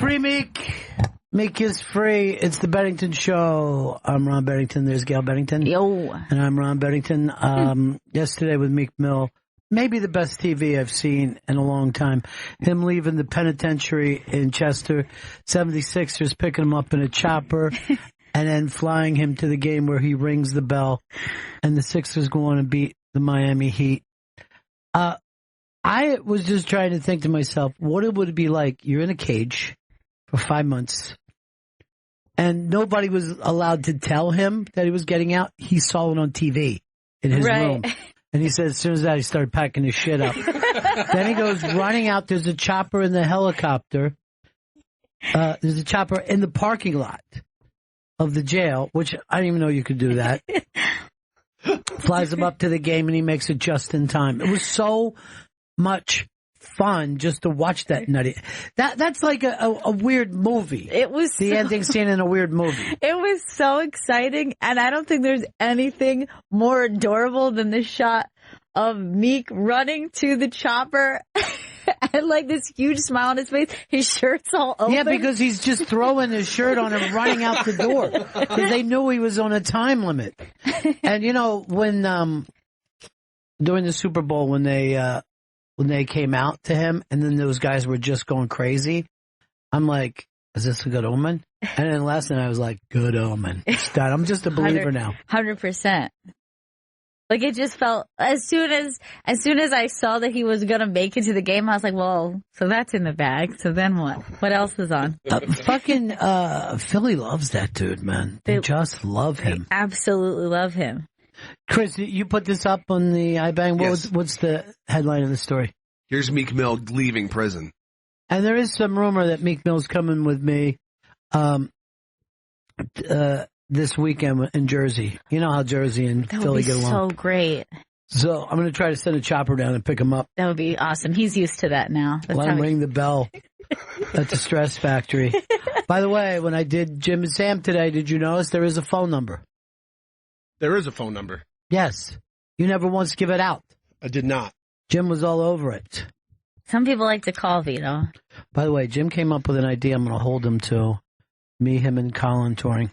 Free Meek. Meek is free. It's the Bennington Show. I'm Ron Bennington. There's Gail Bennington. Yo. And I'm Ron Bennington. Yesterday with Meek Mill, maybe the best TV I've seen in a long time. Him leaving the penitentiary in Chester, 76ers picking him up in a chopper, and then flying him to the game where he rings the bell, and the Sixers go on and beat the Miami Heat. I was just trying to think to myself, what it would be like. You're in a cage for 5 months, and nobody was allowed to tell him that he was getting out. He saw it on TV in his room. And he said as soon as that, he started packing his shit up. Then he goes running out. There's a chopper in the helicopter. There's a chopper in the parking lot of the jail, which I didn't even know you could do that. Flies him up to the game, and he makes it just in time. It was so much fun just to watch that nutty. That's like a weird movie. It was the ending scene in a weird movie. It was so exciting, and I don't think there's anything more adorable than the shot of Meek running to the chopper and like this huge smile on his face. His shirt's all open. Yeah, because he's just throwing his shirt on and running out the door because they knew he was on a time limit. And you know when during the Super Bowl when they came out to him, and then those guys were just going crazy. I'm like, is this a good omen? And then last night I was like, good omen. It's done. I'm just a believer now. 100%. Like it just felt as soon as I saw that he was gonna make it to the game, I was like, well, so that's in the bag. So then what? What else is on? Fucking Philly loves that dude, man. They just love him. Absolutely love him. Chris, you put this up on the iBang. What's the headline of the story? Here's Meek Mill leaving prison. And there is some rumor that Meek Mill's coming with me this weekend in Jersey. You know how Jersey and Philly get along. That would be so great. So I'm going to try to send a chopper down and pick him up. That would be awesome. He's used to that now. Let him ring the bell at the Stress Factory. By the way, when I did Jim and Sam today, did you notice there is a phone number? There is a phone number. Yes. You never once give it out. I did not. Jim was all over it. Some people like to call Vito. By the way, Jim came up with an idea I'm going to hold him to. Me, him, and Colin touring.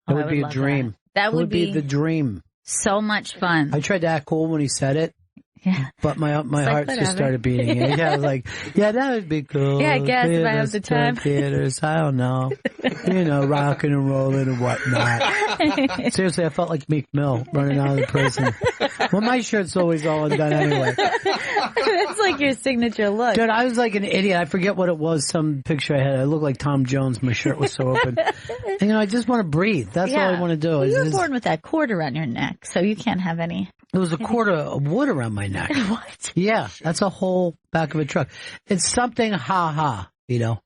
That would be a dream. That would be the dream. So much fun. I tried to act cool when he said it. Yeah. But my heart just started beating. Yeah, I was like, yeah, that would be cool. Yeah, I guess if I have the time. Theaters, I don't know. You know, rocking and rolling and whatnot. Seriously, I felt like Meek Mill running out of the prison. Well, my shirt's always all undone anyway. That's like your signature look. Dude, I was like an idiot. I forget what it was, some picture I had. I looked like Tom Jones. My shirt was so open. And, you know, I just want to breathe. That's all I want to do. Well, you were born with that cord around your neck, so you can't have any. It was a cord of wood around my neck. What? Yeah, that's a whole back of a truck. It's something ha-ha, you know.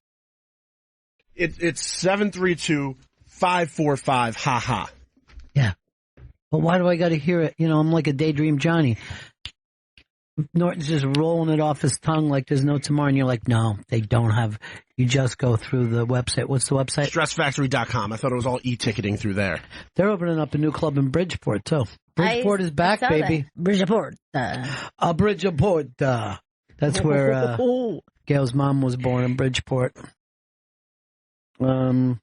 It's 732-545 ha-ha. Yeah. But why do I got to hear it? You know, I'm like a daydream Johnny. Norton's just rolling it off his tongue like there's no tomorrow, and you're like, no, they don't have. You just go through the website. What's the website? StressFactory.com. I thought it was all e-ticketing through there. They're opening up a new club in Bridgeport, too. Bridgeport is back, baby. Bridgeport. Bridgeport. That's where Gail's mom was born, in Bridgeport. The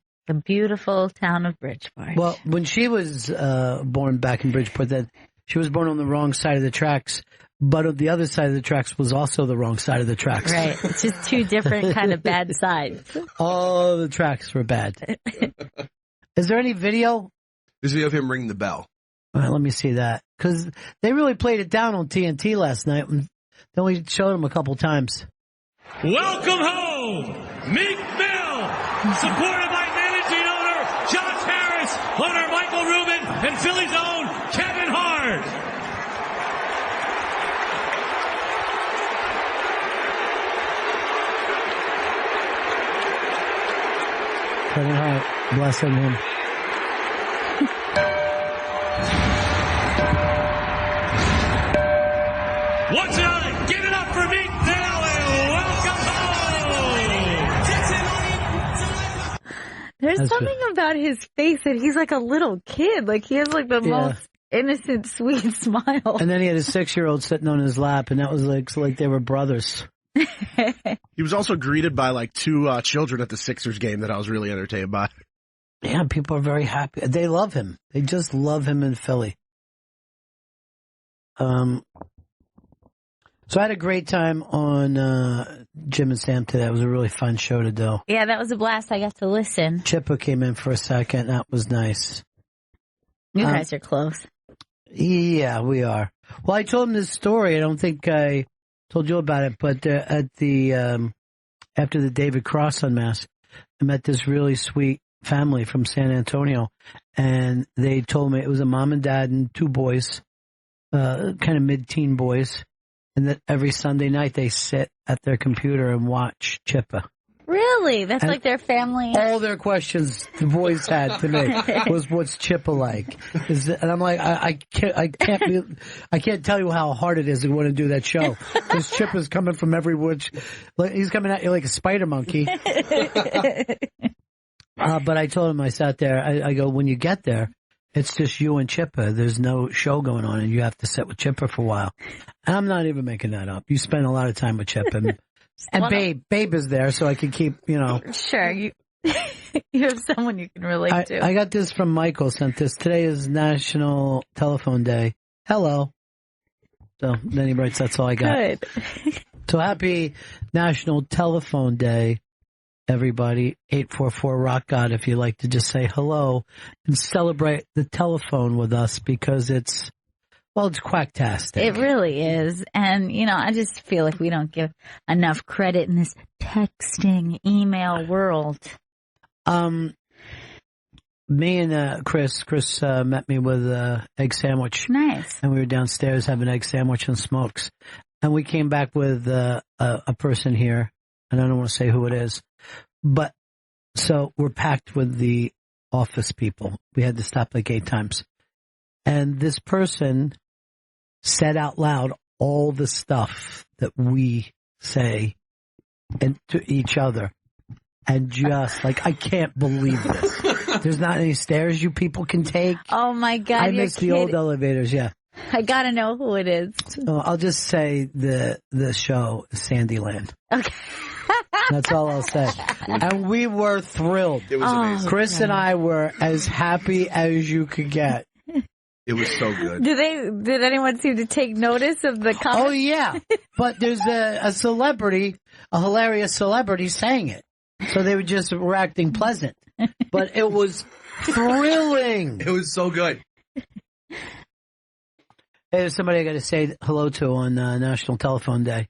beautiful town of Bridgeport. Well, when she was born back in Bridgeport, then she was born on the wrong side of the tracks. But on the other side of the tracks was also the wrong side of the tracks. Right. It's just two different kind of bad sides. All the tracks were bad. Is there any video? There's a video of him ringing the bell. All right, let me see that. Because they really played it down on TNT last night. And then we showed them a couple times. Welcome home, Meek Mill, supported by managing owner Josh Harris, owner Michael Rubin, and Philly's own Kevin Hart. Kevin Hart, blessing him. Once another, give it up for Meek Mill and welcome home. There's something about his face that he's like a little kid. Like he has like the most innocent, sweet smile. And then he had a 6-year-old sitting on his lap, and that was like they were brothers. He He was also greeted by like two children at the Sixers game that I was really entertained by. Yeah, people are very happy. They love him. They just love him in Philly. So I had a great time on Jim and Sam today. It was a really fun show to do. Yeah, that was a blast. I got to listen. Chippa came in for a second. That was nice. You guys are close. Yeah, we are. Well, I told him this story. I don't think I told you about it, but at the after the David Cross unmask, I met this really sweet family from San Antonio, and they told me it was a mom and dad and two boys, kind of mid-teen boys, and that every Sunday night they sit at their computer and watch Chippa. Really? That's like their family. All their questions the boys had to me was, "What's Chippa like?" And I'm like, I can't tell you how hard it is to want to do that show because Chippa's coming from every which, he's coming at you like a spider monkey. But I told him, I sat there. I go, when you get there, it's just you and Chippa. There's no show going on, and you have to sit with Chippa for a while. And I'm not even making that up. You spend a lot of time with Chippa. And Babe is there, so I can keep, Sure, you have someone you can relate to. I got this from Michael, sent this. Today is National Telephone Day. Hello. So then he writes, that's all I got. Good. So happy National Telephone Day, everybody. 844-ROCK God, if you like to just say hello and celebrate the telephone with us because it's quacktastic. It really is. And, I just feel like we don't give enough credit in this texting, email world. Me and Chris met me with an egg sandwich. Nice. And we were downstairs having an egg sandwich and smokes. And we came back with a person here, and I don't want to say who it is. But so we're packed with the office people. We had to stop like 8 times. And this person said out loud all the stuff that we say to each other. And just like, I can't believe this. There's not any stairs you people can take. Oh my God. I miss the old elevators, yeah. I gotta know who it is. So I'll just say the show is Sandyland. Okay. That's all I'll say. And we were thrilled. It was amazing. Chris and I were as happy as you could get. It was so good. Did anyone seem to take notice of the comment? Oh yeah, but there's a celebrity, a hilarious celebrity saying it. So they were acting pleasant, but it was thrilling. It was so good. Hey, there's somebody I got to say hello to on National Telephone Day.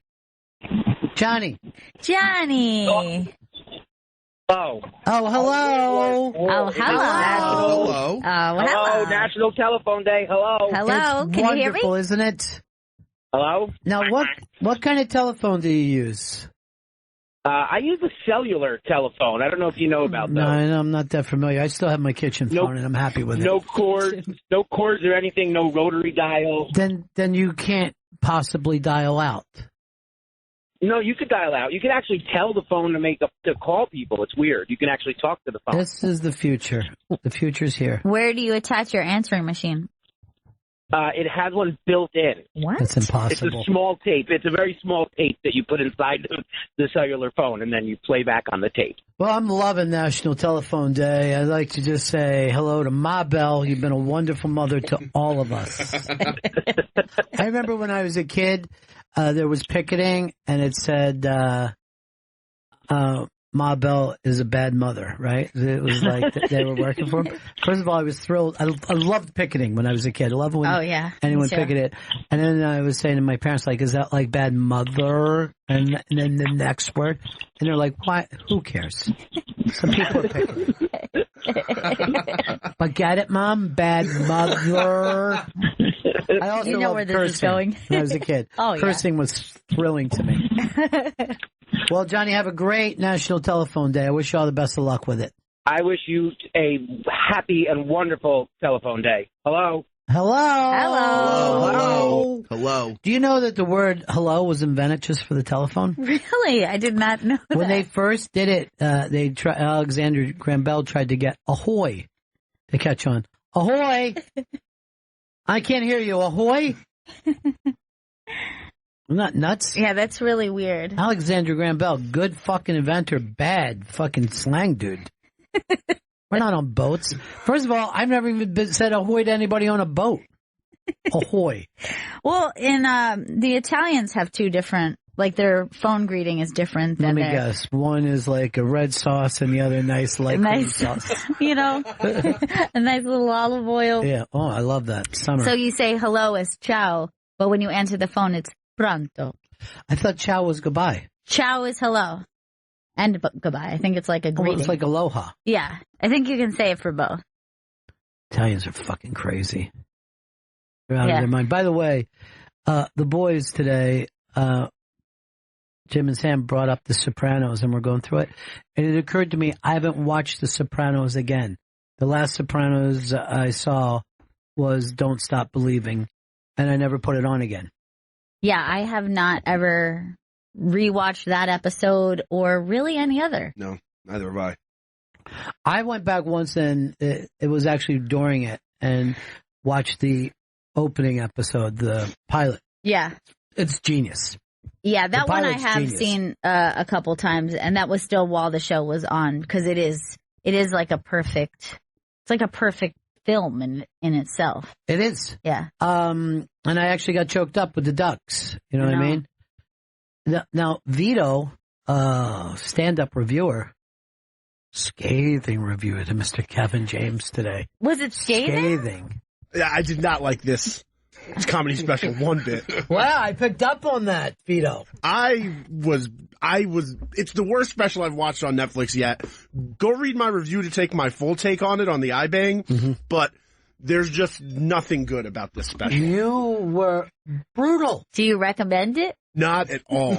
Johnny. Hello. Oh, hello. Oh, hello. Hello. Hello. National Telephone Day. Hello. Hello. It's Can wonderful, you hear me? isn't it? Hello. Now, what kind of telephone do you use? I use a cellular telephone. I don't know if you know about those. No, I'm not that familiar. I still have my kitchen phone, and I'm happy with it. No cords or anything. No rotary dial. Then you can't possibly dial out. No, you could dial out. You could actually tell the phone to call people. It's weird. You can actually talk to the phone. This is the future. The future's here. Where do you attach your answering machine? It has one built in. What? That's impossible. It's a small tape. It's a very small tape that you put inside the cellular phone, and then you play back on the tape. Well, I'm loving National Telephone Day. I'd like to just say hello to Ma Bell. You've been a wonderful mother to all of us. I remember when I was a kid, there was picketing, and it said, Ma Bell is a bad mother, right? It was like they were working for him. First of all, I was thrilled. I loved picketing when I was a kid. I loved when anyone picketed. And then I was saying to my parents, like, is that like bad mother? And then the next word. And they're like, why? Who cares? Some people are picketing. But get it, Mom? Bad mother. I also loved where this cursing is going. when I was a kid. Cursing was thrilling to me. Well, Johnny, have a great National Telephone Day. I wish you all the best of luck with it. I wish you a happy and wonderful telephone day. Hello. Hello. Do you know that the word hello was invented just for the telephone? Really? I did not know that. When they first did it, Alexander Graham Bell tried to get ahoy to catch on. Ahoy! I can't hear you. Ahoy! I'm not nuts. Yeah, that's really weird. Alexander Graham Bell, good fucking inventor, bad fucking slang dude. We're not on boats. First of all, I've never even said ahoy to anybody on a boat. Ahoy. Well, in the Italians have two different, like their phone greeting is different than Let me guess. One is like a red sauce and the other nice light green sauce. You know, a nice little olive oil. Yeah. Oh, I love that. Summer. So you say hello as ciao, but when you answer the phone, it's pronto. I thought ciao was goodbye. Ciao is hello. And goodbye. I think it's like a greeting. It's like aloha. Yeah. I think you can say it for both. Italians are fucking crazy. They're out of their mind. By the way, the boys today, Jim and Sam brought up The Sopranos, and we're going through it. And it occurred to me, I haven't watched The Sopranos again. The last Sopranos I saw was Don't Stop Believing, and I never put it on again. Yeah, I have not ever rewatched that episode or really any other. No, neither have I. I went back once, and it was actually during it, and watched the opening episode, the pilot. Yeah. It's genius. Yeah, that one I have genius. seen a couple times, and that was still while the show was on, because it is like a perfect film in itself. It is. Yeah. And I actually got choked up with the ducks. You know what I mean? Now, Vito, stand-up reviewer, scathing review to Mr. Kevin James today. Was it scathing? Yeah, I did not like this comedy special one bit. Wow, I picked up on that, Vito. It's the worst special I've watched on Netflix yet. Go read my review to take my full take on it on the iBang, but there's just nothing good about this special. You were brutal. Do you recommend it? Not at all.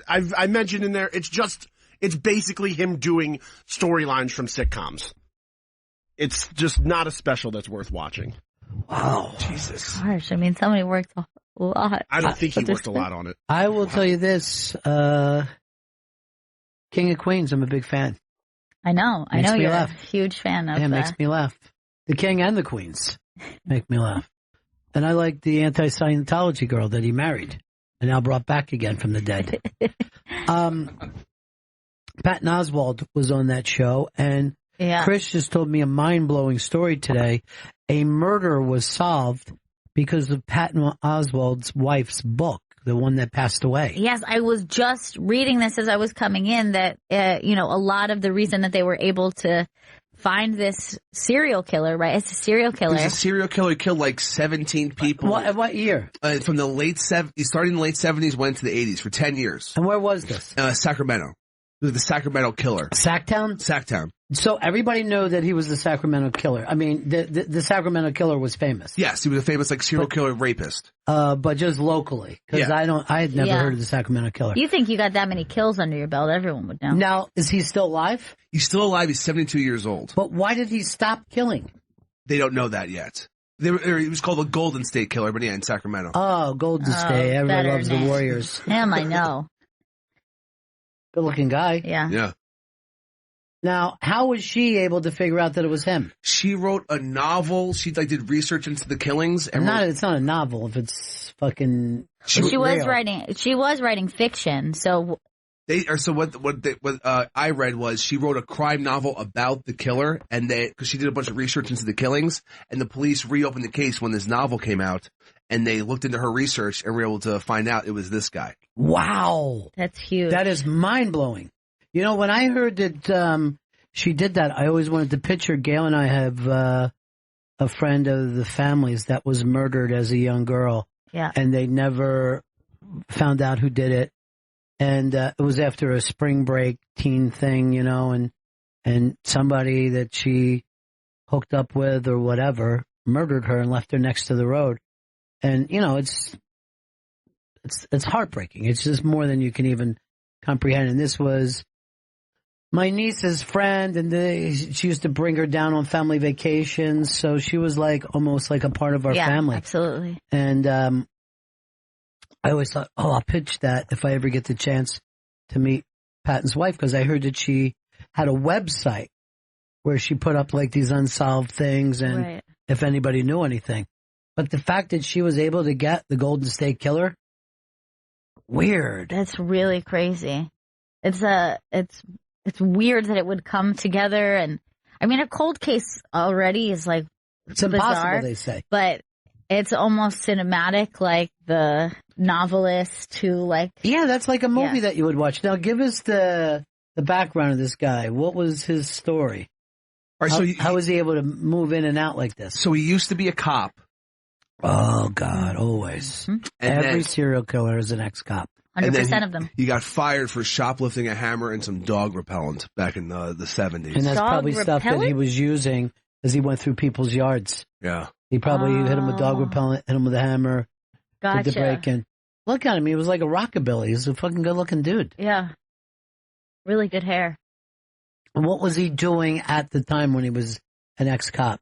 I mentioned in there, it's basically him doing storylines from sitcoms. It's just not a special that's worth watching. Wow. Jesus. Gosh, I mean, somebody worked a lot. I don't think he worked a lot on it. I will tell you this, King of Queens, I'm a big fan. I know you're a huge fan of that. It makes me laugh. The King and the Queens make me laugh. And I like the anti-Scientology girl that he married and now brought back again from the dead. Patton Oswalt was on that show, and Chris just told me a mind-blowing story today. A murder was solved because of Patton Oswalt's wife's book, the one that passed away. Yes, I was just reading this as I was coming in that, a lot of the reason that they were able to find this serial killer, right? It's a serial killer. He's a serial killer. He killed like 17 people. What year? From the late 70s. He started in the late 70s, went to the 80s for 10 years. And where was this? Sacramento. He was the Sacramento killer. Sacktown? Sacktown. So everybody knew that he was the Sacramento killer. I mean, the Sacramento killer was famous. Yes, he was a famous serial killer rapist. But just locally, because I had never heard of the Sacramento killer. You think you got that many kills under your belt? Everyone would know. Now, is he still alive? He's still alive. He's 72 years old. But why did he stop killing? They don't know that yet. He was called the Golden State Killer, but in Sacramento. Oh, Golden State. Everybody loves the Warriors. Him, I know. Good looking guy. Yeah. Now, how was she able to figure out that it was him? She wrote a novel. She did research into the killings. And it's not a novel if it's fucking. She was writing fiction. So what I read was she wrote a crime novel about the killer, and because she did a bunch of research into the killings, and the police reopened the case when this novel came out, and they looked into her research and were able to find out it was this guy. Wow, that's huge. That is mind blowing. You know, when I heard that she did that, I always wanted to picture. Gail and I have a friend of the family's that was murdered as a young girl. Yeah. And they never found out who did it. And it was after a spring break teen thing, and somebody that she hooked up with or whatever murdered her and left her next to the road. And, it's heartbreaking. It's just more than you can even comprehend. And this was my niece's friend, and she used to bring her down on family vacations, so she was almost like a part of our family. Absolutely. And I always thought, I'll pitch that if I ever get the chance to meet Patton's wife, because I heard that she had a website where she put up these unsolved things, and if anybody knew anything. But the fact that she was able to get the Golden State Killer, weird. That's really crazy. It's weird that it would come together, and I mean, a cold case already is like It's impossible, bizarre, they say. but it's almost cinematic, like the novelist who, like, Yeah, that's like a movie that you would watch. Now, give us the background of this guy. What was his story? All right, How was he able to move in and out like this? So he used to be a cop. Oh, God, always. And Every then- serial killer is an ex-cop. 100% of them. He got fired for shoplifting a hammer and some dog repellent back in the 70s. And that's Dog probably stuff that he repellent? was using as he went through people's yards. Yeah. He probably hit him with dog repellent, hit him with a hammer, did the Gotcha. break-in. Look at him. He was like a rockabilly. He's a fucking good-looking dude. Yeah. Really good hair. And what was he doing at the time when he was an ex-cop?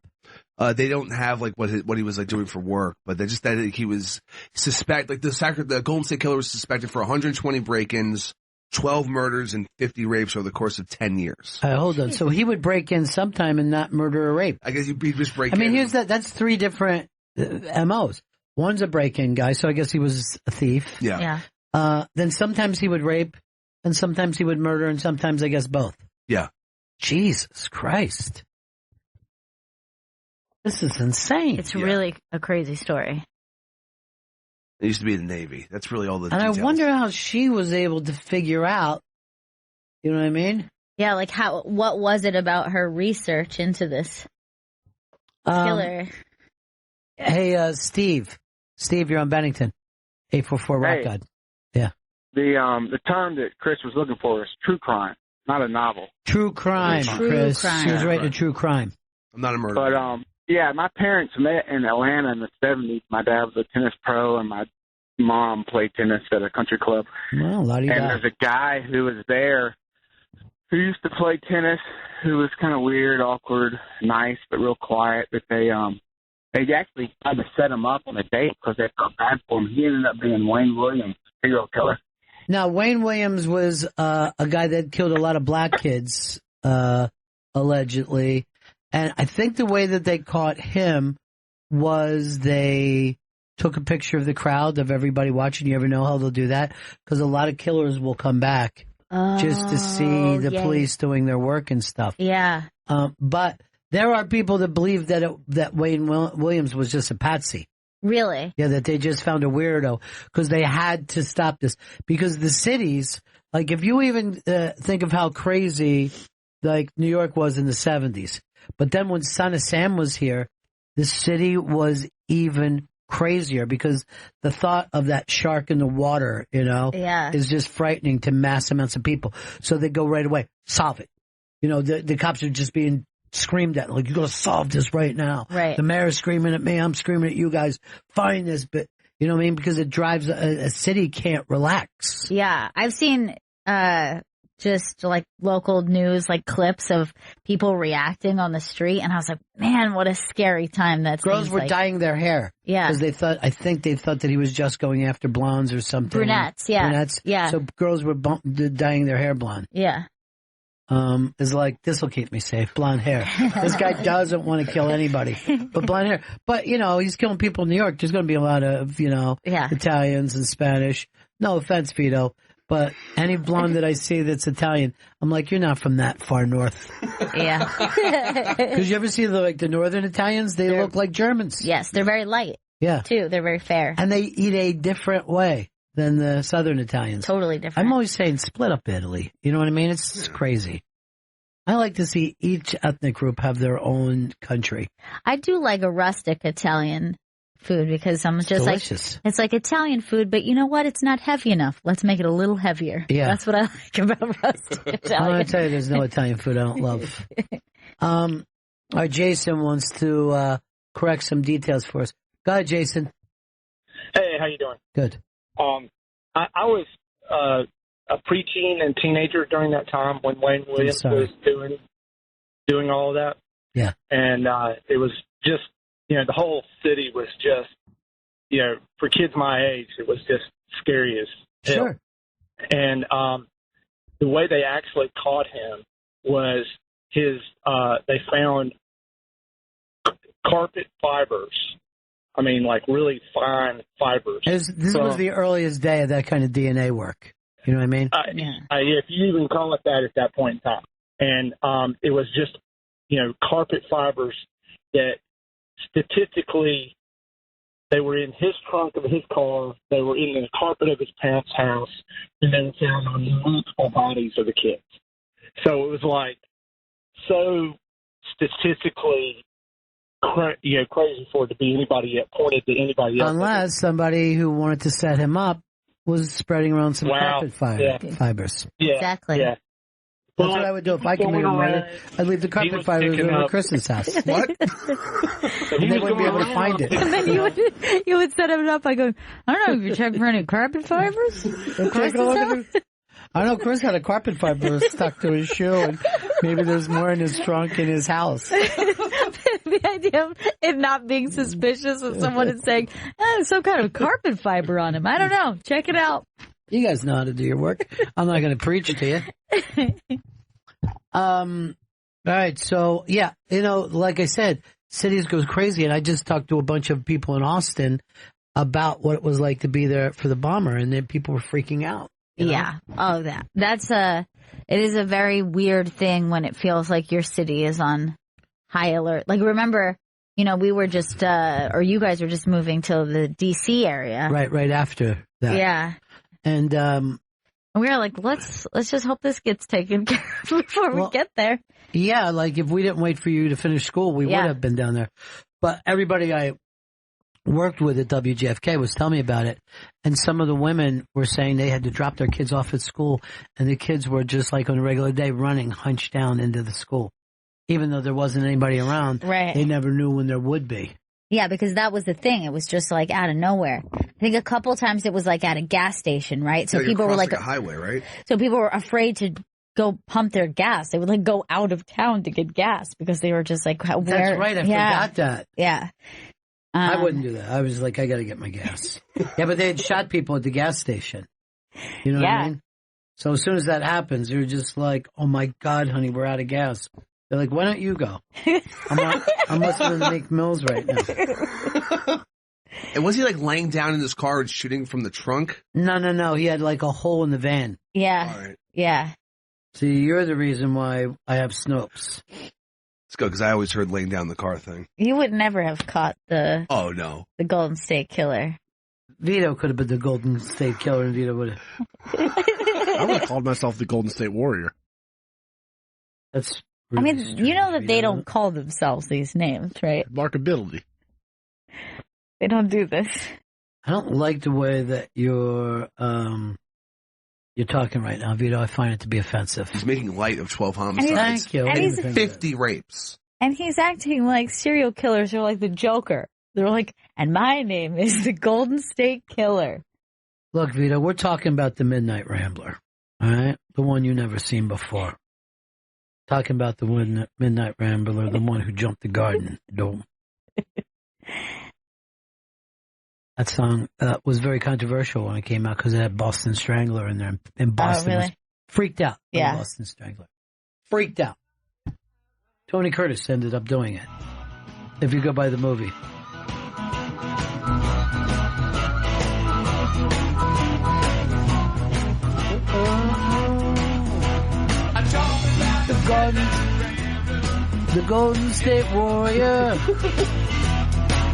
They don't have like what he was like doing for work, but they just that he was the Golden State Killer was suspected for 120 break-ins, 12 murders, and 50 rapes over the course of 10 years. Hold on. So he would break in sometime and not murder or rape. I guess he'd just break. I mean, in. that's three different MOs. One's a break-in guy, so I guess he was a thief. Yeah. Then sometimes he would rape, and sometimes he would murder, and sometimes I guess both. Yeah. Jesus Christ. This is insane. It's really a crazy story. It used to be in the Navy. That's really all the And details. I wonder how she was able to figure out, you know what I mean? Yeah, like what was it about her research into this killer? Hey, Steve. Steve, you're on Bennington. 844 Rock Hey. God. Yeah. The term that Chris was looking for is true crime, not a novel. True crime, True Chris. crime. She was writing a true crime. I'm not a murderer. But yeah, my parents met in Atlanta in the 70s. My dad was a tennis pro, and my mom played tennis at a country club. Well, And there's a guy who was there who used to play tennis, who was kind of weird, awkward, nice, but real quiet. But they actually tried to set him up on a date because they felt bad for him. He ended up being Wayne Williams, serial killer. Now, Wayne Williams was a guy that killed a lot of black kids, allegedly. And I think the way that they caught him was they took a picture of the crowd, of everybody watching. You ever know how they'll do that? Because a lot of killers will come back just to see the police doing their work and stuff. Yeah. But there are people that believe that Wayne Williams was just a patsy. Really? Yeah, that they just found a weirdo because they had to stop this. Because the cities, like if you even think of how crazy like New York was in the 70s, but then when Son of Sam was here, the city was even crazier because the thought of that shark in the water, is just frightening to mass amounts of people. So they go right away, solve it. The cops are just being screamed at, like, you got to solve this right now. Right. The mayor's screaming at me, I'm screaming at you guys, find this, but you know what I mean? Because it drives a city can't relax. Yeah. I've seen just like local news, like clips of people reacting on the street, and I was like, man, what a scary time that Girls were dyeing their hair. Yeah. Because I think they thought that he was just going after blondes or something. Brunettes, yeah. Brunettes. Yeah. So girls were dyeing their hair blonde. Yeah. Is like, this will keep me safe. Blonde hair. This guy doesn't want to kill anybody, but blonde hair. But, he's killing people in New York. There's going to be a lot of, Italians and Spanish. No offense, Vito. But any blonde that I see that's Italian, I'm like, you're not from that far north. Yeah. Because you ever see the northern Italians? They look like Germans. Yes, they're very light. Yeah. Too. They're very fair. And they eat a different way than the southern Italians. Totally different. I'm always saying split up Italy. You know what I mean? It's crazy. I like to see each ethnic group have their own country. I do like a rustic Italian food because I'm just delicious. It's like Italian food, but you know what? It's not heavy enough. Let's make it a little heavier. Yeah. That's what I like about rustic Italian. I'm going to tell you, there's no Italian food I don't love. Our Jason wants to correct some details for us. Go ahead, Jason. Hey, how you doing? Good. I was a preteen and teenager during that time when Wayne Williams was doing all of that. Yeah. And it was just, the whole city was just, for kids my age, it was just scary as hell. Sure. And the way they actually caught him was they found carpet fibers I mean, like really fine fibers. This was the earliest day of that kind of DNA work. You know what I mean? If you even call it that at that point in time. And it was just, carpet fibers that statistically they were in his trunk of his car, they were in the carpet of his parents' house, and they were found on multiple bodies of the kids. So it was like so statistically crazy for it to be anybody that pointed to anybody else. Unless somebody who wanted to set him up was spreading around some carpet fibers. Yeah, exactly. Yeah. That's what I would do if I committed murder. I'd leave the carpet fibers over Kristen's house. What? And they wouldn't be able to find it. And then you would set it up by going, I don't know, if you check for any carpet fibers? I know Chris had a carpet fiber stuck to his shoe, and maybe there's more in his trunk in his house. The idea of it not being suspicious when someone is saying, there's some kind of carpet fiber on him. I don't know. Check it out. You guys know how to do your work. I'm not going to preach it to you. All right. So, yeah, like I said, cities goes crazy. And I just talked to a bunch of people in Austin about what it was like to be there for the bomber. And then people were freaking out. Yeah. Oh, it is a very weird thing when it feels like your city is on high alert. Like, remember, we were just, or you guys were just moving to the DC area. Right after that. Yeah. And we were like, let's just hope this gets taken care of before we get there. Yeah, like if we didn't wait for you to finish school, we would have been down there. But everybody I worked with at WGFK was telling me about it. And some of the women were saying they had to drop their kids off at school, and the kids were just like on a regular day running hunched down into the school. Even though there wasn't anybody around, they never knew when there would be. Yeah, because that was the thing. It was just like out of nowhere. I think a couple times it was like at a gas station, right? So people were like a highway, right? So people were afraid to go pump their gas. They would like go out of town to get gas because they were just like, where? That's right. I forgot that. Yeah. I wouldn't do that. I was like, I got to get my gas. Yeah, but they had shot people at the gas station. You know what I mean? So as soon as that happens, you're just like, oh my God, honey, we're out of gas. They're like, why don't you go? I'm listening to Meek Mills right now. And was he like laying down in his car and shooting from the trunk? No. He had like a hole in the van. Yeah. All right. Yeah. See, you're the reason why I have Snopes. Let's go, because I always heard laying down the car thing. You would never have caught the Golden State Killer. Vito could have been the Golden State Killer, and Vito would have. I would have called myself the Golden State Warrior. That's. Really you know that they don't call themselves these names, right? Markability. They don't do this. I don't like the way that you're talking right now, Vito. I find it to be offensive. He's making light of 12 homicides. Thank you. And he's 50 rapes. And he's acting like serial killers are like the Joker. They're like, and my name is the Golden State Killer. Look, Vito, we're talking about the Midnight Rambler, all right? The one you never seen before. Talking about the Midnight Rambler, the one who jumped the garden dome. That song was very controversial when it came out because it had Boston Strangler in there. And Boston was freaked out by Boston Strangler. Freaked out. Tony Curtis ended up doing it. If you go by the movie. The Golden State Warrior.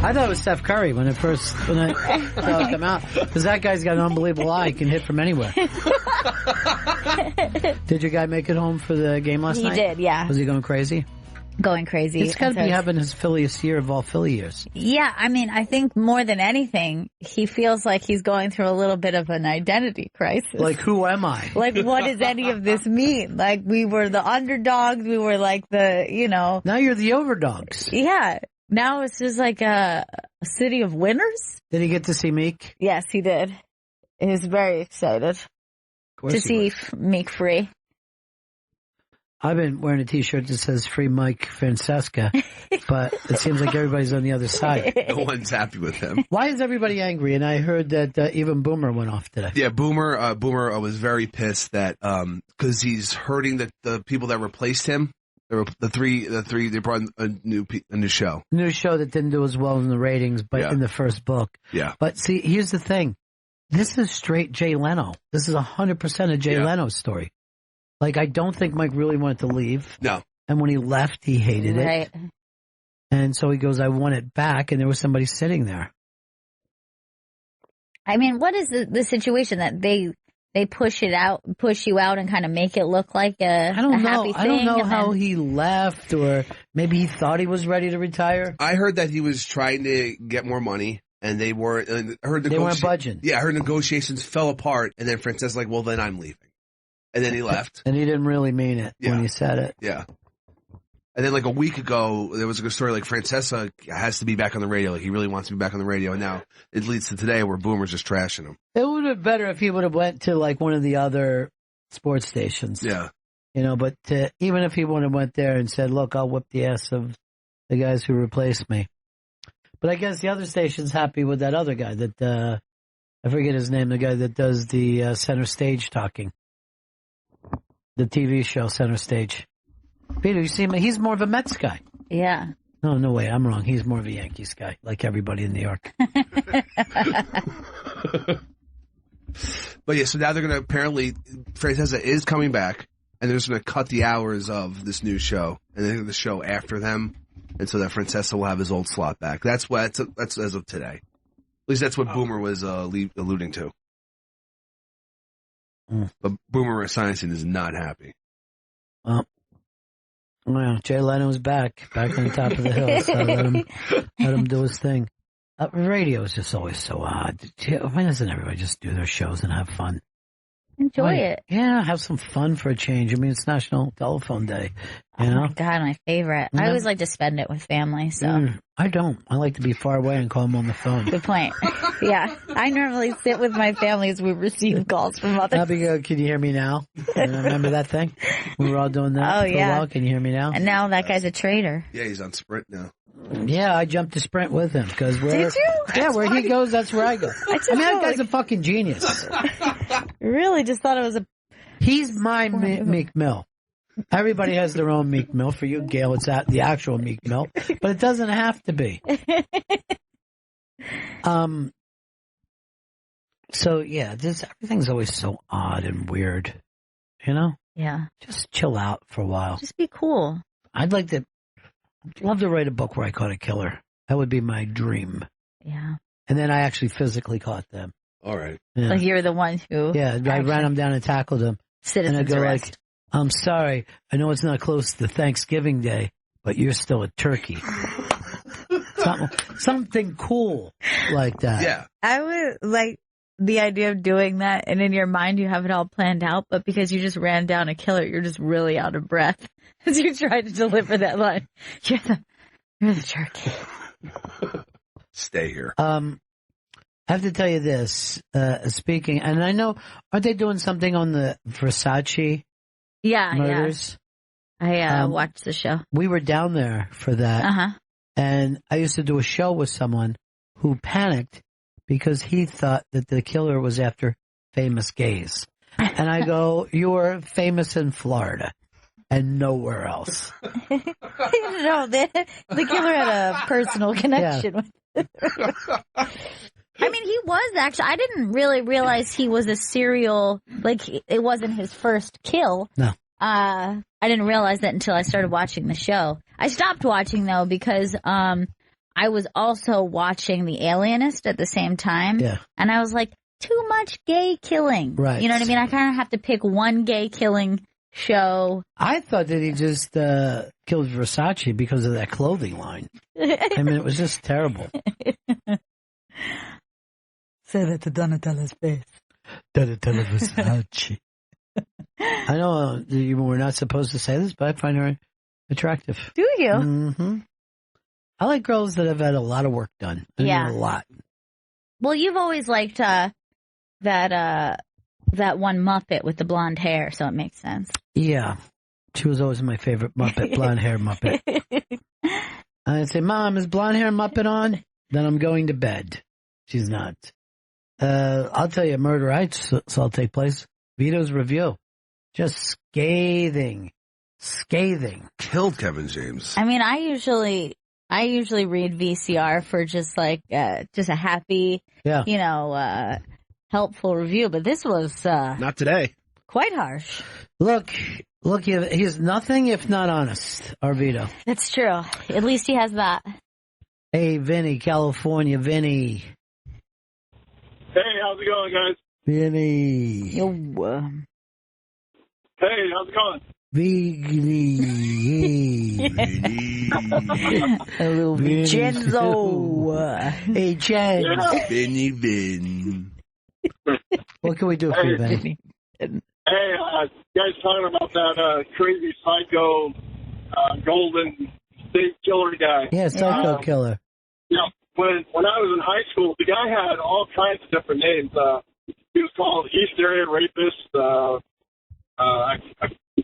I thought it was Steph Curry when I saw it come out. Because that guy's got an unbelievable eye. He can hit from anywhere. Did your guy make it home for the game last night? He did, yeah. Was he going crazy? Going crazy. He's got to be having his Philliest year of all Philly years. Yeah, I mean, I think more than anything, he feels like he's going through a little bit of an identity crisis. Like, who am I? Like, what does any of this mean? Like, we were the underdogs. We were like Now you're the overdogs. Yeah. Now it's just like a city of winners. Did he get to see Meek? Yes, he did. He was very excited to see Meek free. I've been wearing a T-shirt that says "Free Mike Francesa," but it seems like everybody's on the other side. No one's happy with him. Why is everybody angry? And I heard that even Boomer went off today. Yeah, Boomer was very pissed that because he's hurting the people that replaced him The three. They brought a new show. New show that didn't do as well in the ratings, but in the first book. Yeah. But see, here's the thing. This is straight Jay Leno. This is 100% a Jay Leno story. Like, I don't think Mike really wanted to leave. No. And when he left, he hated it. And so he goes, I want it back. And there was somebody sitting there. I mean, what is the situation that they push you out and kind of make it look like a happy thing? I don't know how he left, or maybe he thought he was ready to retire. I heard that he was trying to get more money, and they weren't. They weren't budging. Yeah, I heard negotiations fell apart, and then Francesa's like, "Well, then I'm leaving," and then he left. And he didn't really mean it when he said it. Yeah. And then like a week ago, there was a story like Francesa has to be back on the radio. Like he really wants to be back on the radio. And now it leads to today where Boomer's just trashing him. It would have been better if he would have went to like one of the other sports stations. Yeah. You know, but even if he would have went there and said, look, I'll whip the ass of the guys who replaced me. But I guess the other station's happy with that other guy that, I forget his name, the guy that does the Center Stage talking. The TV show Center Stage. Peter, you see him? He's more of a Mets guy. Yeah. No way. I'm wrong. He's more of a Yankees guy, like everybody in New York. But yeah, so now they're going to apparently, Francesa is coming back, and they're just going to cut the hours of this new show, and they're going to show after them, and so that Francesa will have his old slot back. That's as of today. At least that's what Boomer was alluding to. But Boomer Esiason is not happy. Well, Jay Leno's back on the top of the hill, so let him do his thing. Radio is just always so odd. Why doesn't everybody just do their shows and have fun? Enjoy it. Yeah, have some fun for a change. I mean, it's National Telephone Day. You know? My God, my favorite. I always like to spend it with family, so. I don't. I like to be far away and call them on the phone. Good point. Yeah. I normally sit with my family as we receive calls from others. Abigail, can you hear me now? Remember that thing? We were all doing that for a while. Can you hear me now? And now that guy's a traitor. Yeah, he's on Sprint now. Yeah, I jumped to Sprint with him. Did you? Yeah, where he goes, that's where I go. That guy's a fucking genius. Really just thought it was He's my Meek Mill. Everybody has their own Meek Mill. For you, Gail, it's the actual Meek Mill. But it doesn't have to be. So, yeah, everything's always so odd and weird. You know? Yeah. Just chill out for a while. Just be cool. I'd love to write a book where I caught a killer. That would be my dream. Yeah. And then I actually physically caught them. All right. Yeah. Like you're the one who. Yeah, I ran them down and tackled them. Citizens and I go arrest. like, I'm sorry. I know it's not close to Thanksgiving Day, but you're still a turkey. Something cool like that. Yeah. I would like the idea of doing that, and in your mind you have it all planned out, but because you just ran down a killer, you're just really out of breath as you try to deliver that line. You're the turkey. Stay here. I have to tell you this, speaking, and I know, aren't they doing something on the Versace murders? Yeah. I watched the show. We were down there for that. Uh-huh. And I used to do a show with someone who panicked because he thought that the killer was after famous gays. And I go, you were famous in Florida and nowhere else. No, the killer had a personal connection with it. I mean, he was actually, I didn't really realize he was a serial, like, it wasn't his first kill. No. I didn't realize that until I started watching the show. I stopped watching, though, because I was also watching The Alienist at the same time. Yeah. And I was like, too much gay killing. Right. You know what I mean? I kind of have to pick one gay killing show. I thought that he just killed Versace because of that clothing line. I mean, it was just terrible. Say that to Donatella's face. Donatella Versace. I know you were not supposed to say this, but I find her attractive. Do you? Mm-hmm. I like girls that have had a lot of work done. Yeah. A lot. Well, you've always liked that one Muppet with the blonde hair, so it makes sense. Yeah. She was always my favorite Muppet, blonde hair Muppet. I'd say, Mom, is blonde hair Muppet on? Then I'm going to bed. She's not. I'll tell you a murder I saw take place. Vito's Review. Just scathing. killed Kevin James. I mean, I usually read VCR for just like, just a happy, helpful review, but this was, Not today. quite harsh. Look, he's nothing if not honest, Arvito. That's true. At least he has that. Hey, Vinny, California, Vinny. Hey, how's it going, guys? Vinny. Yo, Hey, how's it going? Vinny. Hello, Vincenzo. Hey, Jen. Vinny Vin. What can we do for you, Vinny? Hey, guys talking about that crazy psycho Golden State Killer guy. Yeah, Psycho Killer. Yeah, when I was in high school, the guy had all kinds of different names. He was called East Area Rapist.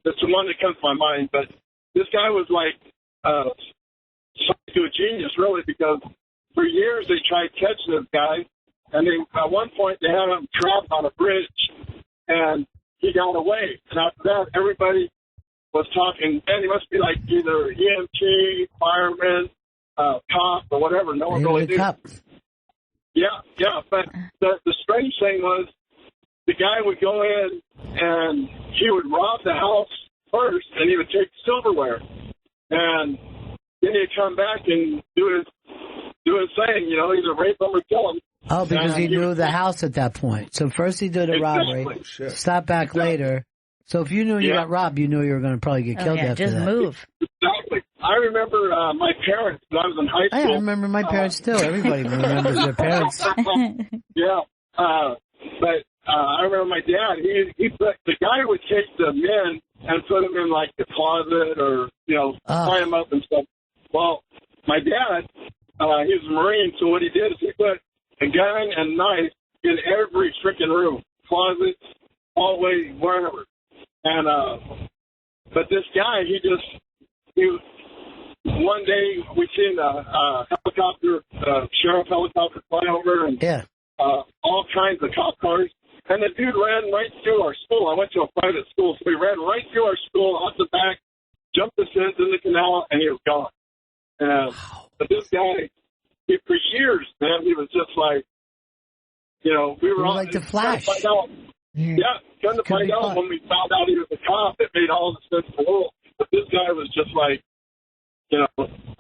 That's the one that comes to my mind. But this guy was like a genius, really, because for years they tried catching this guy, and at one point they had him trapped on a bridge, and he got away. And after that, everybody was talking, and he must be like either EMT, fireman, cop, or whatever. No one really knew. Yeah. But the strange thing was the guy would go in and he would rob the house first, and he would take silverware, and then he'd come back and do his thing. You know, either rape him or kill him. Oh, because he knew the house at that point. So first he did a robbery, stopped back later. So if you knew you got robbed, you knew you were going to probably get killed after just that. move. Exactly. I remember my parents when I was in high school. I remember my parents too. Everybody remembers their parents. Yeah. But I remember my dad, he put, the guy would take the men and put them in like the closet or, tie them up and stuff. Well, my dad, he was a Marine, so what he did is he put a gun and knife in every freaking room, closets, hallway, wherever. And, but this guy, one day we seen a helicopter, sheriff helicopter fly over and all kinds of cop cars. And the dude ran right through our school. I went to a private school, so he ran right through our school, out the back, jumped the fence in the canal, and he was gone. But this guy, for years, man, he was just like, we were all like the Flash. Trying to find out. Yeah, trying to find out when we found out he was a cop. It made all the sense in the world. But this guy was just like,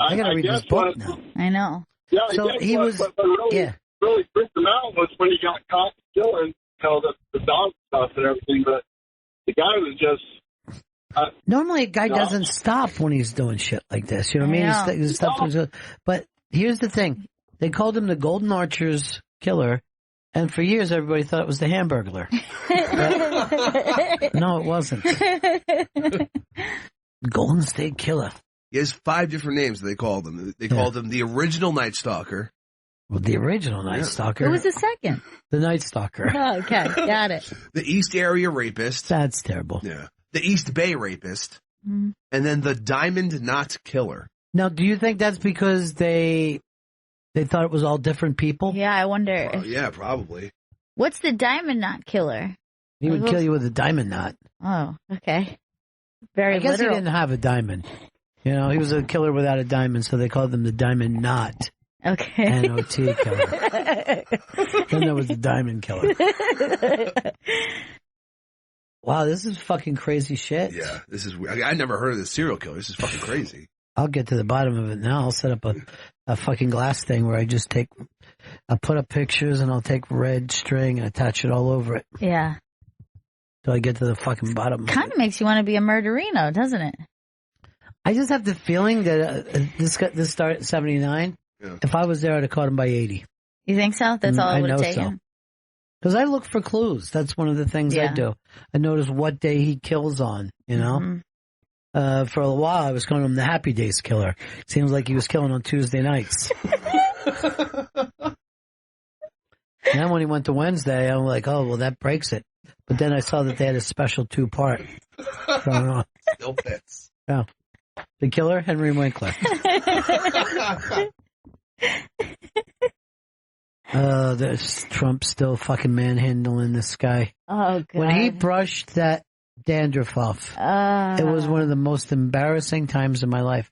I got to read this book now. I know. Yeah, so he was. Really freaked him out was when he got caught killing, the dog stuff and everything. But the guy was just. Normally, a guy doesn't stop when he's doing shit like this. You know what I mean? But here's the thing: they called him the Golden Arches Killer, and for years everybody thought it was the Hamburglar. No, it wasn't. Golden State Killer. He has 5 different names that they called him. They called him the original Night Stalker. Well, the original Night Stalker. Who was the second? The Night Stalker. Oh, okay, got it. The East Area Rapist. That's terrible. Yeah. The East Bay Rapist. Mm-hmm. And then the Diamond Knot Killer. Now, do you think that's because they thought it was all different people? Yeah, I wonder. Yeah, probably. What's the Diamond Knot Killer? He would kill you with a diamond knot. Oh, okay. Very I guess literal. he didn't have a diamond. He was a killer without a diamond, so they called him the Diamond Knot. Okay. N-O-T killer. Then there was the Diamond Killer. Wow, this is fucking crazy shit. Yeah, this is weird. I never heard of this serial killer. This is fucking crazy. I'll get to the bottom of it now. I'll set up a fucking glass thing where I'll put up pictures and I'll take red string and attach it all over it. Yeah. Till I get to the fucking bottom. Kind of makes you want to be a murderino, doesn't it? I just have the feeling that this started at 79. Yeah. If I was there, I'd have caught him by 80. You think so? That's all it would have taken? Because I look for clues. That's one of the things I do. I notice what day he kills on, Mm-hmm. For a while, I was calling him the Happy Days Killer. Seems like he was killing on Tuesday nights. And then when he went to Wednesday, I'm like, oh, well, that breaks it. But then I saw that they had a special 2-part going on. Still fits. Yeah. The Killer, Henry Winkler. There's Trump still fucking manhandling this guy. Oh, God. When he brushed that dandruff off. It was one of the most embarrassing times in my life.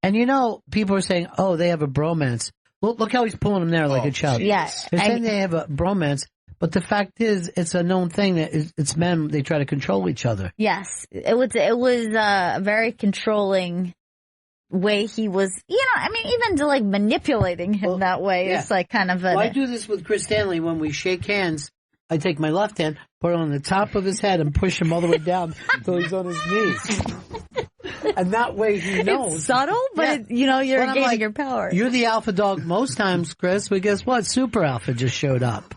And you know, people are saying, oh, they have a bromance. Look how he's pulling him there like a child. Yes. They're saying they have a bromance, but the fact is, it's a known thing that it's men, they try to control each other. Yes. It was a very controlling way he was, even to like manipulating him that way. Yeah. It's like kind of I do this with Chris Stanley when we shake hands. I take my left hand, put it on the top of his head, and push him all the way down until he's on his knees. And that way he knows. It's subtle, but you're gaining your power. You're the alpha dog most times, Chris, but guess what? Super Alpha just showed up.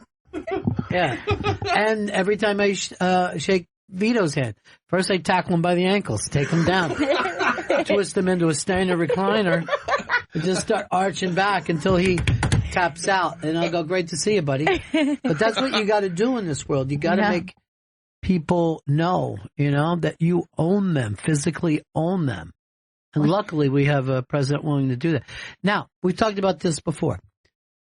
Yeah. And every time I shake Vito's hand, first I tackle him by the ankles, take him down, twist him into a Steiner recliner, and just start arching back until he taps out. And I'll go, great to see you, buddy. But that's what you got to do in this world. You got to make people know, that you own them, physically own them. And luckily we have a president willing to do that. Now, we talked about this before.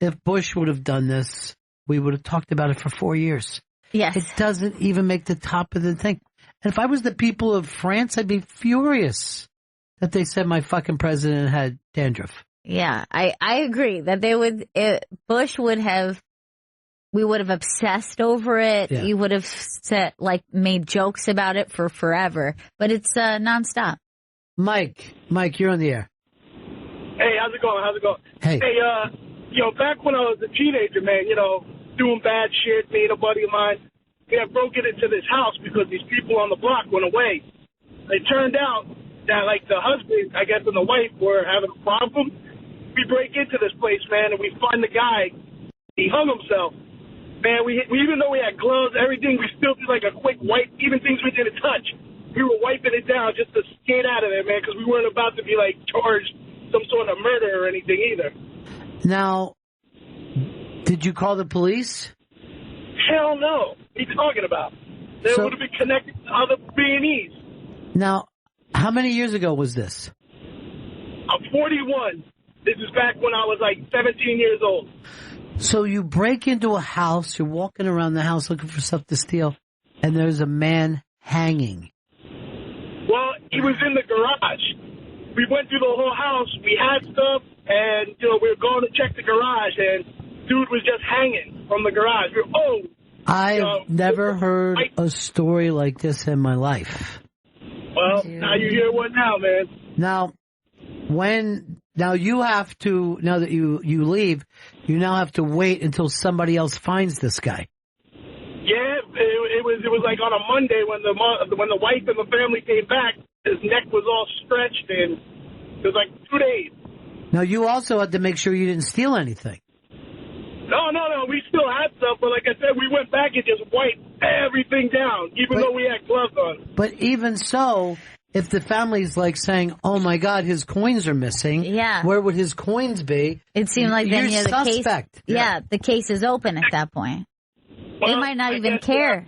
If Bush would have done this, we would have talked about it for 4 years. Yes. It doesn't even make the top of the thing. And if I was the people of France, I'd be furious that they said my fucking president had dandruff. Yeah, I agree that Bush would have, we would have obsessed over it. Yeah. You would have made jokes about it for forever, but it's nonstop. Mike, you're on the air. Hey, how's it going? Hey, back when I was a teenager, man, doing bad shit, me and a buddy of mine, we had broken into this house because these people on the block went away. It turned out that, the husband, I guess, and the wife were having a problem. We break into this place, man, and we find the guy. He hung himself. Man, we even though we had gloves, everything, we still did a quick wipe, even things we didn't touch. We were wiping it down just to get out of there, man, because we weren't about to be, charged some sort of murder or anything either. Now, did you call the police? Hell no. What are you talking about? They would have been connected to other B&Es. Now, how many years ago was this? I'm 41. This is back when I was 17 years old. So you break into a house, you're walking around the house looking for stuff to steal, and there's a man hanging. Well, he was in the garage. We went through the whole house. We had stuff, and, we were going to check the garage, and dude was just hanging from the garage. I've never heard a story like this in my life. Well, now you hear one now, man. Now you have to, now that you leave, you now have to wait until somebody else finds this guy. Yeah, it was on a Monday when the wife and the family came back. His neck was all stretched, and it was 2 days. Now you also had to make sure you didn't steal anything. No, we still had stuff, but like I said, we went back and just wiped everything down, even though we had gloves on. But even so, if the family's saying, oh my God, his coins are missing, where would his coins be? It seemed like then you're suspect. The case, the case is open at that point. They might not even care.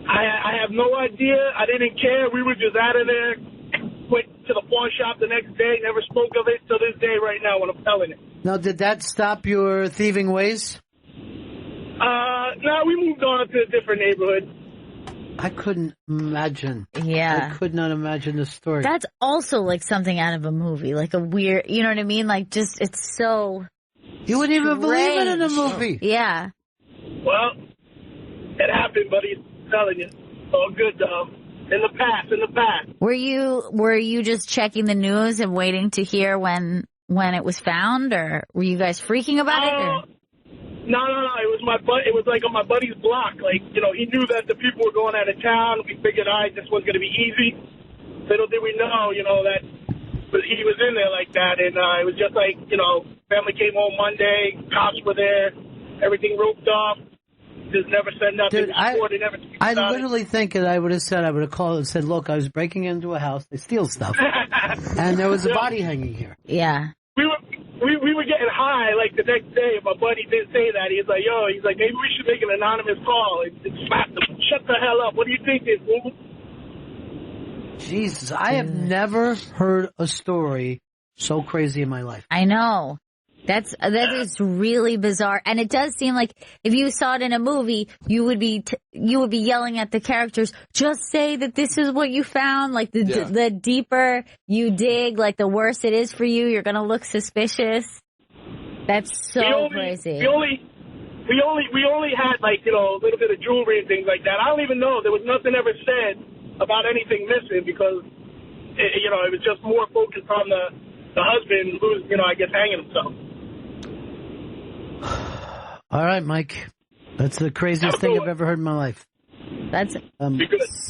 I have no idea. I didn't care. We were just out of there. Went to the pawn shop the next day. Never spoke of it till this day right now when I'm telling it. Now, did that stop your thieving ways? No, we moved on to a different neighborhood. I couldn't imagine. Yeah. I could not imagine the story. That's also something out of a movie, a weird, you know what I mean? It's so You wouldn't even believe it in a movie. Yeah. Well, it happened, buddy. I'm telling you. Oh, good, though. In the past. Were you just checking the news and waiting to hear when it was found, or were you guys freaking about it? Or? No. It was It was on my buddy's block. He knew that the people were going out of town. We figured, this wasn't going to be easy. Little did we know, that he was in there like that. And it was just family came home Monday. Cops were there. Everything roped off. Just never said nothing. Dude, I literally think that I would have called and said, look, I was breaking into a house. They steal stuff. And there was a body hanging here. Yeah. We were getting high the next day. My buddy did say that. He's like, maybe we should make an anonymous call and slap them. Shut the hell up. What do you think is, fool? Jesus, I have never heard a story so crazy in my life. I know. That is really bizarre, and it does seem like if you saw it in a movie, you would be yelling at the characters, "Just say that this is what you found." Like the deeper you dig, like the worse it is for you, you're gonna look suspicious. That's so crazy. We only had like a little bit of jewelry and things like that. I don't even know. There was nothing ever said about anything missing because it was just more focused on the husband who's I guess hanging himself. All right, Mike. That's the craziest thing I've ever heard in my life. That's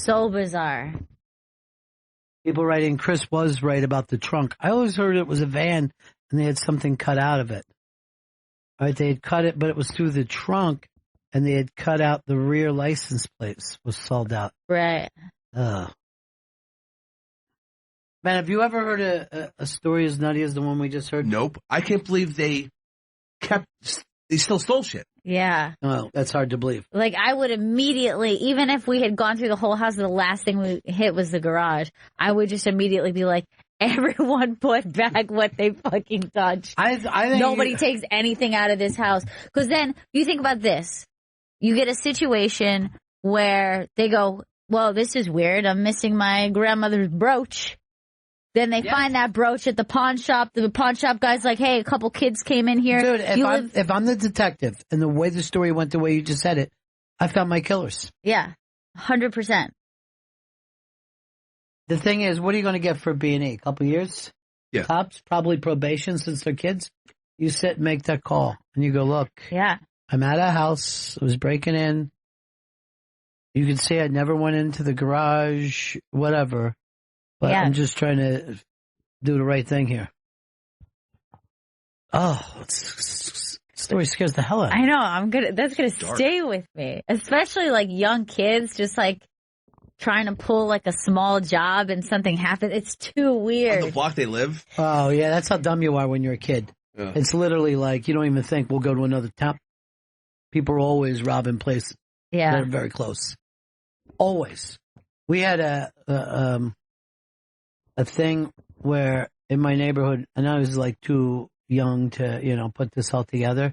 so bizarre. People writing, Chris was right about the trunk. I always heard it was a van and they had something cut out of it. All right, they had cut it, but it was through the trunk and they had cut out the rear license plates was sold out. Right. Man, have you ever heard a story as nutty as the one we just heard? Nope. I can't believe they still stole shit. Yeah. Oh, that's hard to believe. Like, I would immediately, even if we had gone through the whole house, the last thing we hit was the garage, I would just immediately be like, everyone put back what they fucking touched. I think nobody takes anything out of this house. Because then, you think about this. You get a situation where they go, well, this is weird. I'm missing my grandmother's brooch. Then they find that brooch at the pawn shop. The pawn shop guy's like, hey, a couple kids came in here. Dude, if I'm the detective and the way the story went the way you just said it, I found my killers. Yeah, 100%. The thing is, what are you going to get for B&E? A couple years? Yeah. Tops, probably probation since they're kids. You sit and make that call and you go, look, yeah, I'm at a house. I was breaking in. You can see I never went into the garage, whatever. But I'm just trying to do the right thing here. Oh, story scares the hell out of me. I know. That's gonna stay with me, especially like young kids, just like trying to pull like a small job and something happens. It's too weird. On the block they live. Oh yeah, that's how dumb you are when you're a kid. Yeah. It's literally like you don't even think we'll go to another town. People are always robbing places. Yeah, they're very close. Always. We had a thing where in my neighborhood, and I was like too young to, put this all together,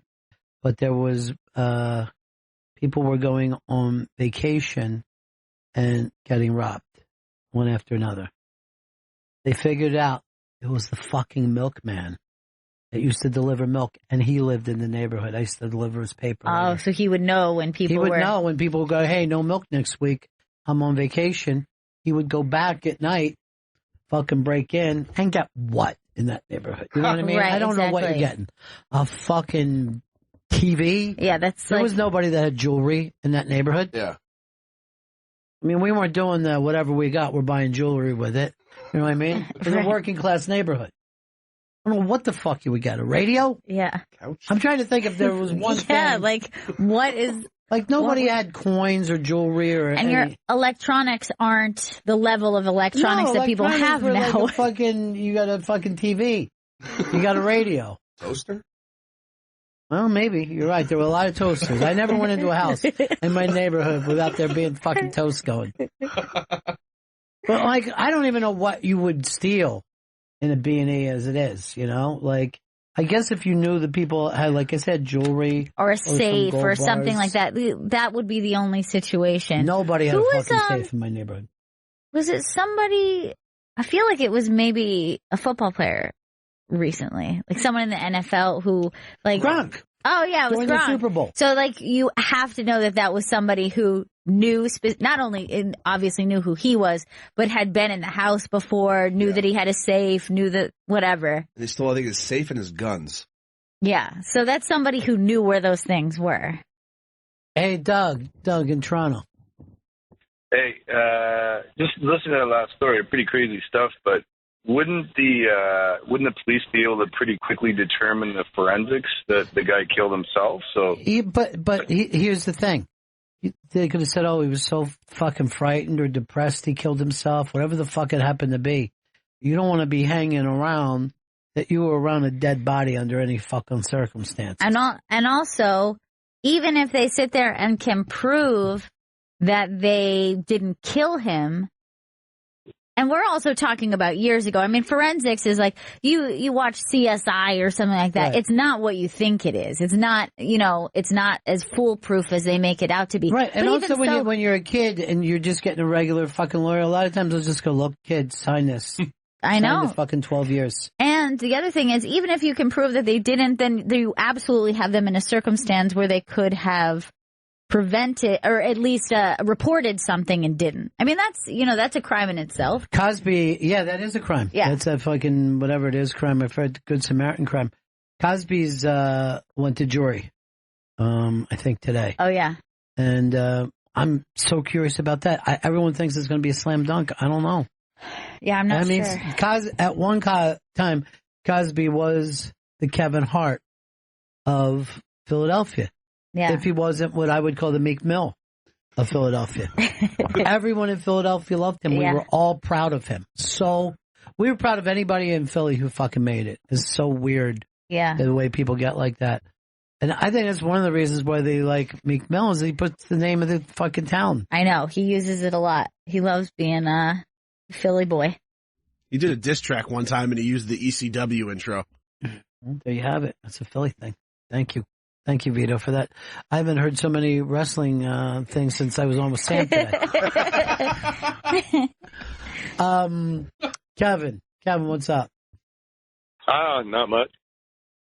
but there was, people were going on vacation and getting robbed one after another. They figured out it was the fucking milkman that used to deliver milk, and he lived in the neighborhood. I used to deliver his paper. Oh, so he would know when people know when people go, hey, no milk next week. I'm on vacation. He would go back at night, fucking break in, and get what in that neighborhood? You know what I mean? Right, I don't know what you're getting. A fucking TV? Yeah, there was nobody that had jewelry in that neighborhood. Yeah. I mean, we weren't doing the whatever we got, we're buying jewelry with it. You know what I mean? It was a working class neighborhood. I don't know what the fuck you would get. A radio? Yeah. Couch? I'm trying to think if there was one thing. Yeah, like, what is... Like, nobody had coins or jewelry or and your electronics aren't the level of electronics that people have now. Like you got a fucking TV. You got a radio. Toaster? Well, maybe. You're right. There were a lot of toasters. I never went into a house in my neighborhood without there being fucking toast going. But, like, I don't even know what you would steal in a B&E as it is, Like, I guess if you knew the people had, like I said, jewelry. Or a safe or something like that, that would be the only situation. Nobody had a fucking safe in my neighborhood. Was it somebody, I feel like it was maybe a football player recently. Like someone in the NFL who, like. Gronk. Oh, yeah, it was Gronk. Gronk. The Super Bowl. So, like, you have to know that was somebody who knew, not only obviously knew who he was, but had been in the house before, knew that he had a safe, knew that whatever. And he stole, I think, his safe and his guns. Yeah, so that's somebody who knew where those things were. Hey, Doug in Toronto. Hey, just listening to that last story, pretty crazy stuff, but wouldn't the police be able to pretty quickly determine the forensics that the guy killed himself? So, here's the thing. They could have said, oh, he was so fucking frightened or depressed he killed himself, whatever the fuck it happened to be. You don't want to be hanging around that you were around a dead body under any fucking circumstance. And also, even if they sit there and can prove that they didn't kill him, And we're also talking about years ago. I mean, forensics is like, you watch CSI or something like that. Right. It's not what you think it is. It's not, it's not as foolproof as they make it out to be. Right. And But also even when you're a kid and you're just getting a regular fucking lawyer, a lot of times they'll just go, look, kid, sign this. I know. Sign the fucking 12 years. And the other thing is, even if you can prove that they didn't, then you absolutely have them in a circumstance where they could have prevented or at least reported something and didn't. I mean, that's a crime in itself. Cosby, yeah, that is a crime. Yeah. That's a fucking whatever it is crime. I've heard Good Samaritan crime. Cosby's went to jury, I think today. Oh, yeah. And I'm so curious about that. Everyone thinks it's going to be a slam dunk. I don't know. Yeah, I'm not sure. At one time, Cosby was the Kevin Hart of Philadelphia. Yeah. If he wasn't what I would call the Meek Mill of Philadelphia. Everyone in Philadelphia loved him. We were all proud of him. So we were proud of anybody in Philly who fucking made it. It's so weird. Yeah. The way people get like that. And I think that's one of the reasons why they like Meek Mill is he puts the name of the fucking town. I know. He uses it a lot. He loves being a Philly boy. He did a diss track one time and he used the ECW intro. Well, there you have it. That's a Philly thing. Thank you. Thank you, Vito, for that. I haven't heard so many wrestling things since I was on with Sam today. Kevin, what's up? Not much.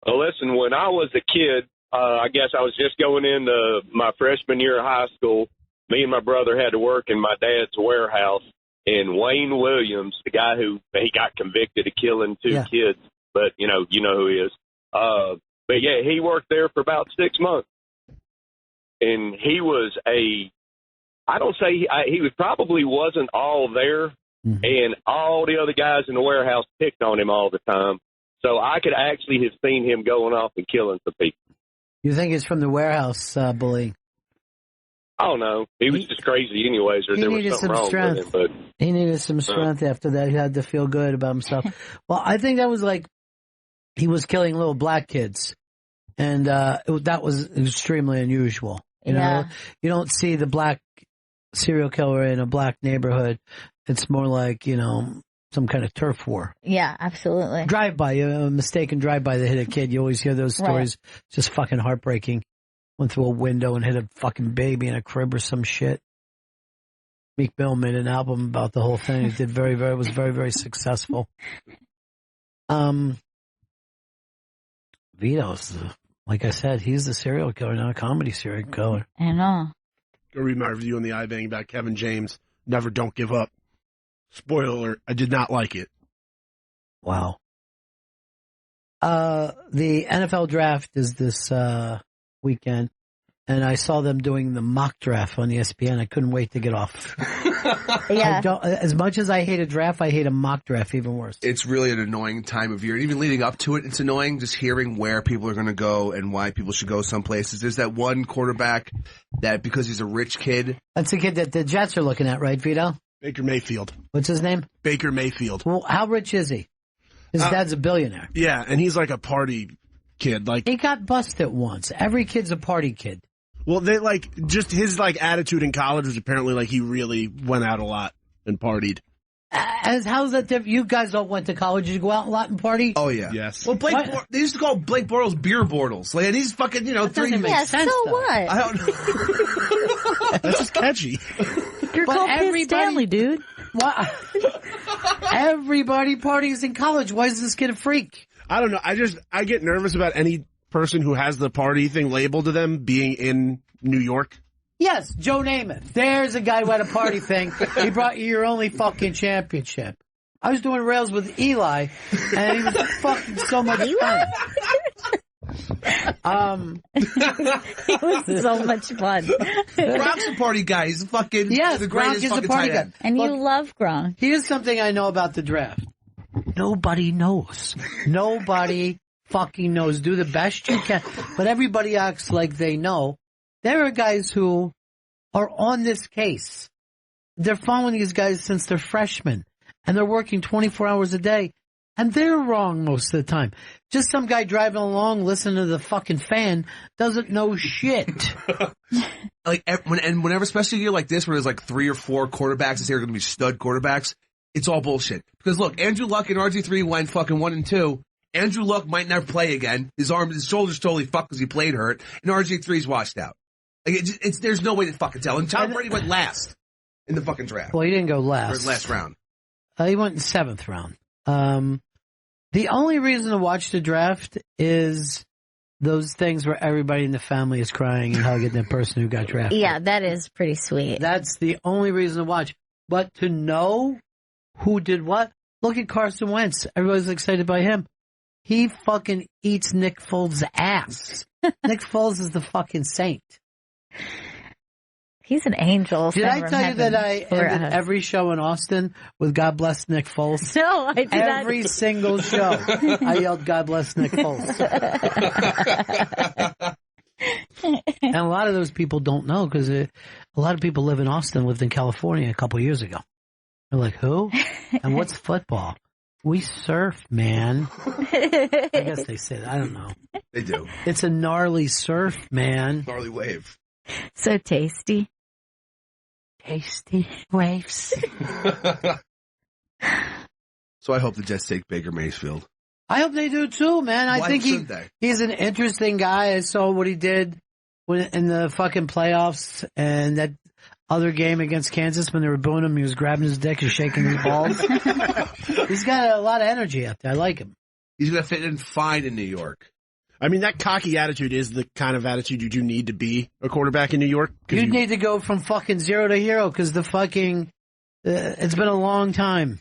Well, listen, when I was a kid, I guess I was just going into my freshman year of high school. Me and my brother had to work in my dad's warehouse. And Wayne Williams, the guy he got convicted of killing two kids, but you know who he is. But yeah, he worked there for about 6 months. And he was he probably wasn't all there. Mm-hmm. And all the other guys in the warehouse picked on him all the time. So I could actually have seen him going off and killing some people. You think it's from the warehouse bullying? I don't know. He was just crazy anyways, or there was something wrong with him. But he needed some strength after that. He had to feel good about himself. Well, I think that was like he was killing little black kids. And that was extremely unusual. You know, you don't see the black serial killer in a black neighborhood. It's more like, some kind of turf war. Yeah, absolutely. Drive-by, a mistaken drive-by that hit a kid. You always hear those stories. Right. Just fucking heartbreaking. Went through a window and hit a fucking baby in a crib or some shit. Meek Mill made an album about the whole thing. It did was very, very successful. Vito's, like I said, he's the serial killer, not a comedy serial killer. I know. Go read my review on the iBang about Kevin James. Never Don't Give Up. Spoiler alert, I did not like it. Wow. The NFL draft is this weekend, and I saw them doing the mock draft on ESPN. I couldn't wait to get off. Yeah. As much as I hate a draft, I hate a mock draft even worse. It's really an annoying time of year. Even leading up to it, it's annoying just hearing where people are going to go and why people should go some places. There's that one quarterback that because he's a rich kid. That's the kid that the Jets are looking at, right, Vito? Baker Mayfield. What's his name? Baker Mayfield. Well, how rich is he? His dad's a billionaire. Yeah, and he's like a party kid. Like he got busted once. Every kid's a party kid. Well, they just his attitude in college was apparently like he really went out a lot and partied. How's that different? You guys all went to college. Did you go out a lot and party? Oh yeah. Yes. Well, they used to call Blake Bortles beer Bortles. Like, and he's fucking, 3 Yeah, so what? I don't know. That's just catchy. You're called Pitt Stanley, dude. Why? Everybody parties in college. Why is this kid a freak? I don't know. I get nervous about any person who has the party thing labeled to them being in New York. Yes, Joe Namath. There's a guy who had a party thing. He brought you your only fucking championship. I was doing rails with Eli, and he was fucking so much fun. It was so much fun. Gronk's a party guy. He's fucking the greatest fucking tight end. And you love Gronk. Here's something I know about the draft. Nobody knows. Nobody fucking knows. Do the best you can. But everybody acts like they know. There are guys who are on this case. They're following these guys since they're freshmen. And they're working 24 hours a day. And they're wrong most of the time. Just some guy driving along, listening to the fucking fan, doesn't know shit. Whenever, especially a year like this, where there's like 3 or 4 quarterbacks that say are going to be stud quarterbacks, it's all bullshit. Because look, Andrew Luck and RG3 went fucking 1 and 2. Andrew Luck might never play again. His shoulder's totally fucked because he played hurt. And RG3's washed out. Like, there's no way to fucking tell. And Tom Brady went last in the fucking draft. Well, he didn't go last. Or last round. He went in 7th round. The only reason to watch the draft is those things where everybody in the family is crying and hugging the person who got drafted. Yeah, that is pretty sweet. That's the only reason to watch. But to know who did what, look at Carson Wentz. Everybody's excited by him. He fucking eats Nick Foles' ass. Nick Foles is the fucking saint. He's an angel. Did I tell you that I ended every show in Austin with God bless Nick Foles? No, I did not. Every single show, I yelled God bless Nick Foles. And a lot of those people don't know because a lot of people live in Austin, lived in California a couple years ago. They're like, who? And what's football? We surf, man. I guess they say that. I don't know. They do. It's a gnarly surf, man. Gnarly wave. So tasty. Tasty waves. So I hope the Jets take Baker Mayfield. I hope they do too, man. I Why think shouldn't they? he's an interesting guy. I saw what he did in the fucking playoffs and that other game against Kansas when they were booing him. He was grabbing his dick and shaking his balls. He's got a lot of energy out there. I like him. He's going to fit in fine in New York. I mean, that cocky attitude is the kind of attitude you do need to be a quarterback in New York. You need to go from fucking zero to hero because the fucking, it's been a long time.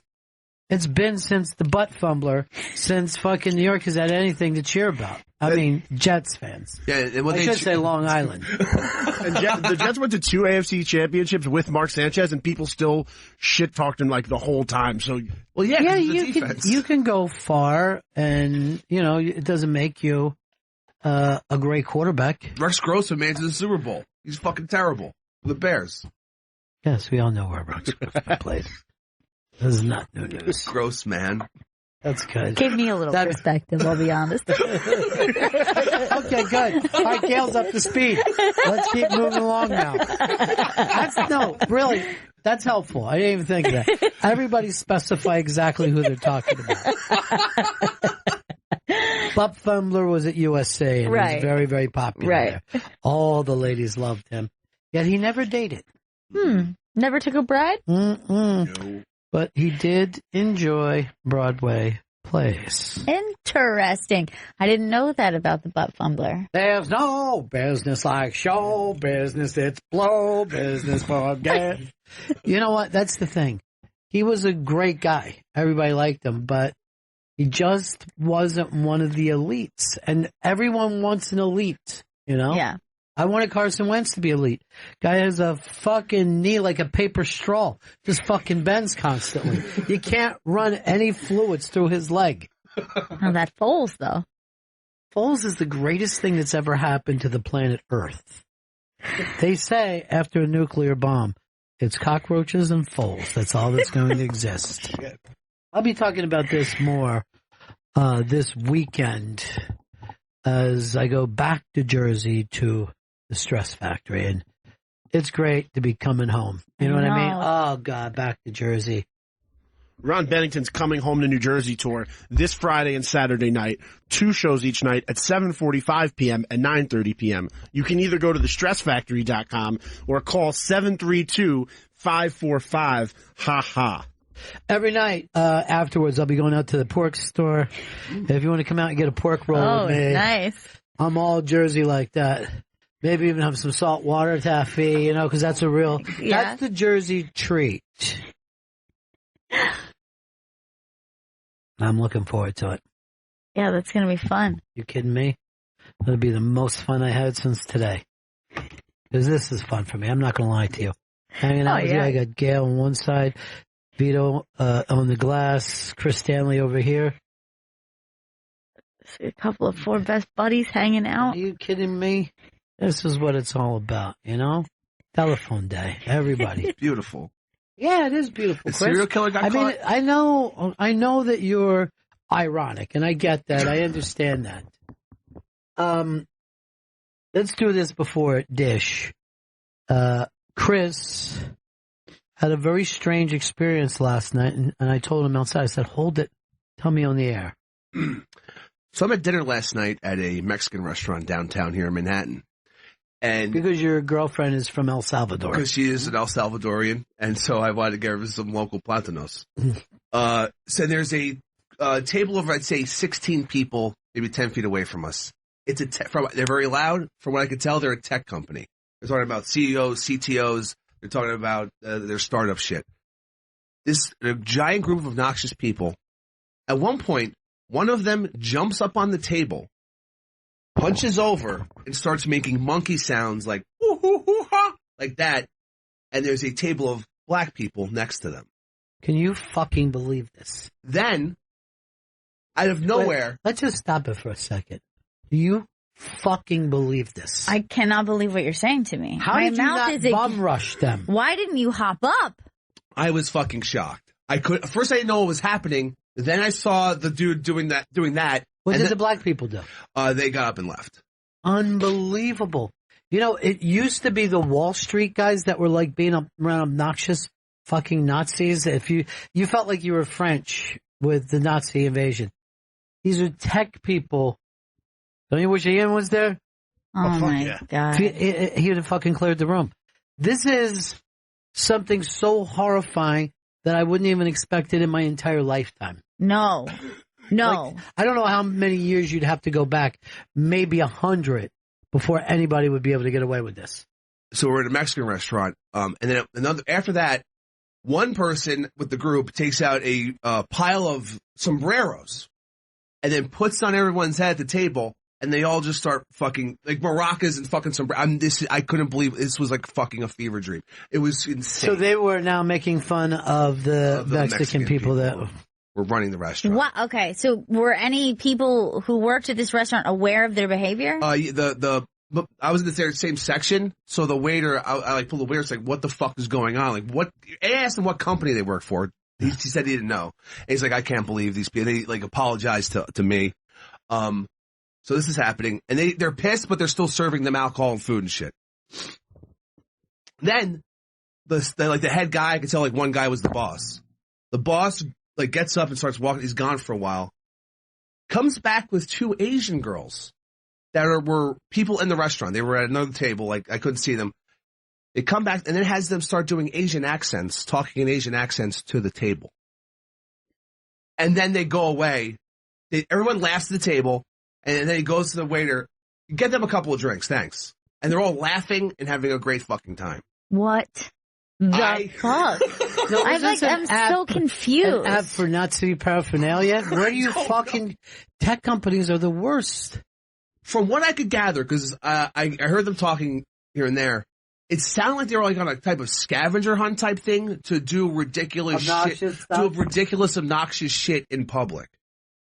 It's been since the butt fumbler, since fucking New York has had anything to cheer about. I mean, Jets fans. Yeah, and I should say Long Island. And the Jets went to 2 AFC championships with Mark Sanchez, and people still shit talked him like the whole time. So, well, yeah, you can go far, and you know it doesn't make you a great quarterback. Rex Grossman made it to the Super Bowl. He's fucking terrible for the Bears. Yes, we all know where Rex Grossman plays. This is not new news. Gross, man. That's good. Give me a little perspective, I'll be honest. Okay, good. All right, Gail's up to speed. Let's keep moving along now. Really, that's helpful. I didn't even think of that. Everybody specify exactly who they're talking about. Butt Fumbler was at USA, and he was very, very popular there. All the ladies loved him. Yet he never dated. Never took a bride? No. But he did enjoy Broadway plays. Interesting. I didn't know that about the butt fumbler. There's no business like show business. It's blow business for gas. You know what? That's the thing. He was a great guy. Everybody liked him, but he just wasn't one of the elites. And everyone wants an elite, you know? Yeah. I wanted Carson Wentz to be elite. Guy has a fucking knee like a paper straw. Just fucking bends constantly. You can't run any fluids through his leg. Oh, that Foles, though. Foles is the greatest thing that's ever happened to the planet Earth. They say after a nuclear bomb, it's cockroaches and Foles. That's all that's going to exist. I'll be talking about this more this weekend as I go back to Jersey to the Stress Factory, and it's great to be coming home. You know what I mean? Oh, God, back to Jersey. Ron Bennington's Coming Home to New Jersey tour this Friday and Saturday night. 2 shows each night at 7:45 p.m. and 9:30 p.m. You can either go to thestressfactory.com or call 732-545-HA-HA. Every night afterwards, I'll be going out to the pork store. If you want to come out and get a pork roll with me. Nice. I'm all Jersey like that. Maybe even have some salt water taffy, you know, because that's that's the Jersey treat. I'm looking forward to it. Yeah, that's going to be fun. You kidding me? It'll be the most fun I had since today. Because this is fun for me. I'm not going to lie to you. Hanging out with you, I got Gail on one side, Vito on the glass, Chris Stanley over here. A couple of 4 best buddies hanging out. Are you kidding me? This is what it's all about, you know? Telephone day. Everybody. Beautiful. Yeah, it is beautiful, The Chris. serial killer got caught? mean, I know that you're ironic, and I get that. I understand that. Let's do this before Dish. Chris had a very strange experience last night, and I told him outside, I said, hold it, tell me on the air. So I'm at dinner last night at a Mexican restaurant downtown here in Manhattan. And because your girlfriend is from El Salvador. Because she is an El Salvadorian, and so I wanted to get her some local platanos. So there's a table of, I'd say, 16 people, maybe 10 feet away from us. They're very loud. From what I could tell, they're a tech company. They're talking about CEOs, CTOs. They're talking about their startup shit. A giant group of obnoxious people. At one point, one of them jumps up on the table, punches over, and starts making monkey sounds like woo hoo hoo ha, like that. And there's a table of black people next to them. Can you fucking believe this? Then, out of nowhere, let's just stop it for a second. Do you fucking believe this? I cannot believe what you're saying to me. How did you not bum rush them? Why didn't you hop up? I was fucking shocked. First I didn't know what was happening. Then I saw the dude doing that. What did the black people do? They got up and left. Unbelievable. You know, it used to be the Wall Street guys that were like being around obnoxious fucking Nazis. If you felt like you were French with the Nazi invasion. These are tech people. Don't you wish Ian was there? Oh my God. He would have fucking cleared the room. This is something so horrifying that I wouldn't even expect it in my entire lifetime. No. Like, I don't know how many years you'd have to go back, maybe 100, before anybody would be able to get away with this. So we're at a Mexican restaurant, and then after that, one person with the group takes out a pile of sombreros, and then puts on everyone's head at the table, and they all just start fucking like maracas and fucking sombreros. I couldn't believe this was like fucking a fever dream. It was insane. So they were now making fun of the Mexican people that were running the restaurant. What? Okay, so were any people who worked at this restaurant aware of their behavior? I was in the same section, so the waiter, I like pulled the waiter, it's like, what the fuck is going on? Like, what? I asked him what company they work for. He said he didn't know. And he's like, I can't believe these people. They like apologized to me. So this is happening, and they're pissed, but they're still serving them alcohol and food and shit. Then the head guy, I could tell like one guy was the boss. The boss like gets up and starts walking. He's gone for a while. Comes back with two Asian girls that were people in the restaurant. They were at another table. Like I couldn't see them. They come back and then has them start doing Asian accents, talking in Asian accents to the table. And then they go away. Everyone laughs at the table. And then he goes to the waiter, get them a couple of drinks, thanks. And they're all laughing and having a great fucking time. What the fuck? No, I'm so confused. An app for Nazi paraphernalia? Where do you fucking... Tech companies are the worst. From what I could gather, because I heard them talking here and there, it sounded like they were like on a type of scavenger hunt type thing to do ridiculous shit, obnoxious shit in public.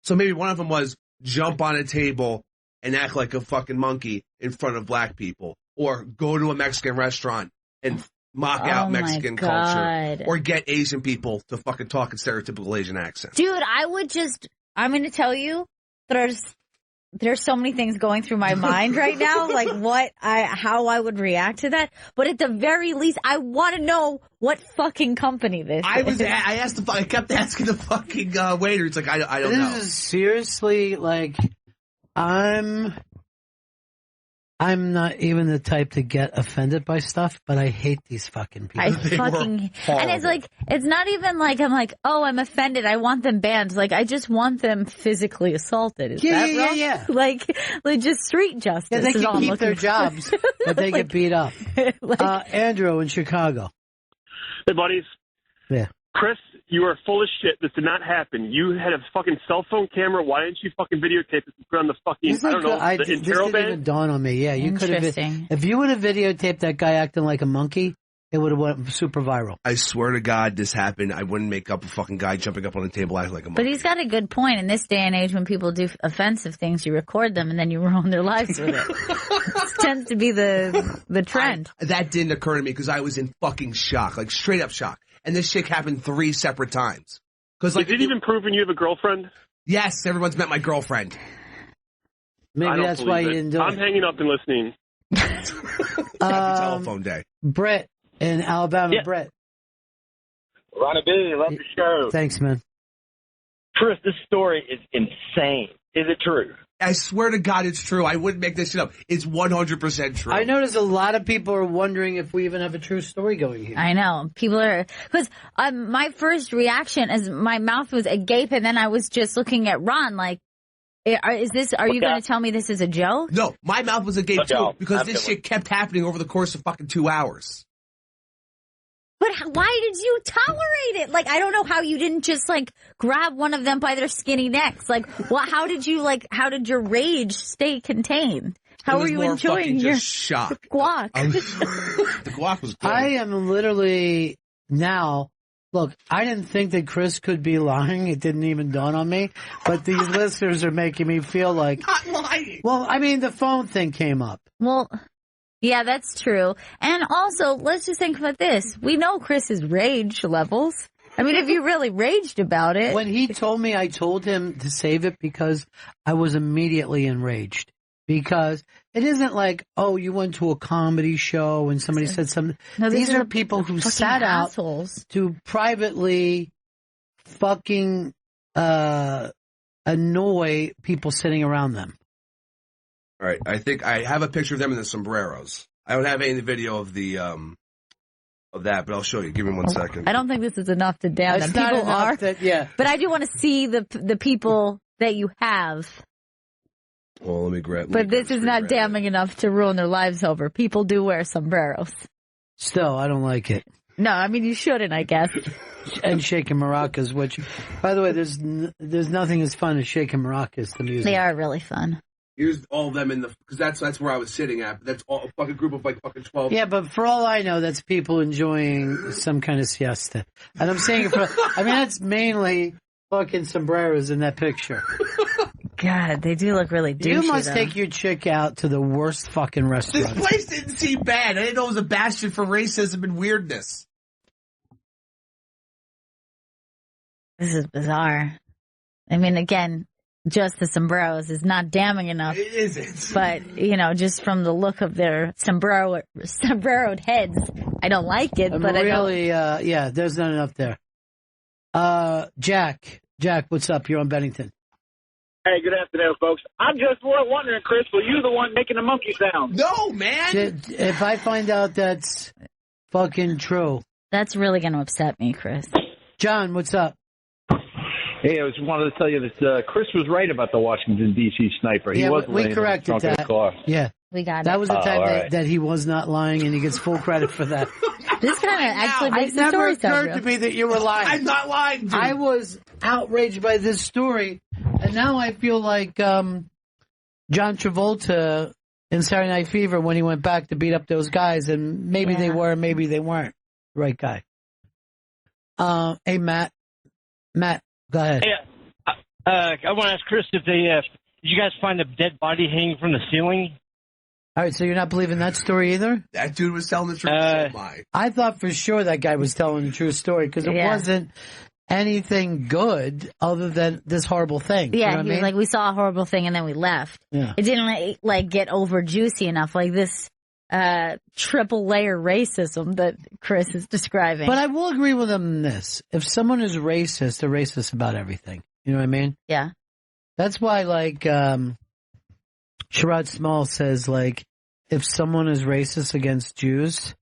So maybe one of them was jump on a table and act like a fucking monkey in front of black people, or go to a Mexican restaurant and mock out Mexican culture, or get Asian people to fucking talk in stereotypical Asian accents. Dude, I'm going to tell you, there's so many things going through my mind right now, like how I would react to that. But at the very least, I want to know what fucking company this is. I kept asking the fucking waiter. It's like, I don't know. This is seriously, like, I'm not even the type to get offended by stuff, but I hate these fucking people. And it's like, it's not even like I'm like, oh, I'm offended. I want them banned. Like, I just want them physically assaulted. Is that wrong? Yeah. Like just street justice. Yeah, they can keep their jobs, but they get beat up. Andrew in Chicago. Hey, buddies. Yeah. Chris, you are full of shit. This did not happen. You had a fucking cell phone camera. Why didn't you fucking videotape it and put it on the fucking, This didn't even dawn on me. Yeah, you could have. If you would have videotaped that guy acting like a monkey, it would have went super viral. I swear to God, this happened. I wouldn't make up a fucking guy jumping up on the table acting like a monkey. But he's got a good point. In this day and age, when people do offensive things, you record them and then you ruin their lives with it. It tends to be the trend. That didn't occur to me because I was in fucking shock, like straight up shock. And this shit happened 3 separate times. Is it even proven you have a girlfriend? Yes, everyone's met my girlfriend. Maybe that's why you didn't do it. I'm hanging up and listening. Happy telephone day. Brett in Alabama. Yeah. Brett. Ron and Fez, love the show. Thanks, man. Chris, this story is insane. Is it true? I swear to God it's true. I wouldn't make this shit up. It's 100% true. I notice a lot of people are wondering if we even have a true story going here. I know. People are, because my first reaction is my mouth was agape, and then I was just looking at Ron like, are you going to tell me this is a joke? No, my mouth was agape too, because this shit kept happening over the course of fucking 2 hours. But why did you tolerate it? Like, I don't know how you didn't just, like, grab one of them by their skinny necks. Like, how did your rage stay contained? How were you enjoying your shock? Guac. The guac was good. I am literally now, look, I didn't think that Chris could be lying. It didn't even dawn on me. But these listeners are making me feel like... Not lying. Well, I mean, the phone thing came up. Well... Yeah, that's true. And also, let's just think about this. We know Chris's rage levels. I mean, if you really raged about it. When he told me, I told him to save it because I was immediately enraged. Because it isn't like, oh, you went to a comedy show and somebody said something. No, these are people who sat assholes. out to privately fucking annoy people sitting around them. All right, I think I have a picture of them in the sombreros. I don't have any video of the of that, but I'll show you. Give me 1 second. I don't think this is enough to damn them. It's not People enough are, that, yeah. but I do want to see the people that you have. Well, let me grab. But this is not damning enough to ruin their lives over. People do wear sombreros. Still, I don't like it. No, I mean, you shouldn't, I guess. And shaking maracas, which, by the way, there's nothing as fun as shaking maracas, the music. They are really fun. Here's all of them in the, because that's where I was sitting at. That's all a fucking group of like fucking 12. Yeah, but for all I know, that's people enjoying some kind of siesta. And I'm saying, that's mainly fucking sombreros in that picture. God, they do look really douchey. You must take your chick out to the worst fucking restaurant. This place didn't seem bad. I didn't know it was a bastion for racism and weirdness. This is bizarre. I mean, again, just the sombreros is not damning enough. It isn't. But, just from the look of their sombreroed heads, I don't like it. But really, there's not enough there. Jack, what's up? You're on Bennington. Hey, good afternoon, folks. I'm just wondering, Chris, were you the one making the monkey sound? No, man. If I find out that's fucking true. That's really going to upset me, Chris. John, what's up? Hey, I just wanted to tell you that Chris was right about the Washington, D.C. sniper. He was we corrected that. Yeah. We got it. That was the time that he was not lying, and he gets full credit for that. This kind of actually makes the story It never occurred to me that you were lying. I'm not lying, dude. I was outraged by this story, and now I feel like John Travolta in Saturday Night Fever when he went back to beat up those guys, and maybe they were, maybe they weren't the right guy. Hey, Matt, go ahead. Hey, I want to ask Chris if did you guys find a dead body hanging from the ceiling? All right, so you're not believing that story either? That dude was telling the truth. I thought for sure that guy was telling the true story because it wasn't anything good other than this horrible thing. Yeah, you know he was like, we saw a horrible thing and then we left. Yeah. It didn't like get over juicy enough, like this triple layer racism that Chris is describing. But I will agree with him in this. If someone is racist, they're racist about everything. You know what I mean? Yeah. That's why, like, Sherrod Small says, like, if someone is racist against Jews,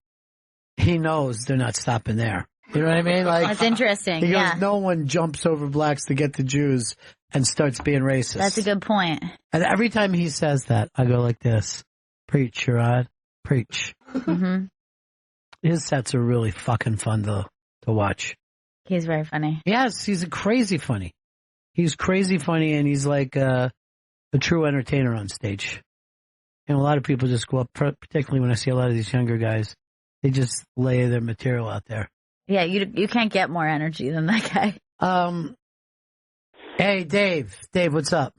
he knows they're not stopping there. You know what I mean? Like, that's interesting. He goes, yeah. No one jumps over blacks to get to Jews and starts being racist. That's a good point. And every time he says that, I go like this. Preach, Sherrod. Preach. Mm-hmm. His sets are really fucking fun to watch. He's very funny. Yes, he's crazy funny. He's crazy funny, and he's like a true entertainer on stage. And a lot of people just go up, particularly when I see a lot of these younger guys, they just lay their material out there. Yeah, you can't get more energy than that guy. Hey, Dave. Dave, what's up?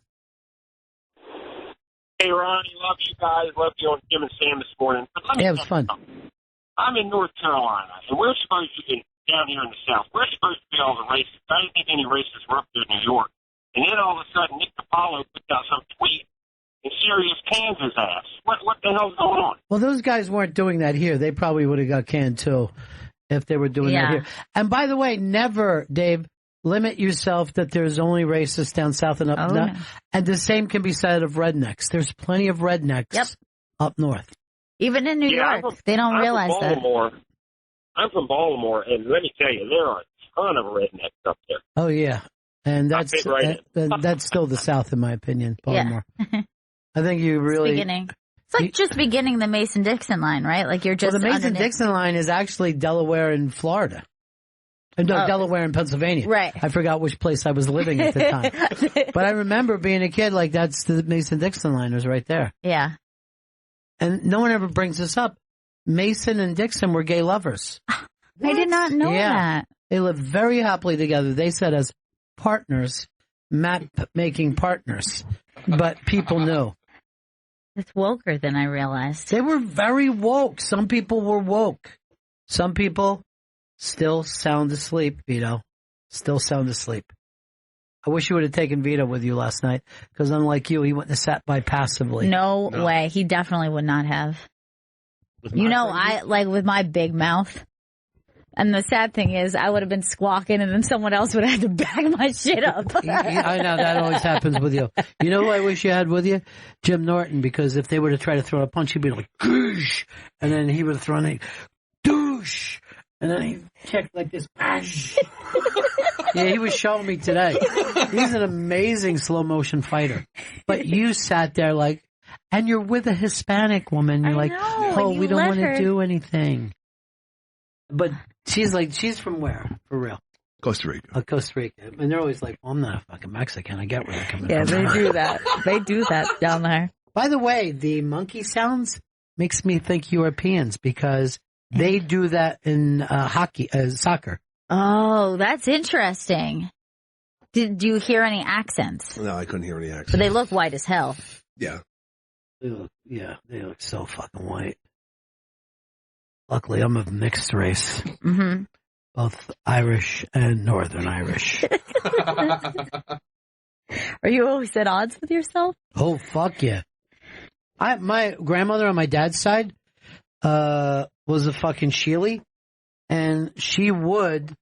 Hey, Ronnie, love you guys. Love you on Jim and Sam this morning. Yeah, it was fun. I'm in North Carolina, and we're supposed to be down here in the South. We're supposed to be all the racists. I didn't think any racists were up there in New York. And then all of a sudden, Nick DiPaolo put out some tweet and Sirius cans his ass. What the hell's going on? Well, those guys weren't doing that here. They probably would have got canned too. if they were doing that here. And by the way, never, Dave, limit yourself that there's only racists down south and up north. And the same can be said of rednecks. There's plenty of rednecks up north. Even in New York, they don't realize that. I'm from Baltimore, and let me tell you, there are a ton of rednecks up there. Oh, yeah. And that's that's still the South, in my opinion, Baltimore. Yeah. I think you really... It's like just beginning the Mason-Dixon line, right? Like you're just the Mason-Dixon line is actually Delaware and Florida. No, Delaware and Pennsylvania. Right. I forgot which place I was living at the time. But I remember being a kid, like that's the Mason-Dixon line was right there. Yeah. And no one ever brings this up. Mason and Dixon were gay lovers. I did not know that. They lived very happily together. They said as partners, map-making partners. But people knew. It's woker than I realized. They were very woke. Some people were woke. Some people still sound asleep, Vito. Still sound asleep. I wish you would have taken Vito with you last night, because unlike you, he wouldn't have sat by passively. No way. He definitely would not have. You know, I like with my big mouth. And the sad thing is, I would have been squawking, and then someone else would have had to back my shit up. I know, that always happens with you. You know who I wish you had with you? Jim Norton, because if they were to try to throw a punch, he'd be like, goosh, and then he would have thrown a douche, and then he'd check like this. Yeah, he was showing me today. He's an amazing slow motion fighter. But you sat there like, and you're with a Hispanic woman. You're like, oh, we don't want to do anything. But she's from where? For real? Costa Rica. Costa Rica. And they're always like, well, I'm not a fucking Mexican. I get where they're coming from. Yeah, they do that. They do that down there. By the way, the monkey sounds makes me think Europeans, because they do that in soccer. Oh, that's interesting. Did you hear any accents? No, I couldn't hear any accents. But they look white as hell. Yeah. They look so fucking white. Luckily, I'm of mixed race. Mm-hmm. Both Irish and Northern Irish. Are you always at odds with yourself? Oh, fuck yeah. My grandmother on my dad's side was a fucking Sheely, and she would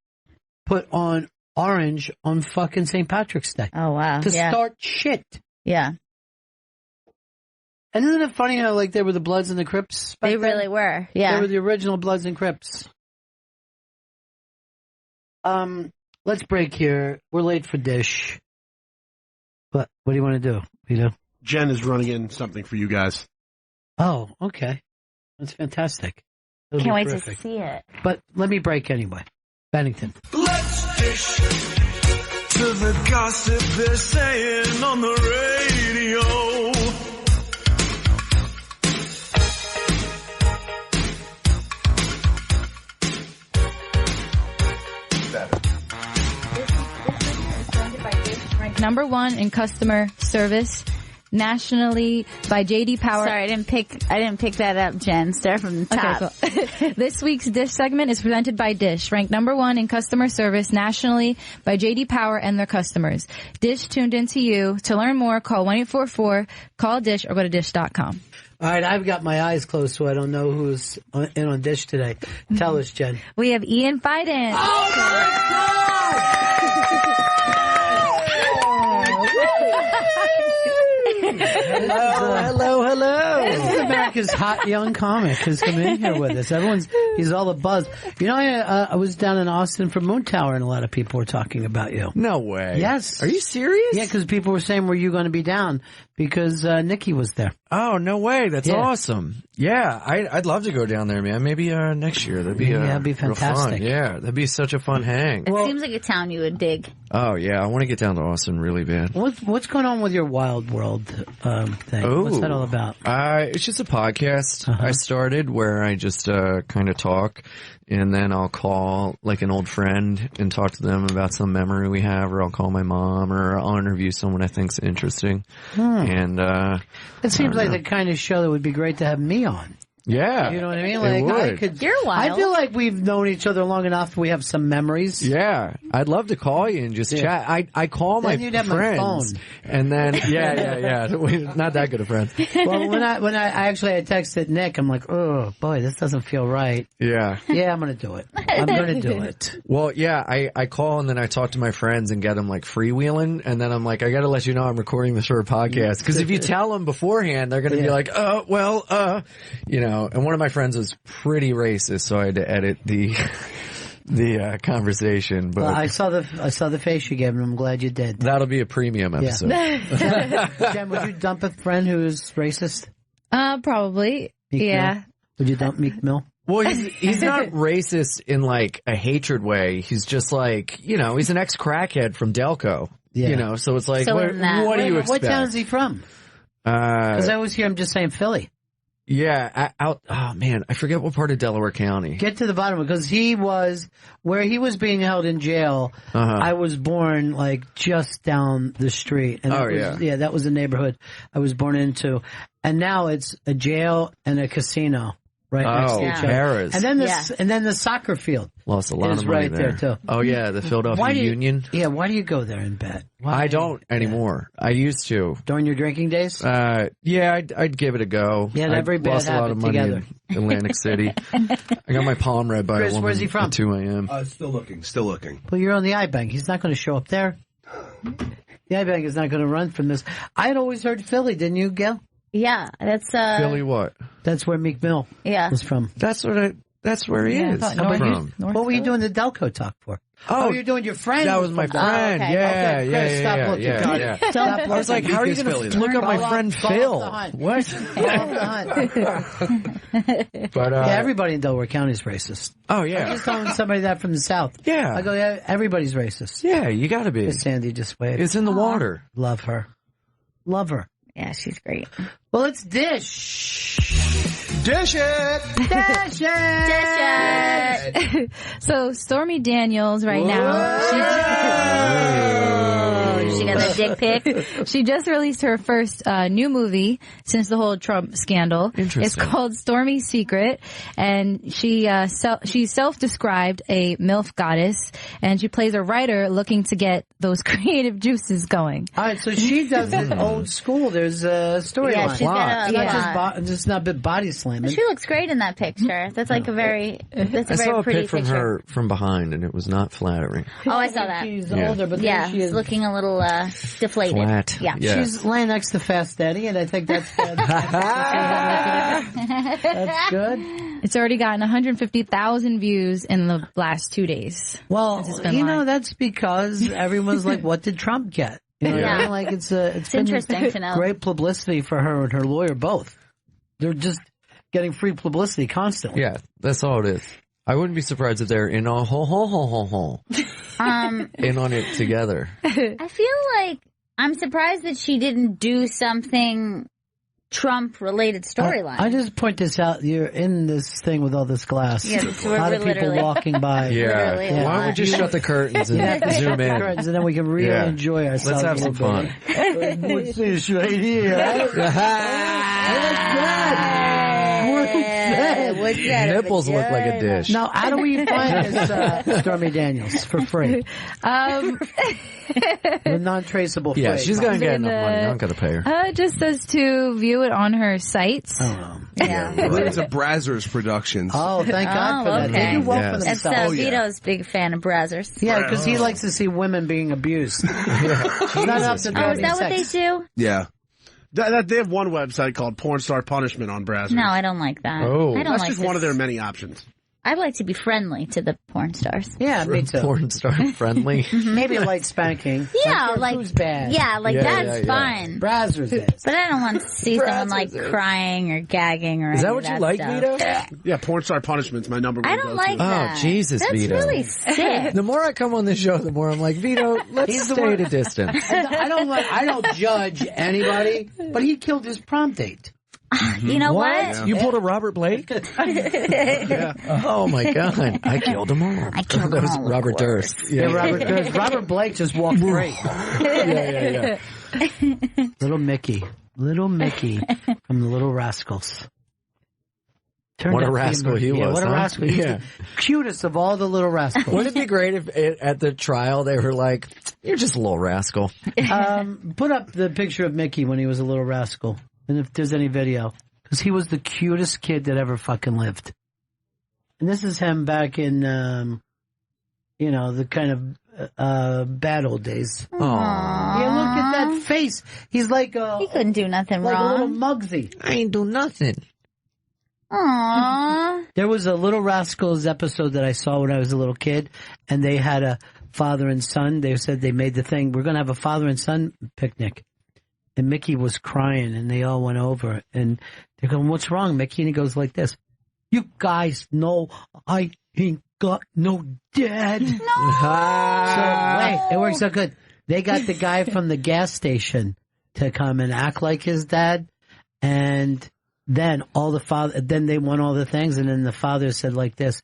put on orange on fucking St. Patrick's Day. Oh, wow. To start shit. Yeah. And isn't it funny how, like, they were the Bloods and the Crips? They really were, yeah. They were the original Bloods and Crips. Let's break here. We're late for Dish. What do you want to do, Vito? Jen is running in something for you guys. Oh, okay. That's fantastic. It'll Can't be wait terrific. to see it. But let me break anyway. Bennington. Let's dish to the gossip they're saying on the radio. Ranked number 1 in customer service nationally by JD Power. Sorry, I didn't pick that up, Jen. Start from the top. Okay, cool. This week's Dish segment is presented by Dish, ranked number 1 in customer service nationally by JD Power and their customers. Dish tuned into you. To learn more, call 1-844-CALL-DISH or go to dish.com. All right, I've got my eyes closed, so I don't know who's in on Dish today. Tell us, Jen. We have Ian Fiden. Oh, my God! Hello. This is America's hot young comic who's coming in here with us. He's all a buzz. You know, I was down in Austin for Moon Tower, and a lot of people were talking about you. No way. Yes. Are you serious? Yeah, because people were saying, were you going to be down? Because Nikki was there. Oh, no way. That's awesome. Yeah, I'd love to go down there, man. Maybe next year. That'd be fantastic. Fun. Yeah, that'd be such a fun hang. It seems like a town you would dig. Oh, yeah. I want to get down to Austin really bad. What's going on with your Wild World thing? Oh. What's that all about? It's just a podcast I started where I just kind of talk, and then I'll call like an old friend and talk to them about some memory we have, or I'll call my mom, or I'll interview someone I think's interesting. And it seems like the kind of show that would be great to have me on. Yeah. You know what I mean? It Like, I would. could. You're wild. I feel like we've known each other long enough. We have some memories. Yeah, I'd love to call you and just chat. I call Then my you'd have my friends, phone. and then yeah. We're not that good of friends. Well, when I actually I texted Nick, I'm like, oh boy, this doesn't feel right. Yeah. Yeah, I'm gonna do it. I'm gonna do it. Well, yeah, I call and then I talk to my friends and get them like freewheeling, and then I'm like, I got to let you know I'm recording this for a podcast, because if you tell them beforehand, they're going to be like, you know. And one of my friends was pretty racist, so I had to edit the conversation. But Well, I saw the face you gave him. I'm glad you did. that'll be a premium episode. Jen, would you dump a friend who's racist? Probably. Meek Yeah. Mill? Would you dump Meek Mill? Well, he's not racist in like a hatred way. He's just like, you know, he's an ex-crackhead from Delco. Yeah. You know, so it's like, So what in that- do you What expect? town is he from? Because I always hear him just saying Philly. Yeah, oh man, I forget what part of Delaware County. Get to the bottom, because he was where he was being held in jail. I was born like just down the street, and that was the neighborhood I was born into. And now it's a jail and a casino right next to each other. Harrah's. And then the soccer field. Lost a lot is of money right there too. Oh yeah, the Philadelphia Union. Why do you go there and bet? I don't anymore. I used to. During your drinking days? Yeah, I'd give it a go. Yeah, every I bad lost a lot of habit money together. in Atlantic City. I got my palm read by Chris, a woman where's he from? at 2 a.m. Still looking. Well, you're on the iBank. He's not going to show up there. The iBank is not going to run from this. I had always heard Philly, didn't you, Gail? Yeah, that's Philly what? That's where Meek Mill was from. That's where he is. I'm from. What were you doing the Delco talk for? Oh, you're doing your friend. That was my friend. Okay, Chris, stop looking. Yeah. Stop I was like, how are you going to look up my friend Phil? What? But everybody in Delaware County is racist. Oh yeah. I was telling somebody that from the South. Yeah. I go, yeah, everybody's racist. Yeah, you got to be. Sandy just waved. It's in the water. Love her. Love her. Yeah, she's great. Well, it's Dish. Dish it! Dish it! Dish it! So Stormy Daniels right now. She got a dick pic. She just released her first new movie since the whole Trump scandal. Interesting. It's called Stormy's Secret, and she's self-described a MILF goddess, and she plays a writer looking to get those creative juices going. All right, so she does it old school. There's a storyline. Yeah, she's got a just not bit body slamming. She looks great in that picture. That's like a very, that's a I very saw a pretty pic from picture. her from behind, and it was not flattering. Oh, I saw that. She's Yeah. older, but Yeah, she is looking a little deflated. Flat. Yeah. Yeah. She's laying next to Fast Eddie, and I think that's that's good. It's already gotten 150,000 views in the last 2 days. Well, Since it's been you know, live. that's because everyone's like, what did Trump get? You know what I mean? Like, it's been interesting to know. great publicity for her and her lawyer both. They're just getting free publicity constantly. Yeah, that's all it is. I wouldn't be surprised if they're in on in on it together. I feel like I'm surprised that she didn't do something Trump-related storyline. I just point this out. You're in this thing with all this glass. Yeah, a lot of people literally- walking by. Literally a Why don't we lot. just shut the curtains You have and to shut zoom the in? curtains, and then we can really Yeah. enjoy ourselves. Let's have some a fun. little bit. What's this right here? What's that? Nipples look like a dish. Now, how do we find this Stormy Daniels for free? With non-traceable Yeah, freight. she's gonna get And, enough money. I don't gotta pay her. It just says to view it on her sites. Yeah. It's a Brazzers Productions. Oh, thank God for that. okay. They do well for That's themselves. Vito's big fan of Brazzers. Yeah, because he likes to see women being abused. She's not up to Oh, is that what they do? Yeah. They have one website called Porn Star Punishment on Brazzers. No, I don't like that. Oh. I don't That's like just this. one of their many options. I'd like to be friendly to the porn stars. Yeah, me too. Porn star friendly. Maybe a light spanking. Yeah, like who's bad? Yeah, like Yeah, that's yeah, yeah. fine. Brazzers is. But I don't want to see someone like crying or gagging or Is any that of what you like, stuff. Vito? Yeah, Porn Star Punishment's my number one I don't go-to. like that. Oh, Jesus, That's Vito. really sick. The more I come on this show, the more I'm like, Vito, let's He's the stay one- at a distance. I don't judge anybody, but he killed his prom date. You know what? You pulled a Robert Blake? Oh my God! I killed them all. I killed that them was all, of Robert course. Durst. Yeah, Robert Blake just walked free. yeah. Little Mickey from the Little Rascals. Turned What a out to be rascal he yeah, was, What a huh? rascal. He's Yeah. the cutest of all the little rascals. Wouldn't it be great if at the trial they were like, "You're just a little rascal." Put up the picture of Mickey when he was a little rascal, and if there's any video, because he was the cutest kid that ever fucking lived. And this is him back in, the kind of bad old days. Aww. Yeah, look at that face. He's like He couldn't do nothing like a little wrong. Muggsy. I ain't do nothing. Aww. There was a Little Rascals episode that I saw when I was a little kid, and they had a father and son. They said they made the thing, we're going to have a father and son picnic. And Mickey was crying, and they all went over, and they're going, what's wrong, Mickey? And he goes like this, you guys know I ain't got no dad. No. So, wait, it works so good. They got the guy from the gas station to come and act like his dad, and then then they won all the things, and then the father said like this,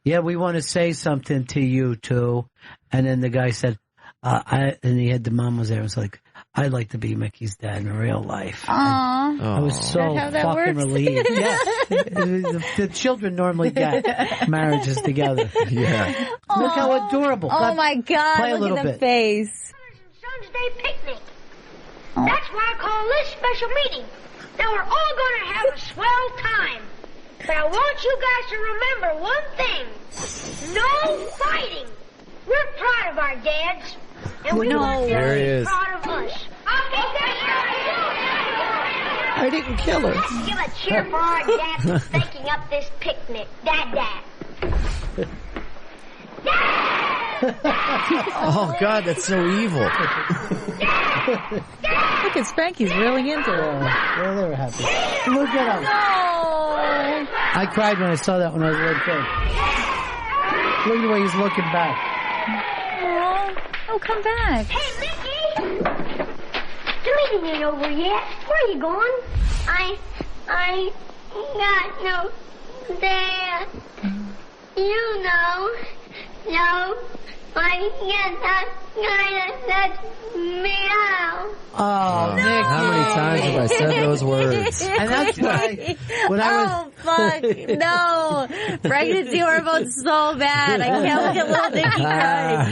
yeah, we want to say something to you too. And then the guy said, and he had the mom was there. It was like, I'd like to be Mickey's dad in real life. Aww. I was so How that fucking works? relieved. Yeah. The children normally get marriages together. Yeah. Look how adorable. Oh my God! Play a Look little at the bit. face. Son's Day picnic. That's why I call this special meeting. Now we're all going to have a swell time. But I want you guys to remember one thing. No fighting. We're proud of our dads. And we want them There he to be is. proud of us. I didn't kill her. Let's give a cheer for our dads for thinking up this picnic. Dad. Oh God, that's so evil. Look at Spanky's really into it. Yeah, they were happy. Look at him. No. I cried when I saw that when I was a little kid. Look at the way he's looking back. Oh, come back. Hey, Mickey! The meeting ain't over yet. Where are you going? I got no dad. You know. No, I guess that guy that's meow. Oh, Nick. How many times have I said those words? And that's why when I was... fuck, no. Pregnancy hormones so bad. I can't look at little Nicky cry.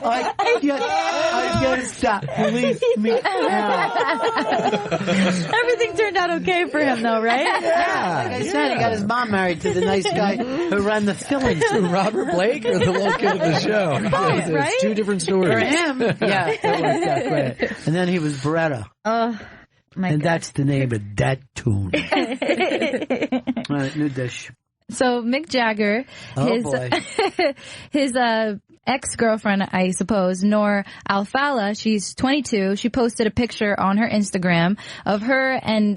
I gotta stop. Release me now. Everything turned out okay for him though, right? Yeah, like I said, he got his mom married to the nice guy who ran the Phillies. Robert Blake or the little kid of the show? Both, It's right? two different stories. For him, yeah, it worked out great. And then he was Beretta. Oh, my And God. that's the name of that tune. All right, new dish. So Mick Jagger, Oh, boy. his ex-girlfriend, I suppose, Noor Alfala, she's 22. She posted a picture on her Instagram of her and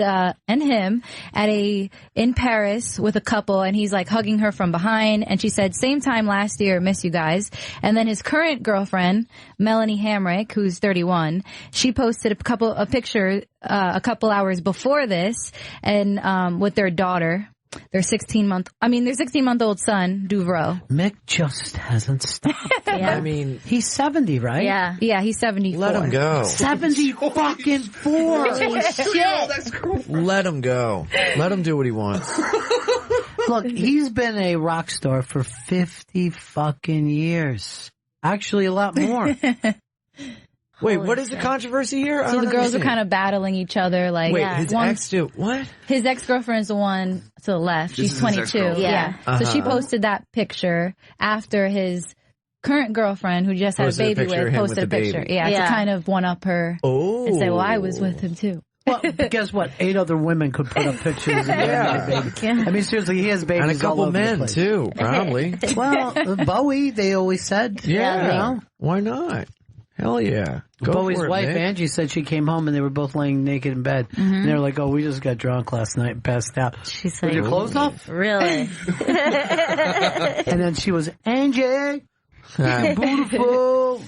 him in Paris with a couple, and he's like hugging her from behind. And she said, "Same time last year, miss you guys." And then his current girlfriend, Melanie Hamrick, who's 31, she posted a picture a couple hours before this, and with their daughter. Their 16-month-old son, Duvro. Mick just hasn't stopped. Yeah. I mean, He's 70, right? Yeah, he's 74. let him go. 70 fucking 4. Holy shit. Let him go. Let him do what he wants. Look, he's been a rock star for 50 fucking years. Actually, a lot more. Wait, what is the controversy here? So the girls are kind of battling each other. Like, Wait, his ex do what? His ex-girlfriend's the one to the left. This She's is his 22. ex-girlfriend. Yeah. So she posted that picture after his current girlfriend, who just had a Posted a baby picture of with, him posted a with the picture. baby. Yeah, Yeah. to kind of one up her Oh. and say, "Well, I was with him too." Well, guess what? 8 other women could put up pictures of Yeah. my baby. I mean, seriously, he has babies And a couple all over the men place. too, probably. Well, Bowie, they always said. Yeah. You know? Why not? Hell yeah. Go Bowie's for it, wife, Mick. Angie, said she came home and they were both laying naked in bed. And they were like, "Oh, we just got drunk last night and passed out." She's With like, your clothes off? really? And then she was, "Angie, you're beautiful."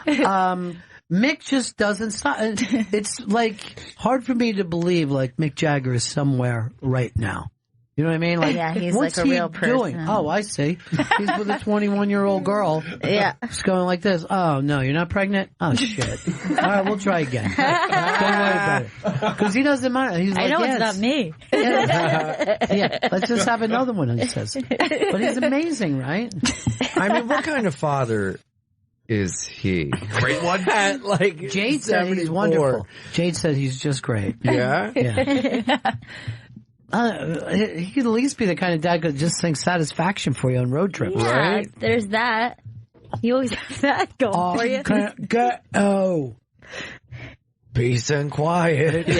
Mick just doesn't stop. It's like hard for me to believe like Mick Jagger is somewhere right now. You know what I mean? Like, Yeah, he's what's like a he real doing? person. Oh, I see. He's with a 21-year-old girl. Yeah. It's going like this. Oh, no, you're not pregnant? Oh, shit. All right, we'll try again. Don't worry about it. Because he doesn't mind. He's like, I know yes. it's not me. Yeah, let's just have another one, he says. But he's amazing, right? I mean, what kind of father is he? Great one? Like, Jade said he's 74. wonderful. Jade said he's just great. Yeah? Yeah. He could at least be the kind of dad that just thinks satisfaction for you on road trips. Yeah, Right? there's that. You always have that going for you. Peace and quiet. Let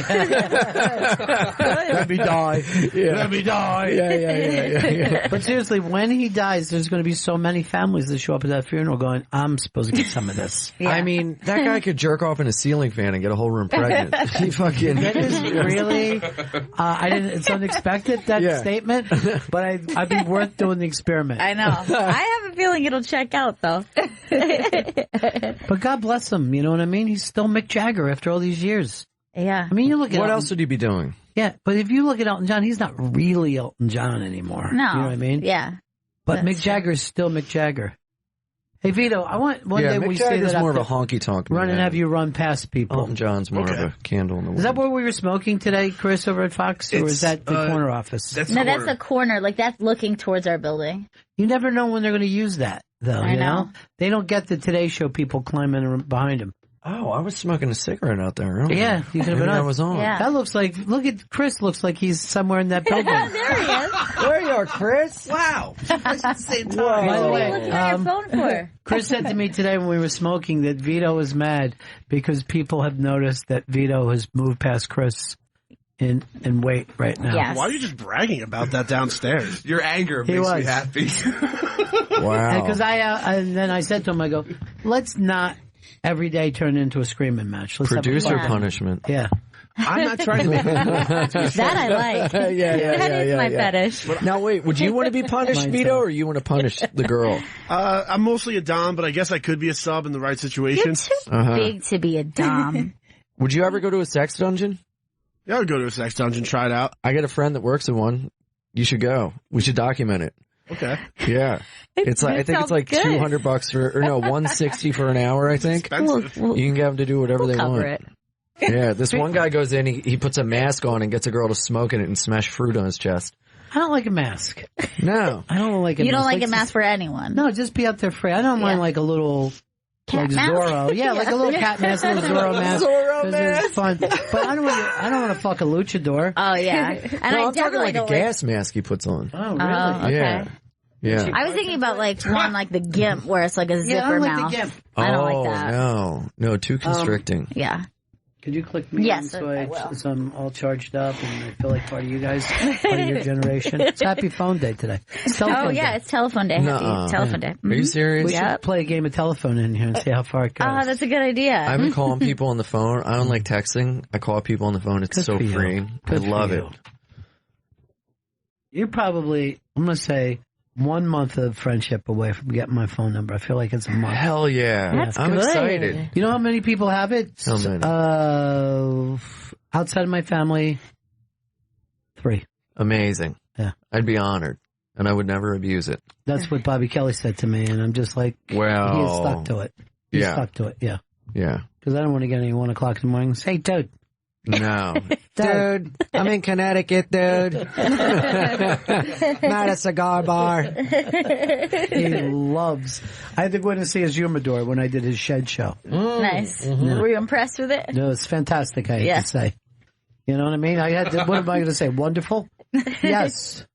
me die. Yeah. Let me die. Yeah. But seriously, when he dies, there's going to be so many families that show up at that funeral going, I'm supposed to get some of this. I mean, that guy could jerk off in a ceiling fan and get a whole room pregnant. He fucking... That is really, it's unexpected, that statement, but I'd be worth doing the experiment. I know. I have a feeling it'll check out, though. But God bless him, you know what I mean? He's still Mick Jagger after all these years. Yeah. I mean, you look at What Elton, else would he be doing? Yeah, but if you look at Elton John, he's not really Elton John anymore. No. You know what I mean? Yeah. But Mick Jagger is still Mick Jagger. Hey, Vito, I want one day Mick we say Jagger's that more of a up honky-tonk run and man. have you run past people. Elton John's more of a candle in the wind. Is that where we were smoking today, Chris, over at Fox? Or is that the corner office? That's the corner. Like, that's looking towards our building. You never know when they're going to use that, though. I you know. They don't get the Today Show people climbing behind him. Oh, I was smoking a cigarette out there. Really? Yeah, you could have been Maybe I on. was on. Yeah. That looks like, look at Chris, looks like he's somewhere in that building. There he is. There you are, Chris. Wow. At the same time. By the What are way, you looking at your phone for? Chris said to me today when we were smoking that Vito is mad because people have noticed that Vito has moved past Chris in weight right now. Yes. Why are you just bragging about that downstairs? Your anger He makes me was. happy. Wow. Because and then I said to him, I go, let's not every day turn into a screaming match. Let's have a Producer fun. punishment. Yeah. I'm not trying to make That I like. That is my fetish. Now wait, would you want to be punished, Mine Vito, too. or you want to punish the girl? I'm mostly a dom, but I guess I could be a sub in the right You're situations. too big to be a dom. Would you ever go to a sex dungeon? Yeah, I would go to a sex dungeon, try it out. I got a friend that works in one. You should go. We should document it. Okay. Yeah. It's like, I think it's like sounds good. $200 for, or no, $160 for an hour, I think. Expensive. You can get them to do whatever they cover want. it. Yeah, this one guy goes in, he puts a mask on and gets a girl to smoke in it and smash fruit on his chest. I don't like a mask. No. I don't like a You mask. don't like a just- mask for anyone. No, just be out there free. I don't mind like a little Cat like mask? Zorro. Yeah, like a little cat mask, a little Zorro mask. Zorro 'cause mask. It's fun. But I don't want to fuck a luchador. Oh, yeah. And No, I I'm talking definitely like a don't gas mask he puts on. Oh, really? Oh, okay. Yeah. Yeah. I was thinking about like one like the GIMP where it's like a zipper Yeah, I don't like mouth. the GIMP. I don't Oh, like that. no, too constricting. Yeah. Could you click me Yes, in I will. so I'm all charged up and I feel like part of you guys, part of your generation? It's Happy Phone Day today. It's telephone Oh yeah, day. it's telephone day. Happy Nuh-uh. telephone day. Are you Mhm. serious? We should play a game of telephone in here and see how far it goes. Oh, that's a good idea. I've been calling people on the phone. I don't like texting. I call people on the phone. It's Good so for you. freeing. Good I love for it. you. You're probably, I'm going to say, 1 month of friendship away from getting my phone number. I feel like it's a month. Hell yeah. That's I'm good. excited. You know how many people have it? How many? Outside of my family, 3. Amazing. Yeah. I'd be honored. And I would never abuse it. That's what Bobby Kelly said to me, and I'm just like, Well, he's stuck to it. He's yeah. stuck to it, yeah. Yeah. Because I don't want to get any 1 o'clock in the morning and say, hey, dude. No. Dude, I'm in Connecticut, dude. Not a cigar bar. He loves. I had to go in and see his humidor when I did his shed show. Nice. Mhm. Were you impressed with it? No, it's fantastic, I hate Yeah. to say. You know what I mean? I had to, what am I going to say? Wonderful? Yes.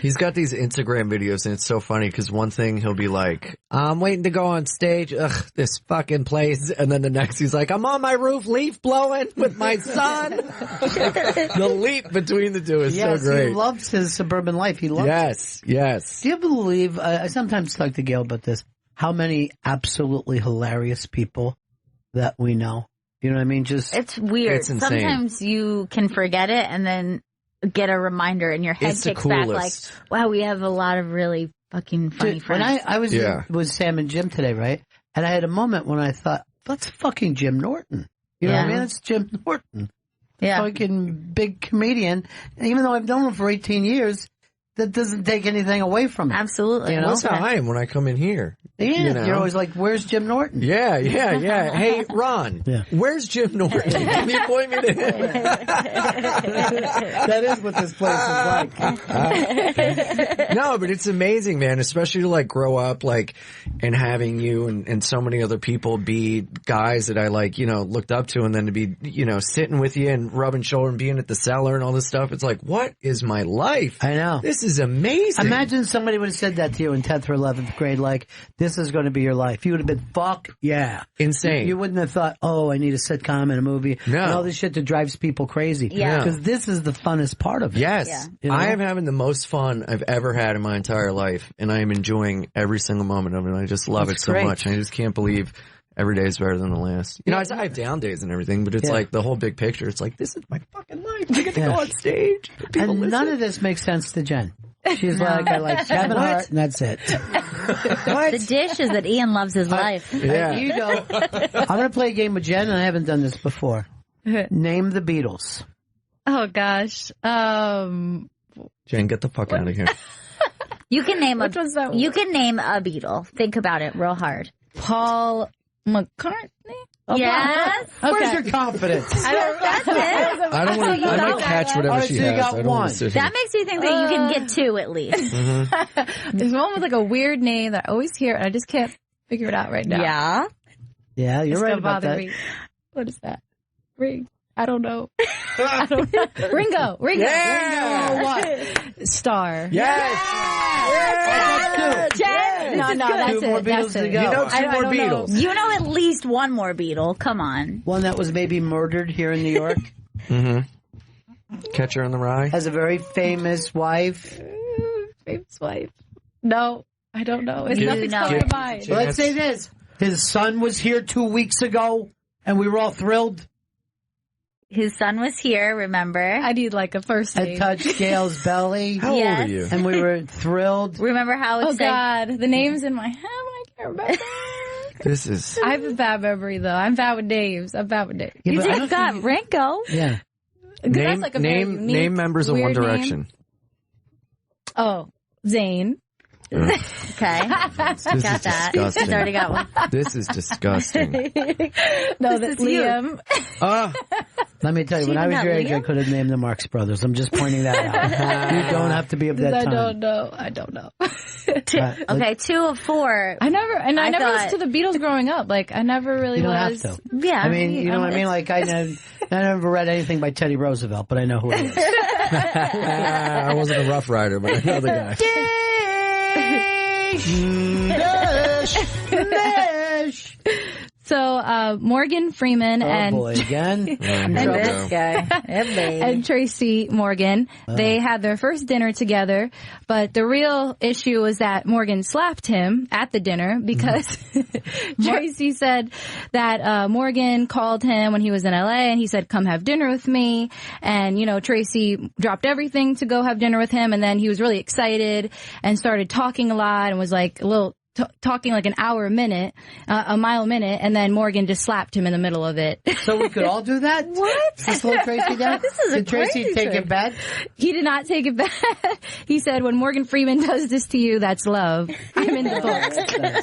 He's got these Instagram videos, and it's so funny because one thing he'll be like, I'm waiting to go on stage. Ugh, this fucking place. And then the next he's like, I'm on my roof leaf blowing with my son. The leap between the two is Yes, so great. he loves his suburban life. He loves it. Yes, yes. Do you believe, I sometimes talk to Gail about this, how many absolutely hilarious people that we know? You know what I mean? Just It's weird. It's insane. Sometimes you can forget it and then get a reminder and your head It's the kicks back like, coolest. wow, we have a lot of really fucking funny Dude, when friends. I was Yeah. with Sam and Jim today, right? And I had a moment when I thought, that's fucking Jim Norton. You know what I Yeah. mean? It's Jim Norton. Yeah. Fucking big comedian. And even though I've known him for 18 years, that doesn't take anything away from it. Absolutely. You know? That's how I am when I come in here. Yeah, You know? you're always like, "Where's Jim Norton?" Yeah. Hey, Ron, where's Jim Norton? Can you point me to him? That is what this place is like. No, but it's amazing, man, especially to like grow up like and having you and so many other people be guys that I like, you know, looked up to, and then to be, you know, sitting with you and rubbing shoulder and being at the cellar and all this stuff. It's like, what is my life? I know. This is amazing. Imagine somebody would have said that to you in 10th or 11th grade, like, this is going to be your life. You would have been, fuck yeah. Insane. You wouldn't have thought, oh, I need a sitcom and a movie. No. And all this shit that drives people crazy. Yeah. Because this is the funnest part of it. Yes. Yeah. You know? I am having the most fun I've ever had in my entire life, and I am enjoying every single moment of it. I just love That's it so great. much. I just can't believe every day is better than the last. You know, I have down days and everything, but it's like the whole big picture. It's like, this is my fucking life. I get to go on stage. And none of this makes sense to Jen. She's like, I like Kevin Hart, and that's it. The dish is that Ian loves his life. Yeah. Here you go. I'm going to play a game with Jen, and I haven't done this before. Name the Beatles. Oh gosh. Jen, get the fuck out of here. You can name Which one's that one? You can name a Beatle. Think about it real hard. Paul McCartney? Yes. Where's your confidence? That's it. I don't want to. I might catch whatever she has. I don't want to sit here. That makes you think that you can get two at least. There's one with like a weird name that I always hear, and I just can't figure it out right now. Yeah. Yeah, you're It's right gonna about bother that. me. What is that? Ring. I don't know. I don't know. Ringo. Yeah. Ringo what? Star. Jen, No, that's Two more it. Beatles That's to it. go. You know, I two more don't know. Beatles. You know at least one more Beatle. Come on. One that was maybe murdered here in New York. Catcher in the Rye. Has a very famous wife. Famous wife. No, I don't know. It's You nothing's know. coming to mind. But let's say this. His son was here 2 weeks ago, and we were all thrilled. His son was here, remember? I need like a first I name. touched Gail's belly. How old are you? And we were thrilled. Remember how Oh it's like, God, the name's in my head, but I can't remember. This is. I have a bad memory though. I'm bad with names. Yeah, you but I just don't got think Ringo. Yeah. That's like a very unique, name members of One weird name. Direction. Oh, Zayn. Okay. This is Got that. disgusting. He's already got one. This is disgusting. No, that's Liam. Let me tell you, when I was your age, I could have named the Marx Brothers. I'm just pointing that out. You don't have to be of that I time. don't know. I don't know. Okay, 2 of 4. I never thought- listened to the Beatles growing up. Like I never really You don't was. have to. Yeah. I mean, you know what I mean? Like, I never read anything by Teddy Roosevelt, but I know who he is. I wasn't a Rough Rider, but I know the guy. So Morgan Freeman Oh and boy, again. And this guy. and Tracy Morgan, they had their first dinner together, but the real issue was that Morgan slapped him at the dinner because Tracy said that Morgan called him when he was in LA and he said, come have dinner with me. And, you know, Tracy dropped everything to go have dinner with him, and then he was really excited and started talking a lot and was like a little talking like an hour a minute, a mile a minute, and then Morgan just slapped him in the middle of it. So we could all do that? What? Just slow Tracy down? This is a Did Tracy crazy take trick. it bad? He did not take it back. He said, when Morgan Freeman does this to you, that's love. I'm in the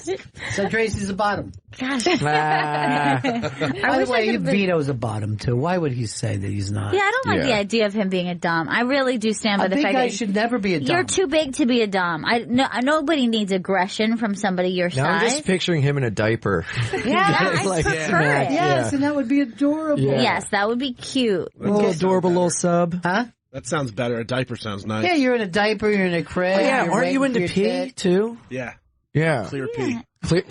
books. So Tracy's a bottom. Gosh. By the wish I way, could've been- Vito's a bottom too. Why would he say that he's not? Yeah, I don't like the idea of him being a dom. I really do stand by A the big fact guy that should never be a dom. you're too big to be a dom. Nobody needs aggression from somebody your Now I'm size. just picturing him in a diaper. Yeah, I Like, prefer yeah. it. Yes, and that would be adorable. Yeah. Yes, that would be cute. Little adorable little sub. Huh? That sounds better. A diaper sounds nice. Yeah, you're in a diaper, you're in a crib. Yeah, you're aren't you waiting into for your pee tit. too? Yeah. Yeah. Clear pee. Clear.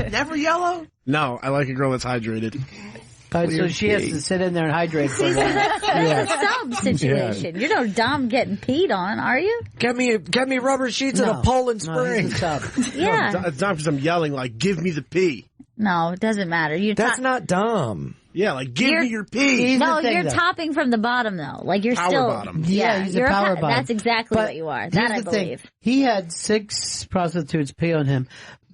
Never yellow? No, I like a girl that's hydrated. So she has to sit in there and hydrate for a See, while. that's a sub situation. You're no dom getting peed on, are you? Get me rubber sheets and a Poland No, Spring. he's a sub. Yeah. No, it's not because I'm yelling like, give me the pee. No, it doesn't matter. That's not dumb. Yeah, like, give You're- me your pee. Here's No, the thing, you're though. topping from the bottom though. Like you're Power still bottom. Yeah, he's a you're power bottom. That's exactly But what you are. here's That I the thing. believe. He had 6 prostitutes pee on him,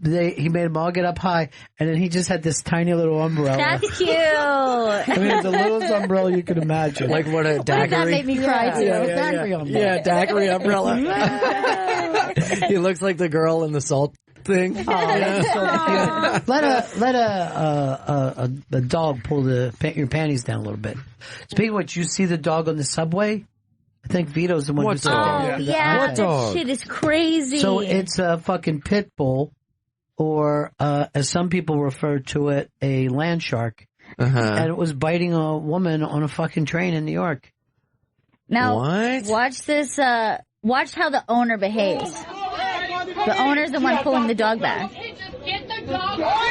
he made them all get up high, and then he just had this tiny little umbrella. That's cute. I mean, it's the littlest umbrella you can imagine. Like what a daiquiri. That made me cry too. Daiquiri umbrella. Yeah, daiquiri umbrella. He looks like the girl in the salt thing. Oh, that's so cute. Let a dog pull your panties down a little bit. Speaking of which, you see the dog on the subway? I think Vito's the one who said that. Oh, yeah. That shit is crazy. So it's a fucking pit bull, or as some people refer to it, a land shark. And it was biting a woman on a fucking train in New York. Now, what? Watch this. Watch how the owner behaves. The owner's the one pulling the dog back. Get the dog off.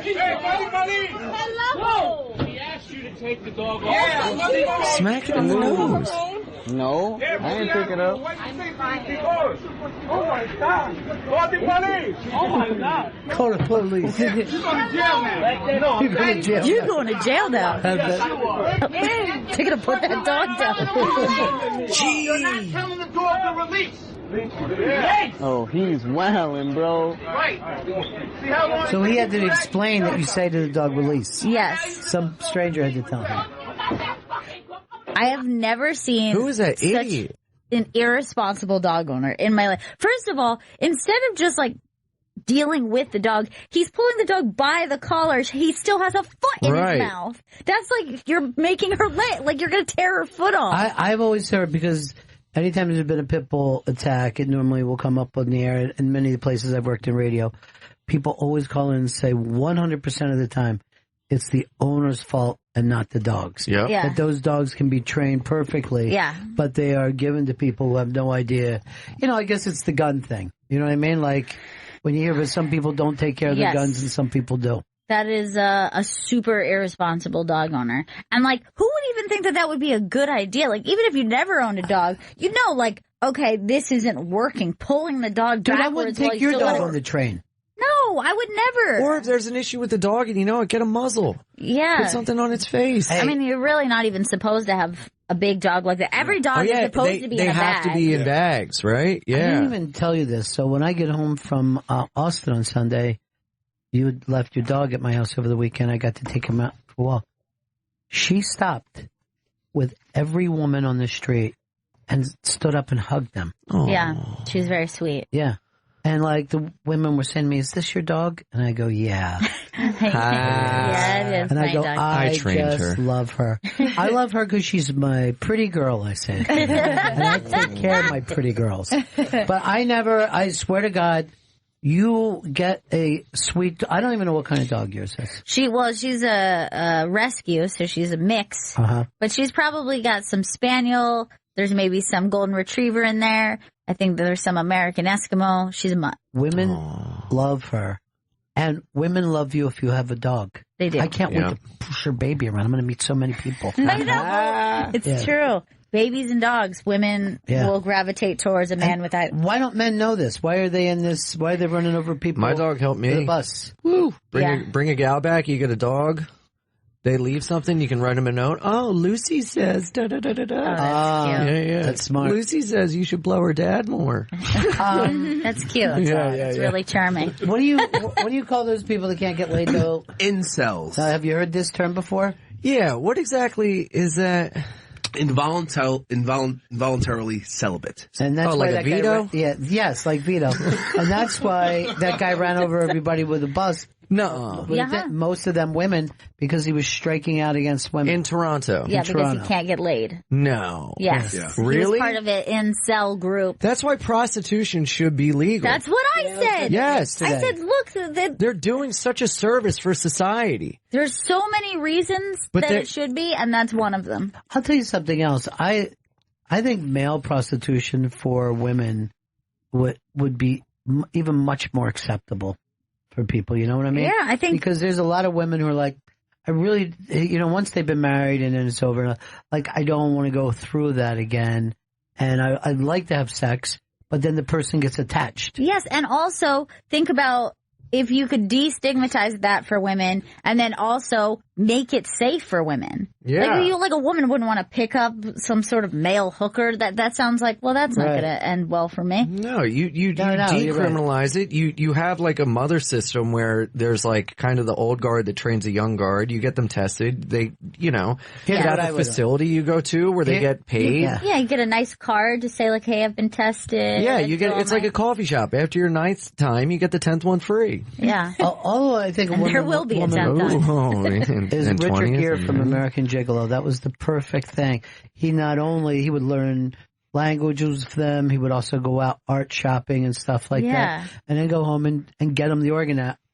Hey, buddy. Hello. We asked you to take the dog off. Yeah, smack it in the nose. No, I didn't pick it up. Oh my God. Call the police. Oh my God. Call the police. You're going to jail now. No, you're going to jail. You're going to jail now. Yes, you are. They're going to put that dog down. Gee. You're not telling the dog to release. Oh, he's wilding, bro. Right. See how long So he had to explain that you say to the dog, release. Yes. Some stranger had to tell him. I have never seen Who is that such idiot? an irresponsible dog owner in my life. First of all, instead of just like dealing with the dog, he's pulling the dog by the collar. He still has a foot in his mouth. That's like you're making her like you're going to tear her foot off. I've always heard, because anytime there's been a pit bull attack, it normally will come up on the air. In many of the places I've worked in radio, people always call in and say 100% of the time, it's the owner's fault and not the dogs. Yep. Yeah. That those dogs can be trained perfectly. Yeah. But they are given to people who have no idea. You know, I guess it's the gun thing. You know what I mean? Like when you hear that some people don't take care of their guns and some people do. That is a super irresponsible dog owner. And like, who would even think that would be a good idea? Like, even if you never owned a dog, you know, like, okay, this isn't working. Pulling the dog Dude, backwards I wouldn't while take you your still dog let on the train. No, I would never. Or if there's an issue with the dog and you know it, get a muzzle. Yeah. Put something on its face. I mean, you're really not even supposed to have a big dog like that. Every dog is supposed to be in a bag. They have to be in bags, right? I didn't even tell you this. So when I get home from Austin on Sunday, you had left your dog at my house over the weekend. I got to take him out for a walk. She stopped with every woman on the street and stood up and hugged them. Yeah, she was very sweet. Yeah. And like the women were saying to me, is this your dog? And I go, yeah. Yeah, it is And my I go, dog. I trained just her. love her. I love her because she's my pretty girl, I say. And I take care of my pretty girls. But I swear to God, you get a sweet, I don't even know what kind of dog yours is. She's a rescue, so she's a mix. But she's probably got some spaniel. There's maybe some golden retriever in there. I think there's some American Eskimo. She's a mutt. Women love her. And women love you if you have a dog. They do. I can't wait to push her baby around. I'm going to meet so many people. I know. It's true. Babies and dogs, women will gravitate towards a man with that. Why don't men know this? Why are they in this? Why are they running over people? My dog helped me. with a bus. Woo! Bring a gal back. You get a dog. They leave something. You can write them a note. Oh, Lucy says da da da da da. Yeah. That's smart. Lucy says you should blow her dad more. That's cute. It's really charming. What do you call those people that can't get laid though? Incels. Have you heard this term before? Yeah. What exactly is that? Involuntarily celibate. And that's why like a that guy Vito? yes, like Vito. And that's why that guy ran over everybody with a bus. No. Most of them women, because he was striking out against women. In Toronto. Yeah, because he can't get laid. No. Yes. Yeah. He Really? was part of an incel group. That's why prostitution should be legal. That's what I said. Yes. I said, look, They're doing such a service for society. there's so many reasons But that there- it should be, and that's one of them. I'll tell you something else. I think male prostitution for women would be even much more acceptable for people. You know what I mean? Yeah, I think because there's a lot of women who are like, I really, once they've been married and then it's over, like I don't want to go through that again, and I'd like to have sex, but then the person gets attached. Yes, and also think about if you could destigmatize that for women, and then also make it safe for women. Yeah. Like a woman wouldn't want to pick up some sort of male hooker. That sounds like, well, that's not Right. going to end well for me. No, you No, you're decriminalize it. You have like a mother system where there's like kind of the old guard that trains a young guard. You get them tested. They, get out of a facility you go to where they get paid. Yeah, you get a nice card to say like, hey, I've been tested. Yeah, you get, it's like a coffee shop. After your 9th time, you get the 10th one free. Yeah. Although I think And there will be a 10th time. Oh, is and Richard 20th, Gere from mhm. American Gigolo. That was the perfect thing. He would learn languages for them. He would also go out art shopping and stuff like that, and then go home and get them the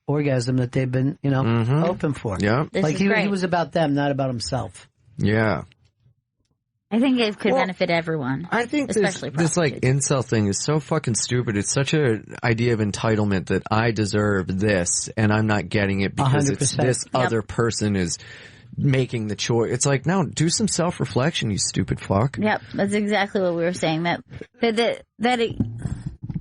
orgasm that they've been, hoping for. Yeah. This Like is he great. was about them, not about himself. Yeah. I think it could benefit everyone. I think especially this like incel thing is so fucking stupid. It's such an idea of entitlement that I deserve this and I'm not getting it because it's 100%. this other person is making the choice. It's like, no, do some self-reflection, you stupid fuck. Yep, that's exactly what we were saying.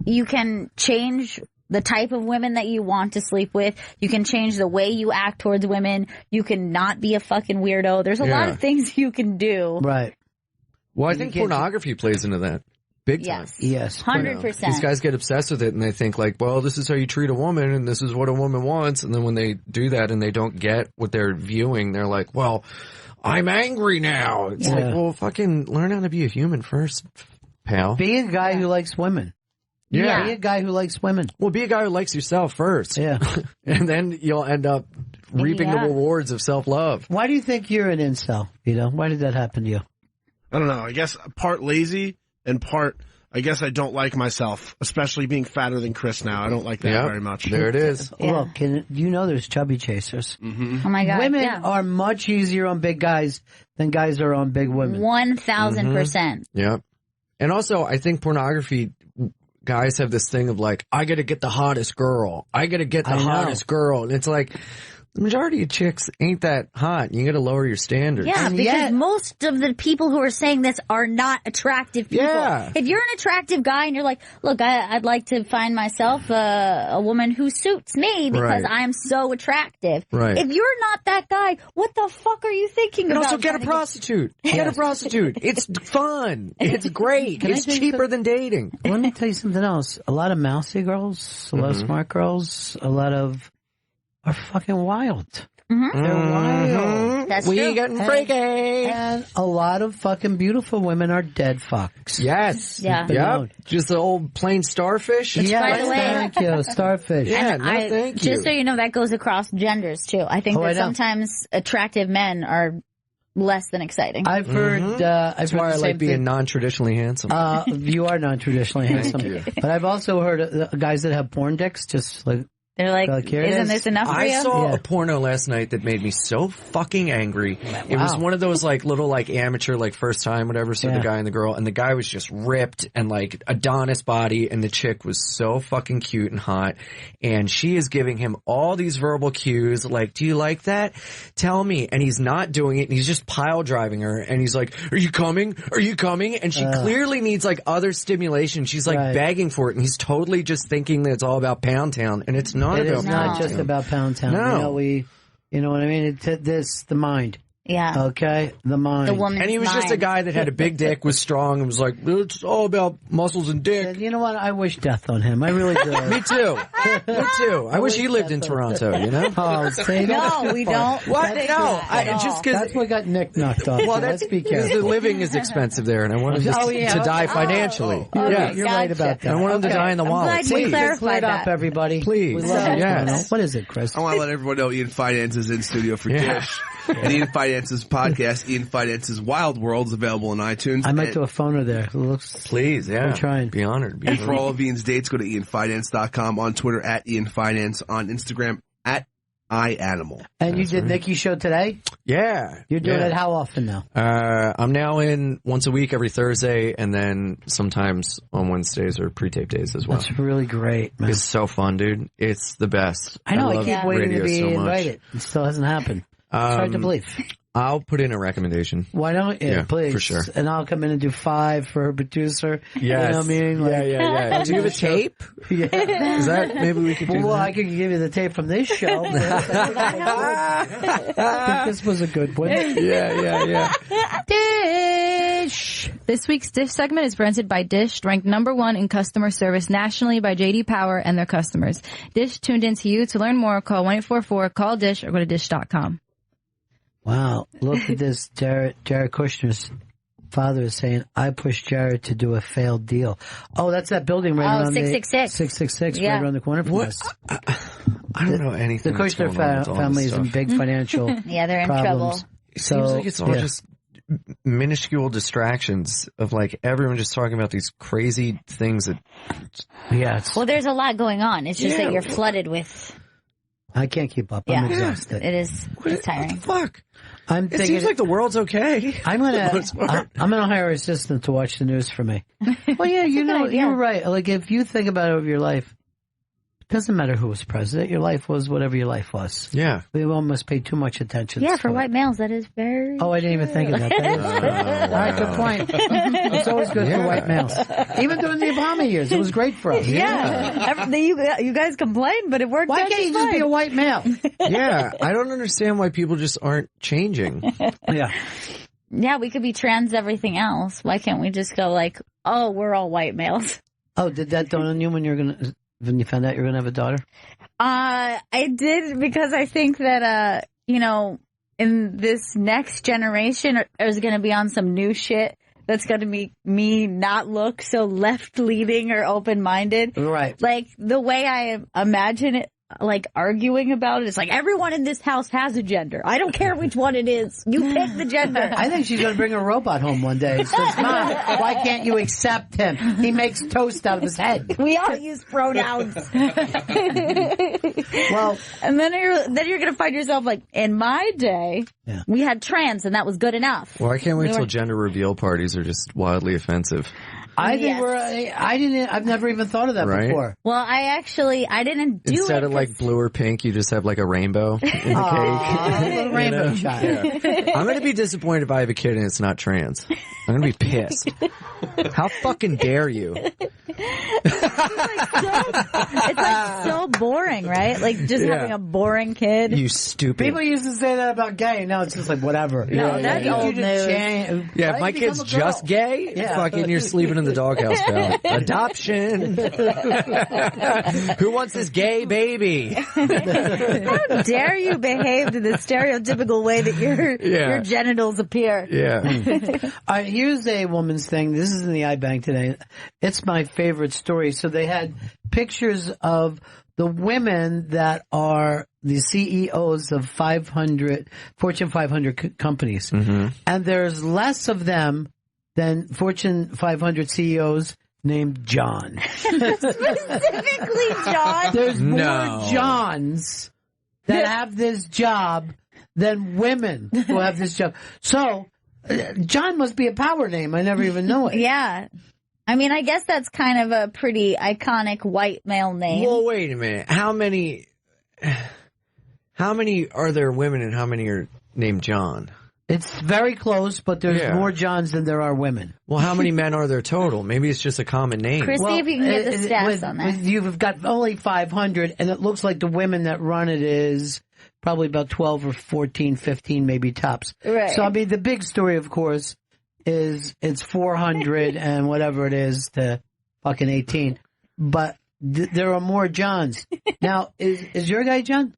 You can change the type of women that you want to sleep with. You can change the way you act towards women. You can not be a fucking weirdo. There's a lot of things you can do. Right. Well, I think pornography plays into that. Big time. Yes. 100%. These guys get obsessed with it and they think like, well, this is how you treat a woman and this is what a woman wants. And then when they do that and they don't get what they're viewing, they're like, well, I'm angry now. It's like, well, fucking learn how to be a human first, pal. Be a guy who likes women. Yeah. Be a guy who likes women. Well, be a guy who likes yourself first. Yeah. And then you'll end up reaping the rewards of self-love. Why do you think you're an incel, Vito? Why did that happen to you? I don't know. I guess part lazy and part, I guess I don't like myself, especially being fatter than Chris now. I don't like that very much. There it is. Look, you know there's chubby chasers. Mm-hmm. Oh my God. Women are much easier on big guys than guys are on big women. 1,000%. Yep. And also, I think pornography, guys have this thing of like, I gotta get the hottest girl. I gotta get the hottest girl. And it's like, the majority of chicks ain't that hot. You gotta lower your standards. Yeah, because most of the people who are saying this are not attractive people. Yeah. If you're an attractive guy and you're like, look, I'd like to find myself a woman who suits me because Right. I'm so attractive. Right. If you're not that guy, what the fuck are you thinking And about? also get a prostitute. Get a prostitute. It's fun. It's great. Can I It's tell you cheaper than dating. Let me tell you something else. A lot of mousy girls, a lot of smart girls, a lot of are fucking wild. Mm-hmm. They're wild. That's we true. getting freaky. And a lot of fucking beautiful women are dead fucks. Yes. Yeah. Yep. Just the old plain starfish. Yeah, by the way- thank you. Starfish. Yeah, And no, thank you. Just so you know, that goes across genders too. I think Oh, I that know. sometimes attractive men are less than exciting. I've heard, That's why I like being non-traditionally handsome. You are non-traditionally handsome. you. But I've also heard guys that have porn dicks just like, They're like, here it isn't is. this enough for you? I saw a porno last night that made me so fucking angry. It was one of those like little like amateur like first time whatever. So the guy and the girl, and the guy was just ripped and like Adonis body, and the chick was so fucking cute and hot, and she is giving him all these verbal cues like, do you like that? Tell me. And he's not doing it, and he's just pile driving her, and he's like, are you coming? Are you coming? And she clearly needs like other stimulation. She's like begging for it, and he's totally just thinking that it's all about Pound Town, and it's not it about is not Pound just Town. about Pound Town. No. You know what I mean? This the mind. Yeah. Okay, the mind. The woman's And he was just a mind. guy that had a big dick, was strong, and was like, it's all about muscles and dick. You know what? I wish death on him. I really do. Me too. Me too. I wish he lived in Toronto, you know? Oh, see, No, we don't. What? That's No. not Just That's because what got Nick knocked off. well, Let's be because the careful. living is expensive there, and I want him to die financially. Yeah, you're right Gotcha. about that. I want him to die in the wallet. glad you Please, clarified clear it up, that. everybody. Please. We love you, Yes. Toronto. What is it, Chris? I want to let everyone know Ian Finance is in studio for Dish. And Ian Finance's podcast, Ian Finance's Wild World, is available on iTunes. I might And- do a phoner there. It looks. Please, yeah. I'm trying. Be honored. Be And for honored. all of Ian's dates, go to ianfinance.com, on Twitter at Ian Finance, on Instagram at iAnimal. And you did Nikki's show today? Yeah. You're doing yeah. it how often now? I'm now in once a week every Thursday, and then sometimes on Wednesdays or pre-tape days as well. That's really great, man. It's so fun, dude. It's the best. I know. I love keep waiting to radio be so much. invited. It still hasn't happened. It's hard to believe. I'll put in a recommendation. Why don't you? Yeah, Please. for sure. And I'll come in and do 5 for her producer. Yes. You know what I mean? Yeah. Do you have a tape? Yeah. Is that, maybe we could do well, that? I could give you the tape from this show. I think this was a good one. Yeah. Dish! This week's Dish segment is presented by Dish, ranked number 1 in customer service nationally by J.D. Power and their customers. Dish tuned into you. To learn more, call 1-844-CALL-DISH or go to dish.com. Wow, look at this. Jared Kushner's father is saying, I pushed Jared to do a failed deal. Oh, that's that building right around 666. 666 Yeah. right around the corner from us. I don't know anything. The Kushner family is in big financial Yeah, they're in problems. trouble. It seems like it's all just minuscule distractions of like everyone just talking about these crazy things that. Yeah. Well, there's a lot going on. It's just that you're flooded with. I can't keep up. I'm exhausted. It is. It's tiring. Fuck. It seems like the world's okay. I'm gonna hire an assistant to watch the news for me. Well, yeah, you're right. Like if you think about it over your life, it doesn't matter who was president. Your life was whatever your life was. Yeah. We almost pay too much attention. Yeah, to for it. white males, that is very. Oh, I didn't even think of that. All right, good point. It's always good for white males. Even during the Obama years, it was great for us. Yeah. You guys complain, but it worked. Why can't you just be a white male? Yeah, I don't understand why people just aren't changing. Yeah. Yeah, we could be trans everything else. Why can't we just go like, oh, we're all white males? Oh, did that dawn on you when you found out you're gonna have a daughter? I did because I think that in this next generation is going to be on some new shit that's going to make me not look so left-leaning or open-minded. Right. Like the way I imagine it, like arguing about it, it's like everyone in this house has a gender. I don't care which one it is. You pick the gender. I think she's going to bring a robot home one day. She says, Mom, why can't you accept him? He makes toast out of his head. We all use pronouns. Well, and then you're going to find yourself like, in my day, we had trans and that was good enough. Well, I can't wait till gender reveal parties are just wildly offensive. I think I've never even thought of that before. Well, I didn't do it. Instead of like blue or pink, you just have like a rainbow in the cake. A little rainbow child. Yeah. I'm going to be disappointed if I have a kid and it's not trans. I'm going to be pissed. How fucking dare you? It's like so boring, right? Like just having a boring kid. You stupid. People used to say that about gay. Now it's just like whatever. No, that's old news. Yeah, if my kid's just gay, fucking you're sleeping in the doghouse, pal. Adoption. Who wants this gay baby? How dare you behave to the stereotypical way that your genitals appear? Yeah. Here's a woman's thing. This is in the iBank today. It's my favorite story. So they had pictures of the women that are the CEOs of Fortune 500 companies. Mm-hmm. And there's less of them than Fortune 500 CEOs named John. Specifically John? There's more Johns that have this job than women who have this job. So, John must be a power name. I never even know it. Yeah. I mean, I guess that's kind of a pretty iconic white male name. Well, wait a minute. How many are there women and how many are named John? It's very close, but there's more Johns than there are women. Well, how many men are there total? Maybe it's just a common name. Chris, see if you can get the stats on that. You've got only 500, and it looks like the women that run it is probably about 12 or 14, 15 maybe tops. Right. So, I mean, the big story, of course, is it's 400 and whatever it is to fucking 18. But there are more Johns. Now, is your guy John?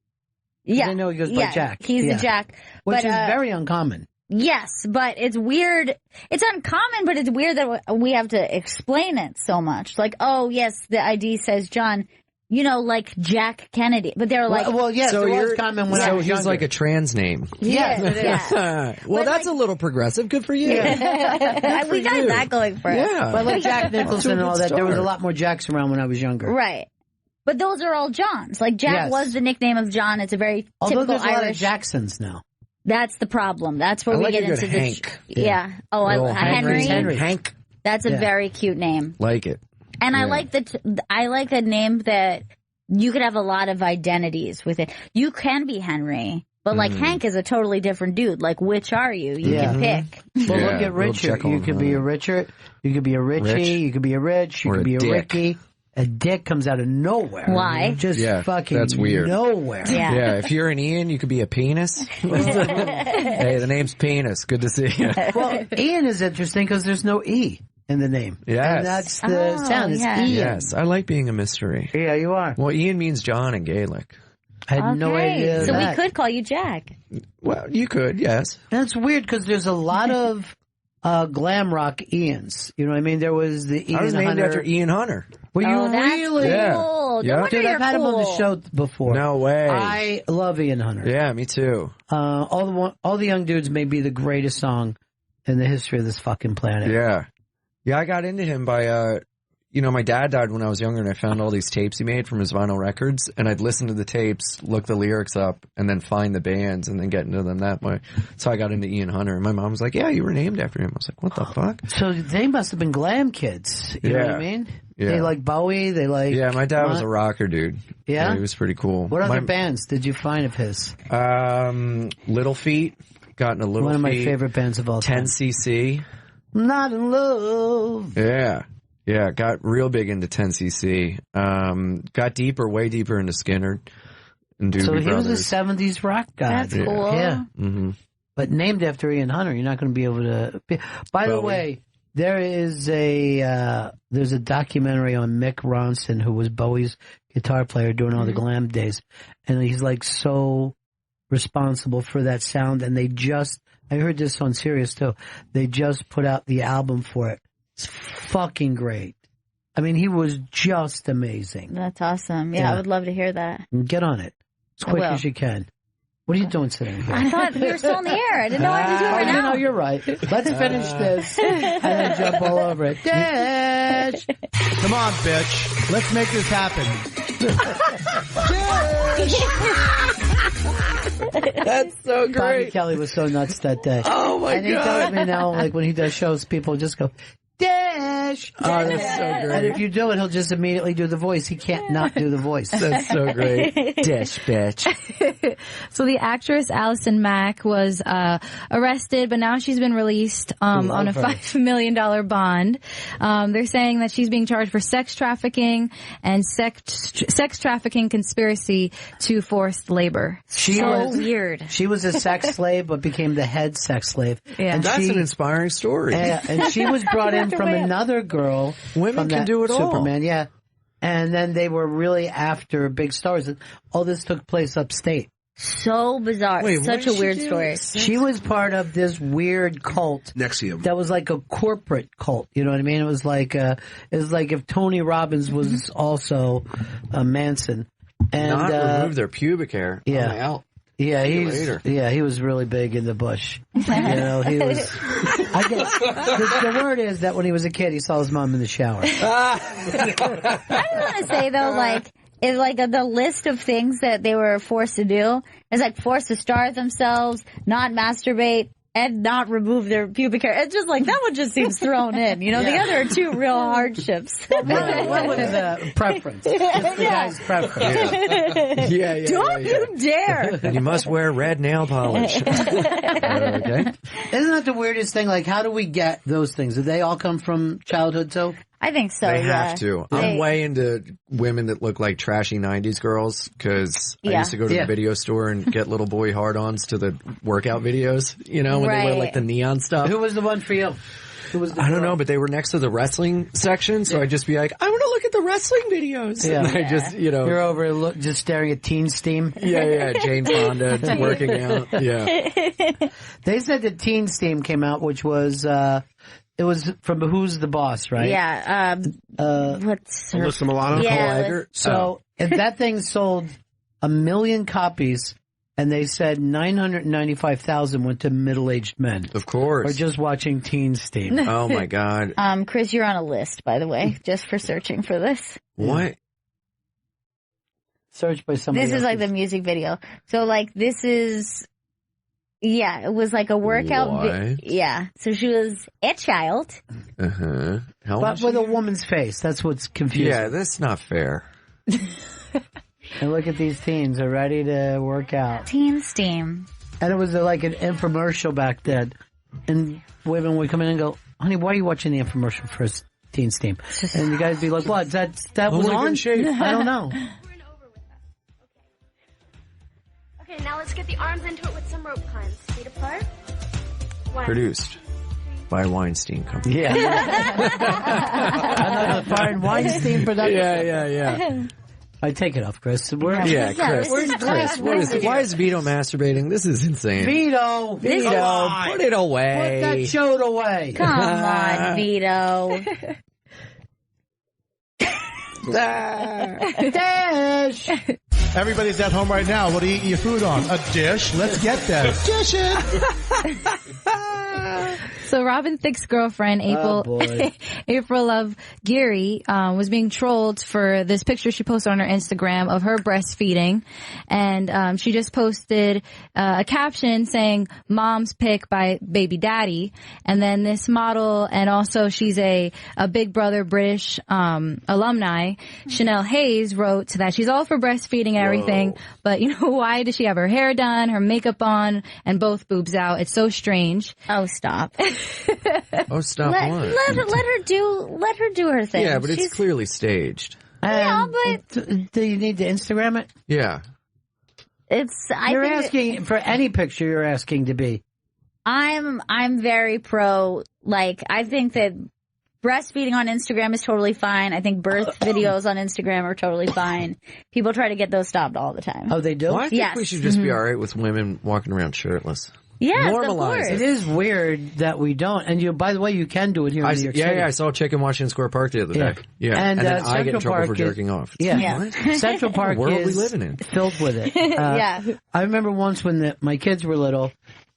Yeah. I know he goes by Jack. He's the Jack. Which but, is very uncommon. Yes, but it's weird. It's uncommon, but it's weird that we have to explain it so much. Like, oh, yes, the ID says John. You know, like Jack Kennedy. But they're like... Well, yes, so it was common when I was he's younger. like a trans name. Yeah. Well, that's a little progressive. Good for you. We got that going for us. Yeah. But like Jack Nicholson and all that, there was a lot more Jacks around when I was younger. Right. But those are all Johns. Like, Jack was the nickname of John. It's a very Although typical there's a lot of Irish... Jacksons now. That's the problem. That's where I we like get a good into the... Hank. Yeah. Oh, Henry. Hank. That's a very cute name. Like it. And I like the name that... You could have a lot of identities with it. You can be Henry, But like Hank is a totally different dude. Like, which are you? You Yeah. can pick. Well, look at Richard. You could be a Richard. You could be a Richie. Rich. You could be a Rich. You Or could a be a Dick. Ricky. A Dick comes out of nowhere. Why? Just fucking that's weird. nowhere. Yeah, if you're an Ian, you could be a penis. Hey, the name's Penis. Good to see you. Well, Ian is interesting because there's no E in the name. Yes. And that's the sound. It's Ian. Yes, I like being a mystery. Yeah, you are. Well, Ian means John in Gaelic. I had no idea So that. we could call you Jack. Well, you could, yes. That's weird because there's a lot of glam rock Ians. You know what I mean? There was the Ian I was named Hunter. after Ian Hunter. Were you that's really? Yeah. cool. Yeah. No wonder Dude, I've you're had him on the cool. show before. No way. I love Ian Hunter. Yeah, me too. All the Young Dudes may be the greatest song in the history of this fucking planet. Yeah. Yeah, I got into him by, my dad died when I was younger and I found all these tapes he made from his vinyl records and I'd listen to the tapes, look the lyrics up, and then find the bands and then get into them that way. So I got into Ian Hunter and my mom was like, yeah, you were named after him. I was like, what the fuck? So they must have been glam kids. You know what I mean? Yeah. They like Bowie. They like. Yeah, my dad was a rocker, dude. Yeah? He was pretty cool. What other bands did you find of his? Little Feet. Got into Little Feet. One of my favorite bands of all time. 10cc. Not in love. Yeah. Yeah, got real big into 10cc. Got way deeper into Skinner and Doobie So he Brothers. was a 70s rock guy. That's cool. Yeah. Mm-hmm. But named after Ian Hunter, you're not going to be able to. By the way, there is there's a documentary on Mick Ronson, who was Bowie's guitar player during all the glam days, and he's like so responsible for that sound. And I heard this on Sirius too. They just put out the album for it. It's fucking great. I mean, he was just amazing. That's awesome. Yeah, Yeah. I would love to hear that. Get on it as I quick will. as you can. What are you doing sitting here? I thought we were still on the air. I didn't know I was doing right now. No, you're right. Let's finish this and then jump all over it. Dash! Come on, bitch. Let's make this happen. That's so Bobby great. Kelly was so nuts that day. Oh my and he God. tells me now, like when he does shows, people just go, Dash! Oh, that's so great. And if you do it, he'll just immediately do the voice. He can't not do the voice. That's so great. Dish, bitch. So the actress Allison Mack was arrested, but now she's been released on a $5 million bond. They're saying that she's being charged for sex trafficking and sex trafficking conspiracy to forced labor. Weird. She was a sex slave, but became the head sex slave. Yeah. And That's an inspiring story. and she was brought in from another girl. Women from can that do it all. Superman, yeah. And then they were really after big stars. All this took place upstate. So bizarre. Wait, Such a weird story. She was part of this weird cult Nexium. that was like a corporate cult. You know what I mean? It was like if Tony Robbins was also a Manson. And Not remove their pubic hair. yeah. Oh, my out. Yeah, See you later. he was really big in the bush. You know, he was. I guess the word is that when he was a kid, he saw his mom in the shower. I want to say though, the list of things that they were forced to do is like forced to starve themselves, not masturbate, and not remove their pubic hair. It's just like that one just seems thrown in. You know, the other are two real hardships. What was the preference? Just the guy's preference. Yeah. Don't you dare! And you must wear red nail polish. Okay. Isn't that the weirdest thing? Like, how do we get those things? Did they all come from childhood too? I think so. They yeah. have to. I'm way into women that look like trashy 90s girls because I Yeah. used to go to the video store and get little boy hard-ons to the workout videos, you know, when they wear like the neon stuff. Who was the one for you? Who was the I don't know, but they were next to the wrestling section, so I'd just be like, I want to look at the wrestling videos. Yeah. And I just, You're over just staring at Teen Steam. Yeah, Jane Fonda working out. Yeah. They said that Teen Steam came out, which was it was from Who's the Boss, right? Yeah. What's her? Alyssa Milano? Yeah. So if that thing sold 1 million copies, and they said 995,000 went to middle-aged men. Of course. Or just watching Teen Steam. Oh my God. Chris, you're on a list, by the way, just for searching for this. What? Search by somebody This is like else's. the music video. So like this is, yeah, it was like a workout. What? Yeah. So she was a child. Uh-huh. How But much? with a woman's face. That's what's confusing. Yeah, that's not fair. And look at these teens. They're ready to work out. Teen Steam. And it was like an infomercial back then. And women would come in and go, honey, why are you watching the infomercial for Teen Steam? And you guys be like, what? That was on? I don't know. Okay, now let's get the arms into it with some rope climbs. Feet apart. One. Produced by Weinstein Company. Yeah. Another fine Weinstein production. Yeah. I take it off, Chris. Chris. Why is Vito masturbating? This is insane. Vito, put it away. Put that show away. Come on, Vito. Dish. Everybody's at home right now. What are you eating your food on? A dish. Let's get that. Dish it. So Robin Thicke's girlfriend, April Love Geary, was being trolled for this picture she posted on her Instagram of her breastfeeding. And she just posted a caption saying, "Mom's pick by baby daddy." And then this model, and also she's a Big Brother British alumni, Chanel Hayes, wrote that she's all for breastfeeding and everything. But, why does she have her hair done, her makeup on, and both boobs out? It's so strange. Oh, stop. Oh, stop! Let her do her thing. Yeah, but it's clearly staged. Yeah, but do you need to Instagram it? Yeah. You're asking for any picture. You're asking to be. I'm very pro. Like, I think that breastfeeding on Instagram is totally fine. I think birth videos on Instagram are totally fine. People try to get those stopped all the time. Oh, they do? Well, I think we should just be all right with women walking around shirtless. Yes, normalize it. It is weird that we don't. And by the way, you can do it here in New York City. Yeah, I saw a chick in Washington Square Park the other day. Yeah, and then I get in trouble for jerking off. Yeah. Central Park what world is we living in? Filled with it. I remember once when my kids were little,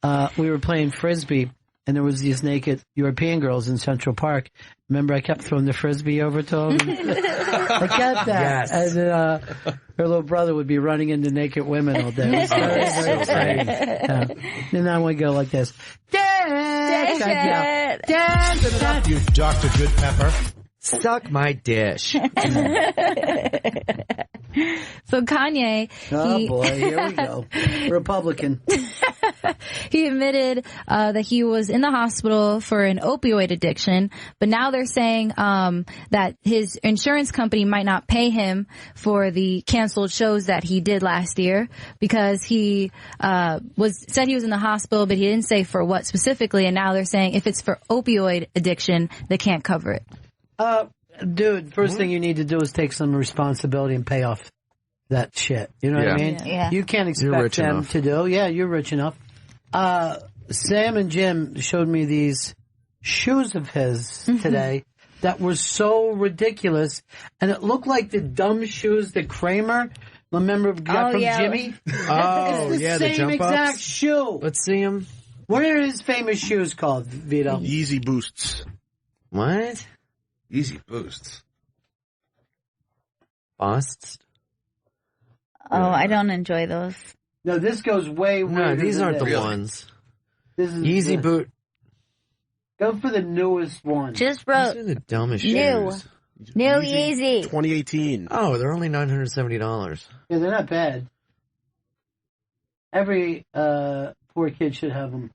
we were playing Frisbee, and there was these naked European girls in Central Park. Remember, I kept throwing the Frisbee over to them? I get that. Yes. And her little brother would be running into naked women all day. It was very, very strange. And I would go like this. Dad! Dad! You Dr. Good Pepper. Suck my dish. So Kanye, oh boy, here we go. Republican. He admitted that he was in the hospital for an opioid addiction, but now they're saying that his insurance company might not pay him for the canceled shows that he did last year because he said he was in the hospital, but he didn't say for what specifically. And now they're saying if it's for opioid addiction, they can't cover it. Dude, first thing you need to do is take some responsibility and pay off that shit. You know what I mean? Yeah. You can't expect them to do. Yeah, you're rich enough. Sam and Jim showed me these shoes of his today that were so ridiculous, and it looked like the dumb shoes that Kramer, remember, got from Jimmy? Oh, it's the same exact shoe. Let's see him. What are his famous shoes called, Vito? Yeezy Boosts. What? Easy Boosts. Busts? Oh, I don't enjoy those. No, this goes way No, these aren't the ones. This is Yeezy Boot. Go for the newest one. Just wrote These are the dumbest new. shoes. New Yeezy. 2018. Oh, they're only $970. Yeah, they're not bad. Every poor kid should have them.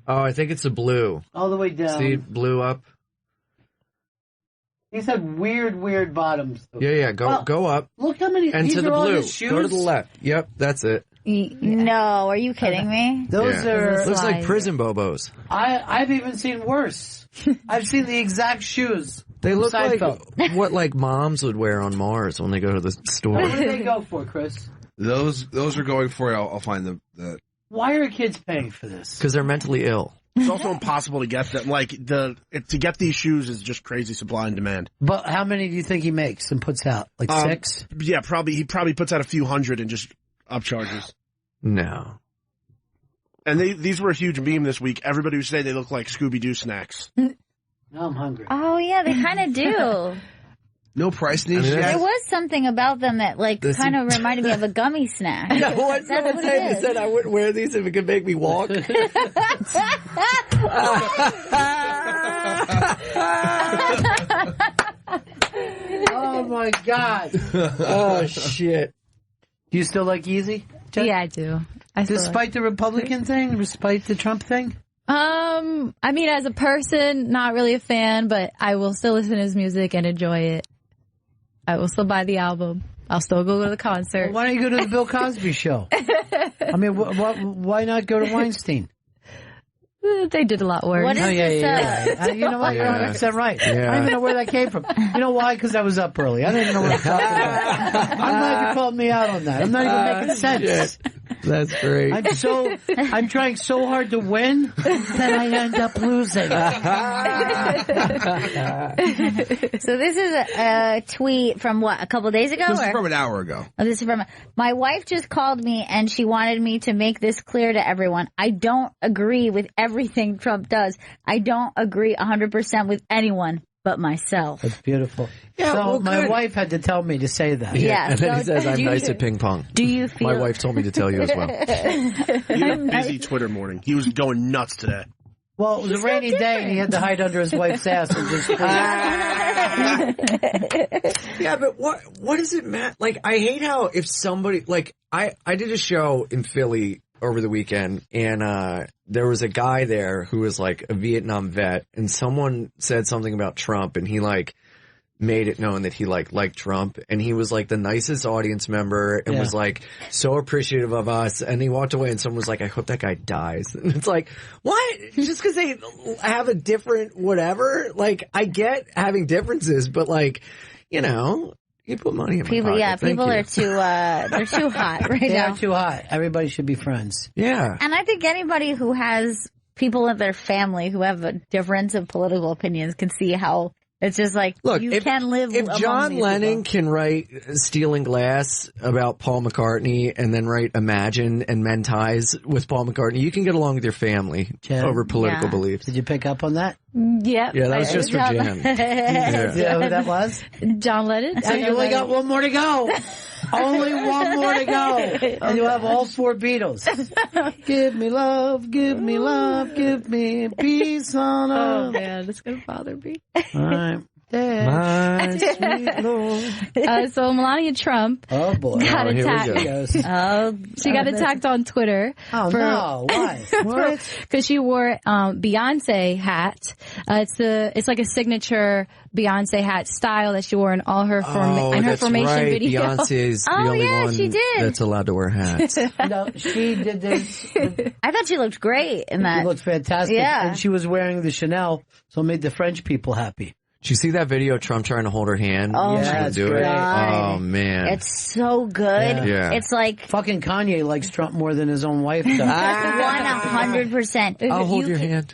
Oh, I think it's a blue. All the way down. See, blue up. These have weird bottoms. Though. Yeah, go up. Look how many. And these to the are all blue. his shoes? Go to the left. Yep, that's it. No, are you kidding me? Those are. Looks like prison bobos. I've even seen worse. I've seen the exact shoes. They look Seinfeld. like what moms would wear on Mars when they go to the store. What do they go for, Chris? Those are going for. I'll find the. Why are kids paying for this? Because they're mentally ill. It's also impossible to get them. Like to get these shoes is just crazy supply and demand. But how many do you think he makes and puts out? Like 6? Yeah, probably. He probably puts out a few hundred and just upcharges. No. And these were a huge meme this week. Everybody was saying they look like Scooby-Doo snacks. Now I'm hungry. Oh yeah, they kind of do. No price needs yet. There was something about them that kind of reminded me of a gummy snack. No, what someone said is that I wouldn't wear these if it could make me walk. Oh my God. Oh shit. Do you still like Yeezy? Jen? Yeah, I do. Despite the Republican thing, despite the Trump thing? I mean, as a person, not really a fan, but I will still listen to his music and enjoy it. I will still buy the album. I'll still go to the concert. Well, why don't you go to the Bill Cosby show? I mean, why not go to Weinstein? They did a lot worse. What is this? You know what? You're 100% right. Yeah. I don't even know where that came from. You know why? Because I was up early. I didn't even know what I was talking about. I'm glad you called me out on that. I'm not even making sense. That's great. I'm trying so hard to win that I end up losing. So this is a tweet from a couple days ago? This is from an hour ago. Oh, this is from my wife just called me and she wanted me to make this clear to everyone. I don't agree with everything Trump does. I don't agree 100% with anyone but myself. That's beautiful. Yeah, so well, my good. wife had to tell me to say that. Yeah, and then he so says, I'm do nice you- at ping pong. Do you feel... My wife told me to tell you as well. He had a busy Twitter morning. He was going nuts today. Well, it was a rainy day, and he had to hide under his wife's ass and just. Yeah, but what does it matter? Like, I hate how if somebody like I did a show in Philly over the weekend, and there was a guy there who was like a Vietnam vet, and someone said something about Trump, and he like made it known that he liked Trump, and he was like the nicest audience member and was like so appreciative of us, and he walked away and someone was like, I hope that guy dies. And it's like, what? Just because they have a different whatever? Like, I get having differences, but like, you know, you put money in my People, pocket. yeah, Thank people you. are too, they're too hot right They now. are too hot. Everybody should be friends. Yeah. And I think anybody who has people in their family who have a difference of political opinions can see how it's just like, Look, you can live if among John these Lennon people. can write Stealing Glass about Paul McCartney and then write Imagine and Mend Ties with Paul McCartney, you can get along with your family over political beliefs. Did you pick up on that? Yep. Yeah, that was just for Jan. Yeah. You know who that was? John Lennon. So you only got one more to go. Only one more to go. And you'll have all four Beatles. Give me love, give me love, give me peace on earth. Oh man, it's gonna bother me. All right. My sweet Lord. So Melania Trump Oh boy. got Oh, here we attacked. go. She got attacked on Twitter. Oh, no. Why? What? Because she wore Beyonce hat. It's like a signature Beyonce hat style that she wore in all her that's formation right. videos. Beyonce's the Oh, only yeah, one she did. that's allowed to wear hats. No, she did this. I thought she looked great in that. She looked fantastic. Yeah. And she was wearing the Chanel, so it made the French people happy. Did you see that video of Trump trying to hold her hand? Oh, She yeah, couldn't it's do great. it. God. Oh man. It's so good. Yeah. It's like Fucking Kanye likes Trump more than his own wife does. 100%. I'll hold your hand.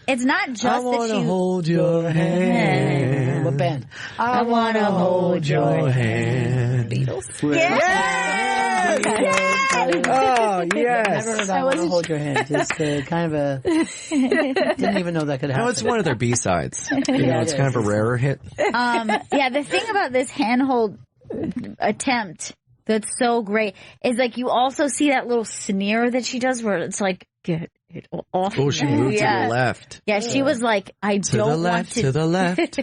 It's not just I that wanna you. hold your hand. What band? I wanna hold your hand. Beatles. Oh yes. Never heard I want to hold your hand. It's kind of a. Didn't even know that could happen. No, it's one of their B-sides. You know, Yeah, it's it kind is. of a rarer hit. Yeah, the thing about this handhold attempt that's so great is like you also see that little sneer that she does where it's like, get it off. Oh, she moved to the left. Yeah, she was like, I To don't the want left, to. to the left.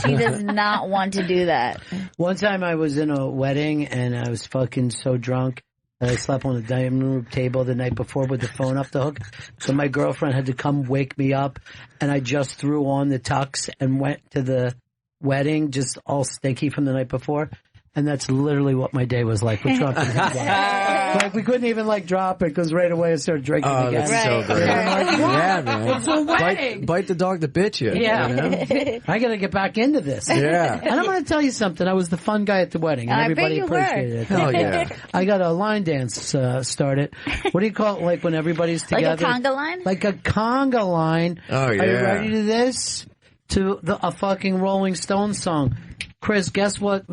She does not want to do that. One time I was in a wedding and I was fucking so drunk that I slept on the dining room table the night before with the phone up the hook. So my girlfriend had to come wake me up, and I just threw on the tux and went to the wedding just all stinky from the night before. And that's literally what my day was like with Trump and his wife. Like, we couldn't even, like, drop it because right away I started drinking Oh, again. that's so great. Yeah, man. It's a wedding. Bite the dog that bit you. Yeah. You know? I gotta get back into this. Yeah. And I'm gonna tell you something. I was the fun guy at the wedding, and I bet everybody you were. appreciated it. Hell yeah. I got a line dance started. What do you call it? Like when everybody's Like together? a conga line? Like a conga line. Oh, Are you yeah. ready to this? To a fucking Rolling Stones song. Chris, guess what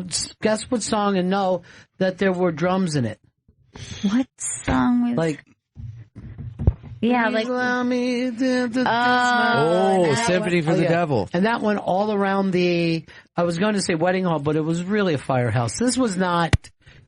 song, and know that there were drums in it. What song was Like, yeah, please like allow me to Oh, that Symphony one. for the yeah. Devil. And that one all around I was going to say wedding hall, but it was really a firehouse. This was not,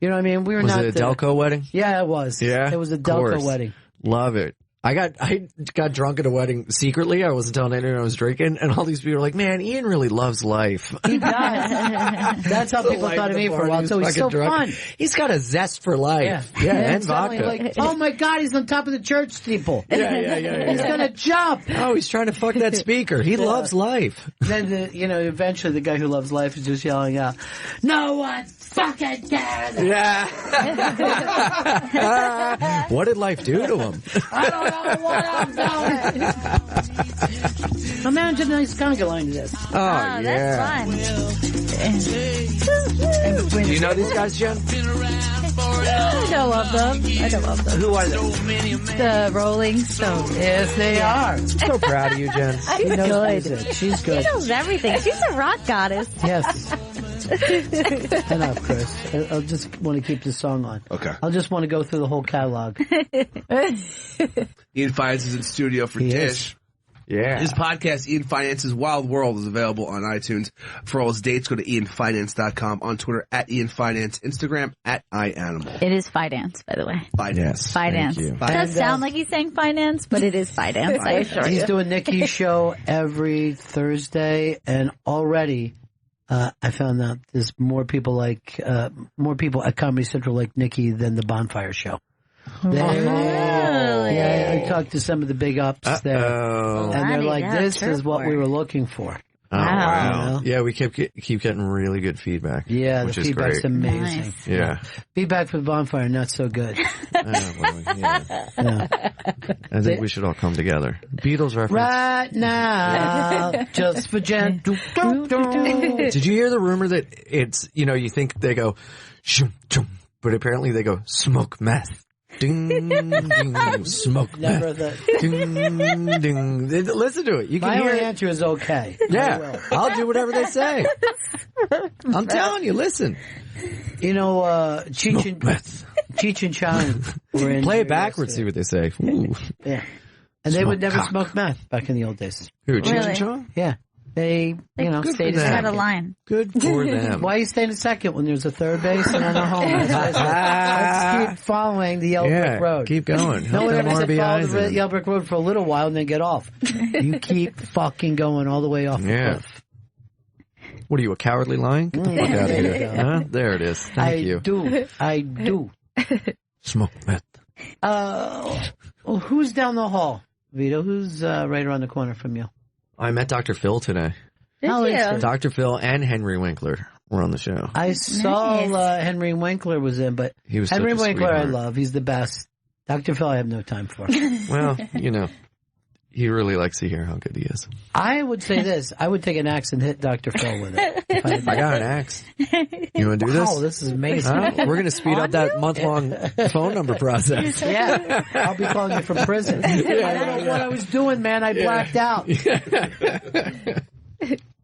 you know what I mean? We were Was not it a Delco wedding? Yeah, it was. Yeah? It was a Of Delco course. wedding. Love it. I got drunk at a wedding secretly. I wasn't telling anyone I was drinking, and all these people were like, "Man, Ian really loves life." He does. That's how people thought of me for a while. So he's so fun. He's got a zest for life. Yeah, and vodka. Like, oh my God, he's on top of the church steeple. Yeah. He's gonna jump. Oh, he's trying to fuck that speaker. He loves life. Then eventually the guy who loves life is just yelling out, "No one fucking cares." Yeah. What did life do to him? I don't know what I'm doing. Imagine a nice conga line to this. Oh, yeah. That's fun. Do you know these guys, Jen? I know of them. Who are they? The Rolling Stones. Yes, they are. So proud of you, Jen. She's good. She's good. She knows everything. She's a rock goddess. Yes. Enough, Chris. I just want to keep this song on. Okay. I'll just want to go through the whole catalog. Ian Finance is in studio for Dish. Yeah. His podcast, Ian Finance's Wild World, is available on iTunes. For all his dates, go to ianfinance.com, on Twitter, @IanFinance, Instagram, @iAnimal. It is finance, by the way. Finance. Finance. Thank you. It does sound like he's saying finance, but it is finance, I assure you. He's doing Nikki's show every Thursday, and already I found out there's more people at Comedy Central like Nikki than the Bonfire Show. Yeah, I talked to some of the big ups there, and they're like, "This is what we were looking for." Oh, wow. Yeah, we keep getting really good feedback. Yeah, which the is feedback's great. amazing. Nice. Yeah. Feedback for the Bonfire, not so good. Yeah. I think we should all come together. Beatles reference. Right now, just for Jen. Did you hear the rumor that it's, you think they go, shum, chum, but apparently they go, smoke meth. Ding, ding, smoke Never meth. Ding, ding. Listen to it. You can My hear only it. answer is okay. Yeah, I'll do whatever they say. I'm telling you, listen. Cheech and Chong were in. Play it backwards, see what they say. Ooh. Yeah. And they would Smoke never cock. smoke meth back in the old days. Who, Cheech Really? and Chong? Yeah. They, Good stayed for a them. Had a second. line. Good for them. Why are you staying a second when there's a third base and on a home? Let's keep following the Yellow Brick Road. Keep going. No one Help them ever said follow RBIs the in. Yellow Brick Road for a little while and then get off. You keep fucking going all the way off the cliff. What are you, a cowardly lion? Get the fuck out of There you here. go. Huh? There it is. Thank you. I do. Smoke meth. Who's down the hall, Vito? Who's right around the corner from you? I met Dr. Phil today. Did you? Dr. Phil and Henry Winkler were on the show. I saw Henry Winkler was in, but He was Henry such a Winkler I sweetheart. love. He's the best. Dr. Phil I have no time for. Well, he really likes to hear how good he is. I would say this. I would take an axe and hit Dr. Phil with it. I got an axe. You want to do this? Wow, this is amazing. Huh? We're going to speed up that month-long phone number process. Yeah, I'll be calling you from prison. I don't know what I was doing, man. I blacked out.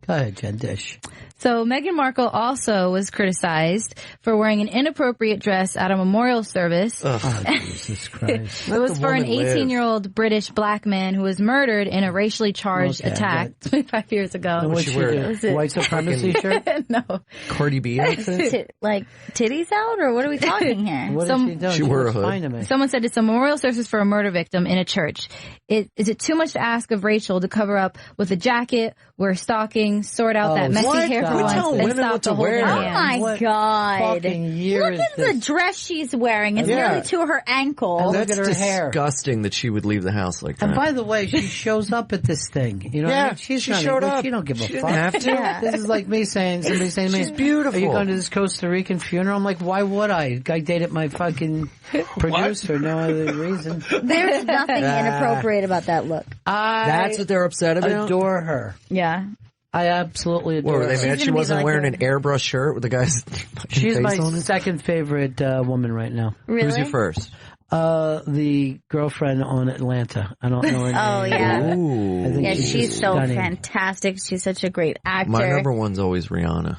Go ahead, Jen Dish. So Meghan Markle also was criticized for wearing an inappropriate dress at a memorial service. Oh, Jesus Christ. It was for an 18-year-old British black man who was murdered in a racially charged attack 25 years ago. What'd she wear? White supremacy shirt? No. Cardi B outfit? Like titties out, or what are we talking here? What is she doing? She wore a was hood. fine to me. Someone said it's a memorial service for a murder victim in a church. Is it too much to ask of Rachel to cover up with a jacket, wear stockings, sort out that messy hair for Quit once, telling and women stop what to the whole wear. Oh dance? my What God! fucking year Look is at the this? dress she's wearing. It's Yeah. nearly to her ankle. And That's look at her hair. disgusting that she would leave the house like that. And by the way, she shows up at this thing. You know, what I Yeah, mean? She showed up. She don't give a She fuck. didn't have to. Yeah. This is like me saying, somebody saying to me, She's beautiful. "Are you going to this Costa Rican funeral?" I'm like, "Why would I? Guy dated my fucking producer. No other reason." There's nothing inappropriate about that look. That's what they're upset about? Adore her. Yeah. I absolutely What, adore were they her. mad she wasn't wearing an airbrush shirt with the guy's fucking She's face my on it? second favorite woman right now. Really? Who's your first? The girlfriend on Atlanta. I don't know her name. Oh, yeah. Ooh. I think Yeah, she's so stunning. fantastic. She's such a great actor. My number one's always Rihanna.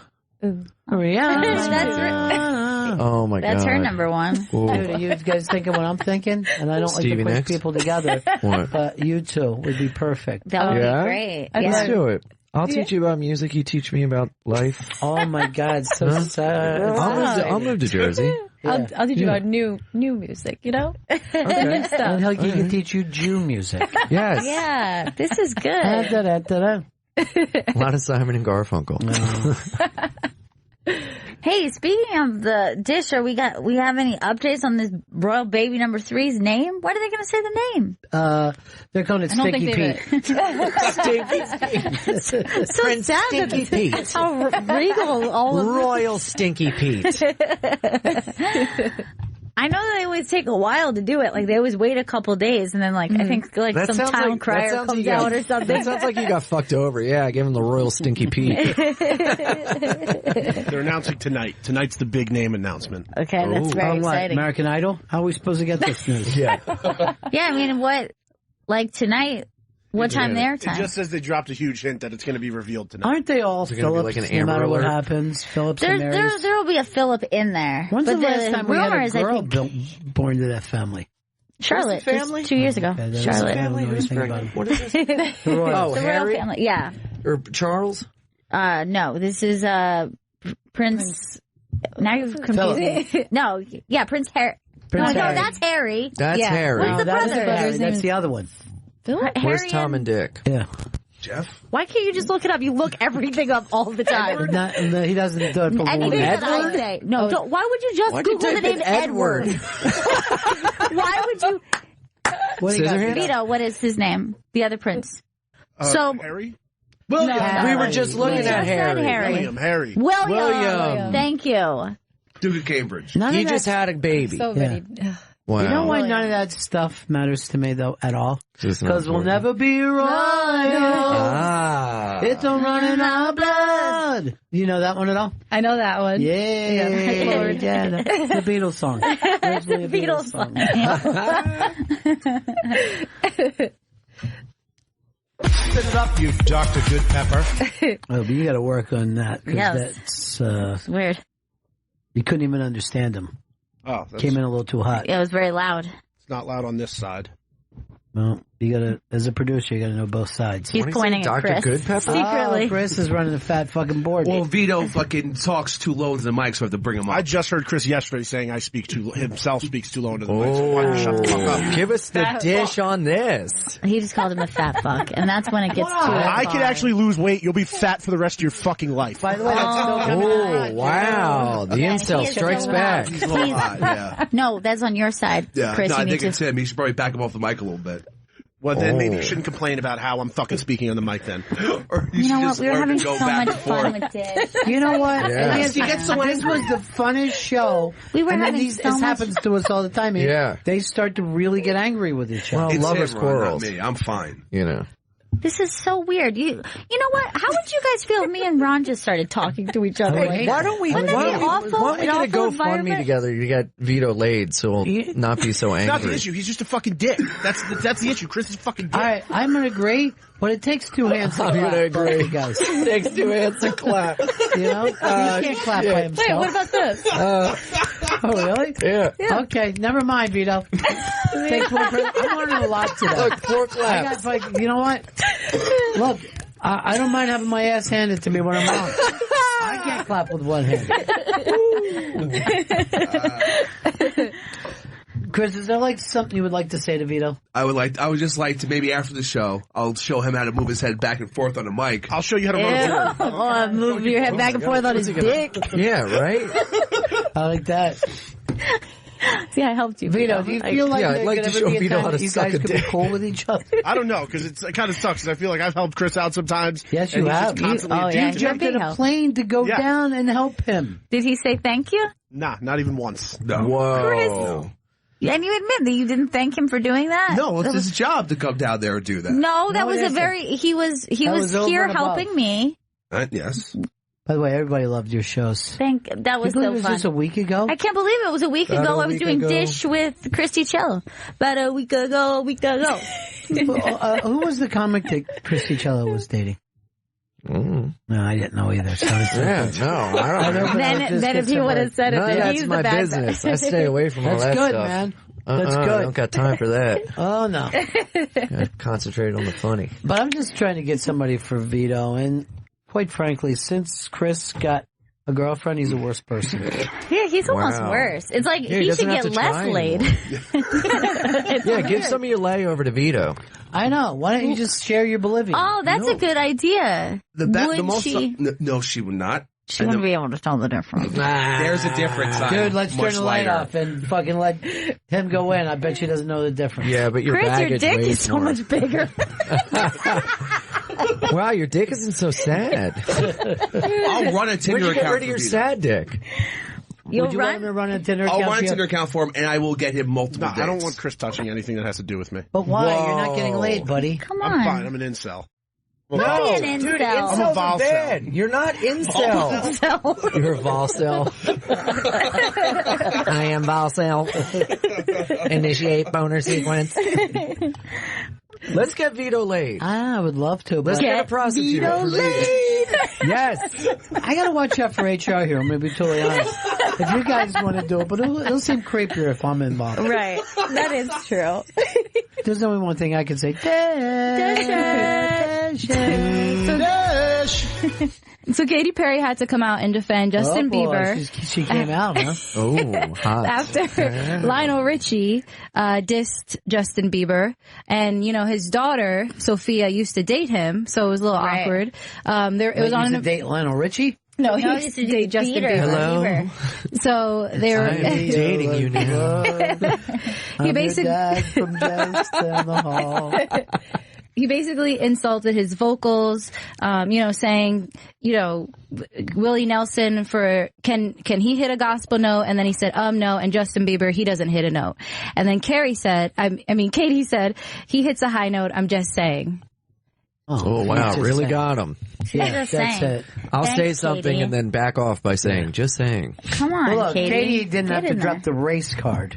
Rihanna. Oh my god. That's her number one. Ooh. Dude, are you guys thinking what I'm thinking? And I don't like Stevie to put Nicks? people together, What? but you two would be perfect. That would Yeah? be great. Let's Yeah. do it. I'll teach you about music. You teach me about life. Oh my God, so Huh? sad. I'll move to Jersey. I'll teach you about new music, you know? New And stuff. he can teach you Jew music. Yes. Yeah, this is good. A lot of Simon and Garfunkel. Hey, speaking of the dish, we have any updates on this royal baby number 3's name? What are they going to say the name? They're calling it Stinky Pete. So Prince sad Stinky Pete. How regal all of Royal Stinky Pete. I know they always take a while to do it. Like, they always wait a couple days, and then, like, I think, like, That some sounds town like- crier that sounds comes you got- out or something. That sounds like you got fucked over. Yeah, I gave him the Royal Stinky Pete. They're announcing tonight. Tonight's the big name announcement. Okay, that's very On what, exciting. American Idol? How are we supposed to get this news? Yeah, I mean, like, tonight, what time their It time? just says they dropped a huge hint that it's going to be revealed tonight. Aren't they all Is it gonna be Phillips, like an no Amber matter what Alert? happens? Phillips and There Marys? will be a Philip in there. When's but the last time we had rumor a is, I girl think, born to that family? Charlotte, Who's the family? just 2 years ago. Okay, that's Charlotte. the family. Who's pregnant? What is this? The Royals. Oh, the Harry? royal family. Yeah. Or Charles? No, this is Prince. Now you're confusing. No, yeah, Prince Harry. Prince no, Harry. that's Harry. That's yeah. Harry. What's the That is brother? Harry. That's the other one. Harry Where's Tom and Dick? Yeah. Jeff? Why can't you just look it up? You look everything up all the time. He doesn't do it for Anything that I Edward? say. No, don't, why would you just Why'd you Google the type in name Edward? Why would you? What do you got? Scissorhands? Vito, what is his name? The other prince. So Harry? William. No. We were just looking Just at said Harry. Harry. William. Thank you. Duke of Cambridge. None He of that- just had a baby. So Yeah. many. Wow. You know why none of that stuff matters to me, though, at all? It's not Because we'll important. never be royal. Ah. It's a run in our blood. You know that one at all? I know that one. Yeah. Lord. Yeah, the Beatles song. The Beatles song. Spit it up, you Dr. Good Pepper. Oh, but you got to work on that. 'Cause Yes. that's, Weird. you couldn't even understand him. Oh, that's, Came in a little too hot. Yeah, it was very loud. it's not loud on this side. Well, you got to, as a producer, you got to know both sides. He's pointing at Dr. Chris. Goodpepper? Secretly. Oh, Chris is running a fat fucking board. Well, Vito fucking talks too low into the mic, so I have to bring him up. I just heard Chris yesterday saying himself speaks too low into the mic. So why don't you shut the fuck up? Give us the dish on this. He just called him a fat fuck, and that's when it gets too I far. could actually lose weight. You'll be fat for the rest of your fucking life. By the way, that's still coming out. Oh, wow. The Yeah, incel he is strikes still back. loud. He's a little hot, yeah. No, that's on your side, Yeah, Chris. no, you I need think to. it's him. He should probably back him off the mic a little bit. Well, then maybe you shouldn't complain about how I'm fucking speaking on the mic then. Or You know what? just We were learn to having go so back much and fun forth. with this. You know what? Yeah. This was the funnest show. We were and then having so this much- happens to us all the time. Yeah. They start to really get angry with each other. Well, It's lovers him, Ron, not quarrels. me. I'm fine. You know. This is so weird. You know what? How would you guys feel if me and Ron just started talking to each other? Hey, why don't we Wouldn't that be awful? why don't we An get a awful GoFundMe environment? together? You got Vito laid, so we'll not be so It's not the angry. issue. He's just a fucking dick. That's the issue. Chris is a fucking dick. All right, I'm going to agree, but it takes two hands to I'm clap. gonna agree. both you guys. Takes 2 hands to clap. You know? He can't clap by himself. Wait, what about this? Oh, really? Yeah. Okay, never mind, Vito. Takes one person. I'm learning a lot today. Look, 4 I claps. got, like, you know what? Look, I don't mind having my ass handed to me when I'm wrong. I can't clap with one hand. Chris, is there like something you would like to say to Vito? I would just like to maybe after the show, I'll show him how to move his head back and forth on the mic. I'll show you how to run. Move your head back and forth on his dick. Yeah, right? I like that. See, I helped you. Vito, do you feel like Yeah, I'd there like could to ever show be a Vito time how to that you suck guys a could be dick. cool with each other? I don't know, because it kind of sucks. 'Cause I feel like I've helped Chris out sometimes. Yes, you and he's have. just constantly Oh, a yeah. douche. You jumped in a help. plane to go Yeah. down and help him. Did he say thank you? Nah, not even once. No. Whoa. And you admit that you didn't thank him for doing that? No, it's his job to come down there and do that. No, that No, was it a isn't. very, he was That was over here and above. helping me. Yes. By the way, everybody loved your shows. That was you believe so it was fun. just a week ago? I can't believe it was a week About ago. a I was week doing ago. Dish with Christy Cello. About a week ago, Who was the comic that Christy Cello was dating? No, I didn't know either. So Yeah, no, I don't. Then if he would have said it, None of then that's he's my the bad business. guy. I stay away from all That's that good, stuff. man. That's I good. don't got time for that. Oh, no. I concentrate on the funny. But I'm just trying to get somebody for Vito. And quite frankly, since Chris got a girlfriend, he's the worst person. Yeah, he's almost Wow. worse. It's like Yeah, he he should doesn't have get to less try laid. Yeah, give some of your lay over to Vito. I know. Why don't you just share your Bolivian? Oh, that's a good idea. Would she? No, she would not. She wouldn't be able to tell the difference. There's a difference. Dude, let's turn much the light lighter. off and fucking let him go in. I bet she doesn't know the difference. Yeah, but your Chris, your baggage dick weighs is so more. much bigger. Wow, your dick isn't so sad. I'll run a Tinder Where'd you get account rid of your for Vito. sad dick? Would you want him to run a Tinder account? I'll run for a you? Tinder account for him, and I will get him multiple dates. I don't want Chris touching anything that has to do with me. But why? You're not getting laid, buddy. Come I'm fine. I'm an incel. Don't be an Dude, incel. I'm a incels vol are bad. You're not incel. You're a Volcel. I am Volcel. Initiate boner sequence. Let's get Vito laid. I would love to. Let's But get a prostitute. Vito laid. Yes. I got to watch out for HR here. I'm going to be totally honest. If you guys want to do it, but it'll seem creepier if I'm involved. Right. That is true. There's only one thing I can say. So Katy Perry had to come out and defend Justin Oh, boy, Bieber. she came out, huh? Oh, hot. After Lionel Richie dissed Justin Bieber, and you know his daughter Sophia used to date him, so it was a little Right. awkward. It was Wait, on you date Lionel Richie? No, No, he he used to used to date date Justin Peter. Bieber. Hello. So they were. I'm dating you now. He basically dad from Jokes Down the Hall. he basically insulted his vocals, saying, Willie Nelson can he hit a gospel note? And then he said, no. And Justin Bieber, he doesn't hit a note. And then Katy said, he hits a high note. I'm just saying. Oh, wow. just Really saying. got him. Yeah, Just that's saying. it. I'll Thanks, say something Katie. and then back off by saying, just saying. Come on, Well, look, Katie. Katie didn't have Get to in drop there. the race card.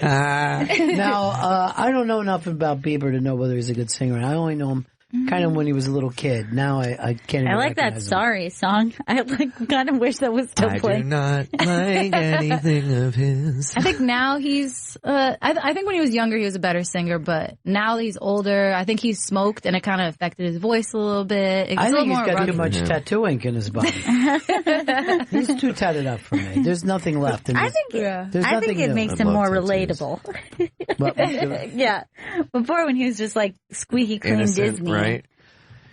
Now, I don't know enough about Bieber to know whether he's a good singer. I only know him kind of when he was a little kid. Now I can't even I like that recognize him. Sorry song. I kind of wish that was still I do playing. not like anything of his. I think now he's, I think when he was younger, he was a better singer, but now that he's older, I think he's smoked and it kind of affected his voice a little bit. I think he's got rugged. too much tattoo ink in his body. He's too tatted up for me. There's nothing left. I think There's I think nothing it new. makes I him love more tattoos. relatable. But, Yeah. Before when he was just like squeaky clean Innocent, Disney. right?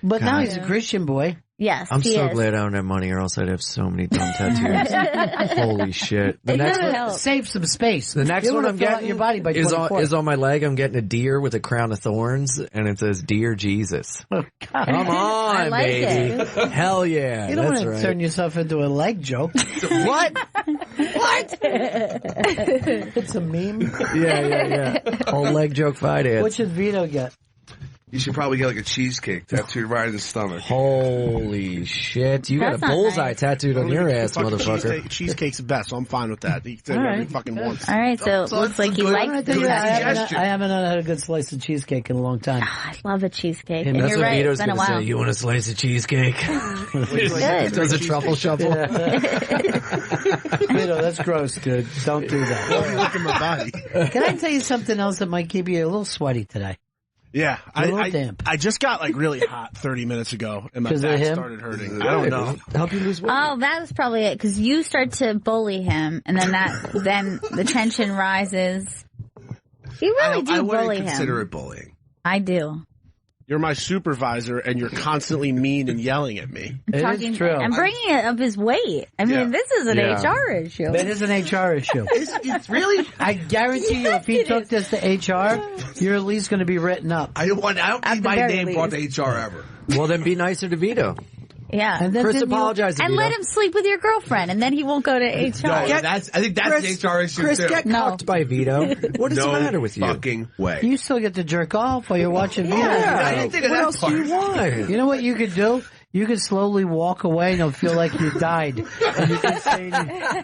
but now God. he's a Christian boy. Yes, I'm he so is. glad I don't have money or else I'd have so many dumb tattoos. Holy shit. The It next doesn't one, help. Save some space. the next You one wanna I'm fill out getting your body by is 24. on my leg. I'm getting a deer with a crown of thorns and it says Dear Jesus. Oh, God. Come on, like baby. Hell yeah. You don't That's want to right. turn yourself into a leg joke. What? It's a meme. Yeah. Whole leg joke fight What ads. should Vito get? You should probably get like a cheesecake tattooed right in the stomach. Holy shit. You That's got a not bullseye nice. tattooed on your ass, Fucking motherfucker. Cheesecake's the best, so I'm fine with that. He said All every right. fucking once. All right, so it So looks it's like a you good- like I the tell you, I suggestion. haven't had a good slice of cheesecake in a long time. I love a cheesecake. And And That's you're what right, Vito's it's been a going to while. say. You want a slice of cheesecake? Good. Does a truffle shuffle. Vito, that's gross, dude. Don't do that. Look at my body. Can I tell you something else that might keep you a little sweaty today? Yeah, A little damp. I just got like really hot 30 minutes ago, and my 'Cause of back him? started hurting. I don't know. Help you lose weight. Oh, that was probably it, because you start to bully him, and then then the tension rises. You really do I bully wouldn't consider him. it bullying. I do. You're my supervisor, and you're constantly mean and yelling at me. It is true. I'm bringing it up his weight. I mean, Yeah. this is an Yeah. HR issue. It is an HR issue. It's really. I guarantee you, if he took this to HR, you're at least going to be written up. I don't At need the my very name brought to least. HR ever. Well, then be nicer to Vito. Yeah. And then Chris didn't you- apologized to And Vito. let him sleep with your girlfriend, and then he won't go to HR. No, I think that's Chris- the HR issue Chris, too. get No. cocked by Vito. What is no the matter with you? fucking way. You still get to jerk off while you're watching Vito. I didn't think of What that else do you part. want? You know what you could do? You could slowly walk away and it'll feel like you died. And you can stay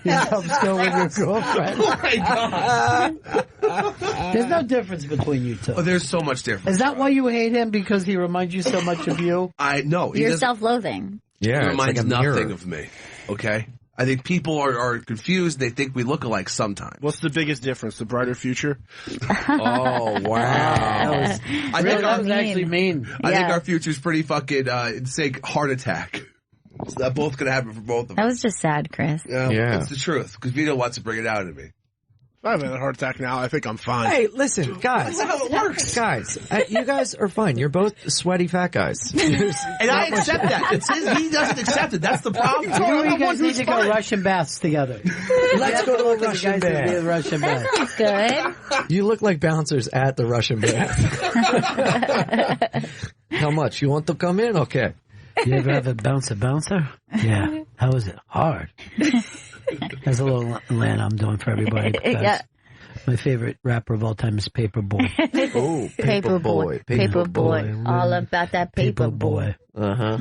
yourself still with your girlfriend. Oh my god! There's no difference between you two. Oh, there's so much difference. Is that why you hate him? Because he reminds you so much of you? I know. You're self-loathing. Yeah, He it's reminds like a mirror. nothing of me. Okay? I think people are confused. They think we look alike sometimes. What's the biggest difference? The brighter future? Oh, wow. I think That was actually mean. I think our future's pretty fucking, it's like heart attack. both going to happen for both of us. That was just sad, Chris. Yeah. It's the truth, because Vito wants to bring it out of me. If I have a heart attack now, I think I'm fine. Hey, listen, guys. That's how it works. Guys, you guys are fine. You're both sweaty fat guys. And I accept that. It's he doesn't accept it. That's the problem. You guys need to go Russian baths together. Let's go to a Russian bath. Russian bath. That's good. You look like bouncers at the Russian bath. How much? You want to come in? Okay. You ever have a bouncer? Yeah. How was it? Hard. That's a little land I'm doing for everybody. Yeah. My favorite rapper of all time is Paperboy. Oh, Paperboy. Paperboy. All about that Paperboy. Uh-huh.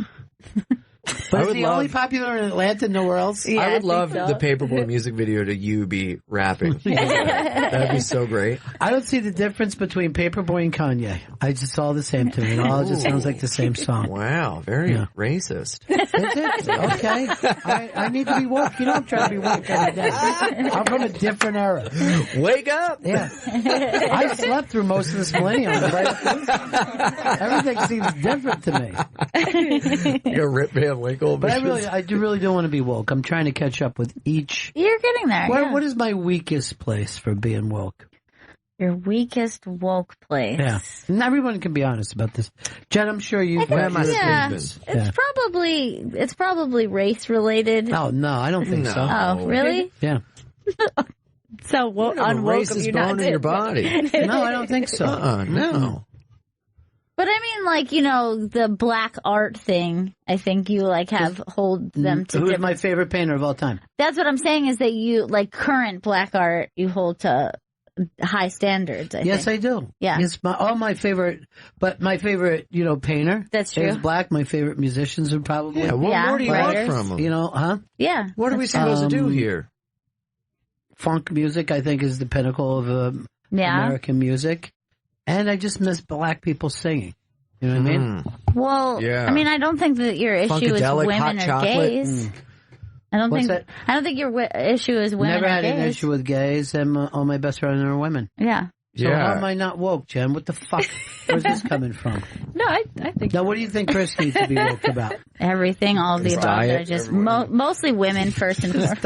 But is he only popular in Atlanta, nowhere else? Yeah, I would love so. the Paperboy music video to you be rapping. That'd be so great. I don't see the difference between Paperboy and Kanye. It's all the same to me. It all just sounds like the same song. Wow, very racist. Is it? Okay. I need to be woke. You know I'm trying to be woke every day. I'm from a different era. Wake up! Yeah. I slept through most of this millennium. Right? Everything seems different to me. You're Rip Van Winkle. But I really don't want to be woke. I'm trying to catch up with each. You're getting there. What is my weakest place for being woke? Your weakest woke place. Yeah. And everyone can be honest about this. Jen, I'm sure you. It's probably race related. Oh no, I don't think so. Oh, really? Yeah. So unwoke of you not in your body. No, I don't think so. No. But I mean, like, the black art thing, I think you, hold them to Who's my favorite painter of all time? That's what I'm saying is that you, current black art, you hold to high standards, I think. I do. Yeah. It's my favorite painter. That's true. Is black. My favorite musicians are probably. Yeah, what more do you want from them? Huh? Yeah. What are we supposed to do here? Funk music, I think, is the pinnacle of American music. And I just miss black people singing. You know what I mean? Well, I mean, I don't think that your issue is women or gays. I don't think your issue is women Never or had gays. an issue with gays, and all my best friends are women. Yeah. So how am I not woke, Jen? What the fuck? Where's this coming from? No, I think. Now, what do you think Chris needs to be woke about? Everything, all of the above. Diet, just mostly women first and foremost.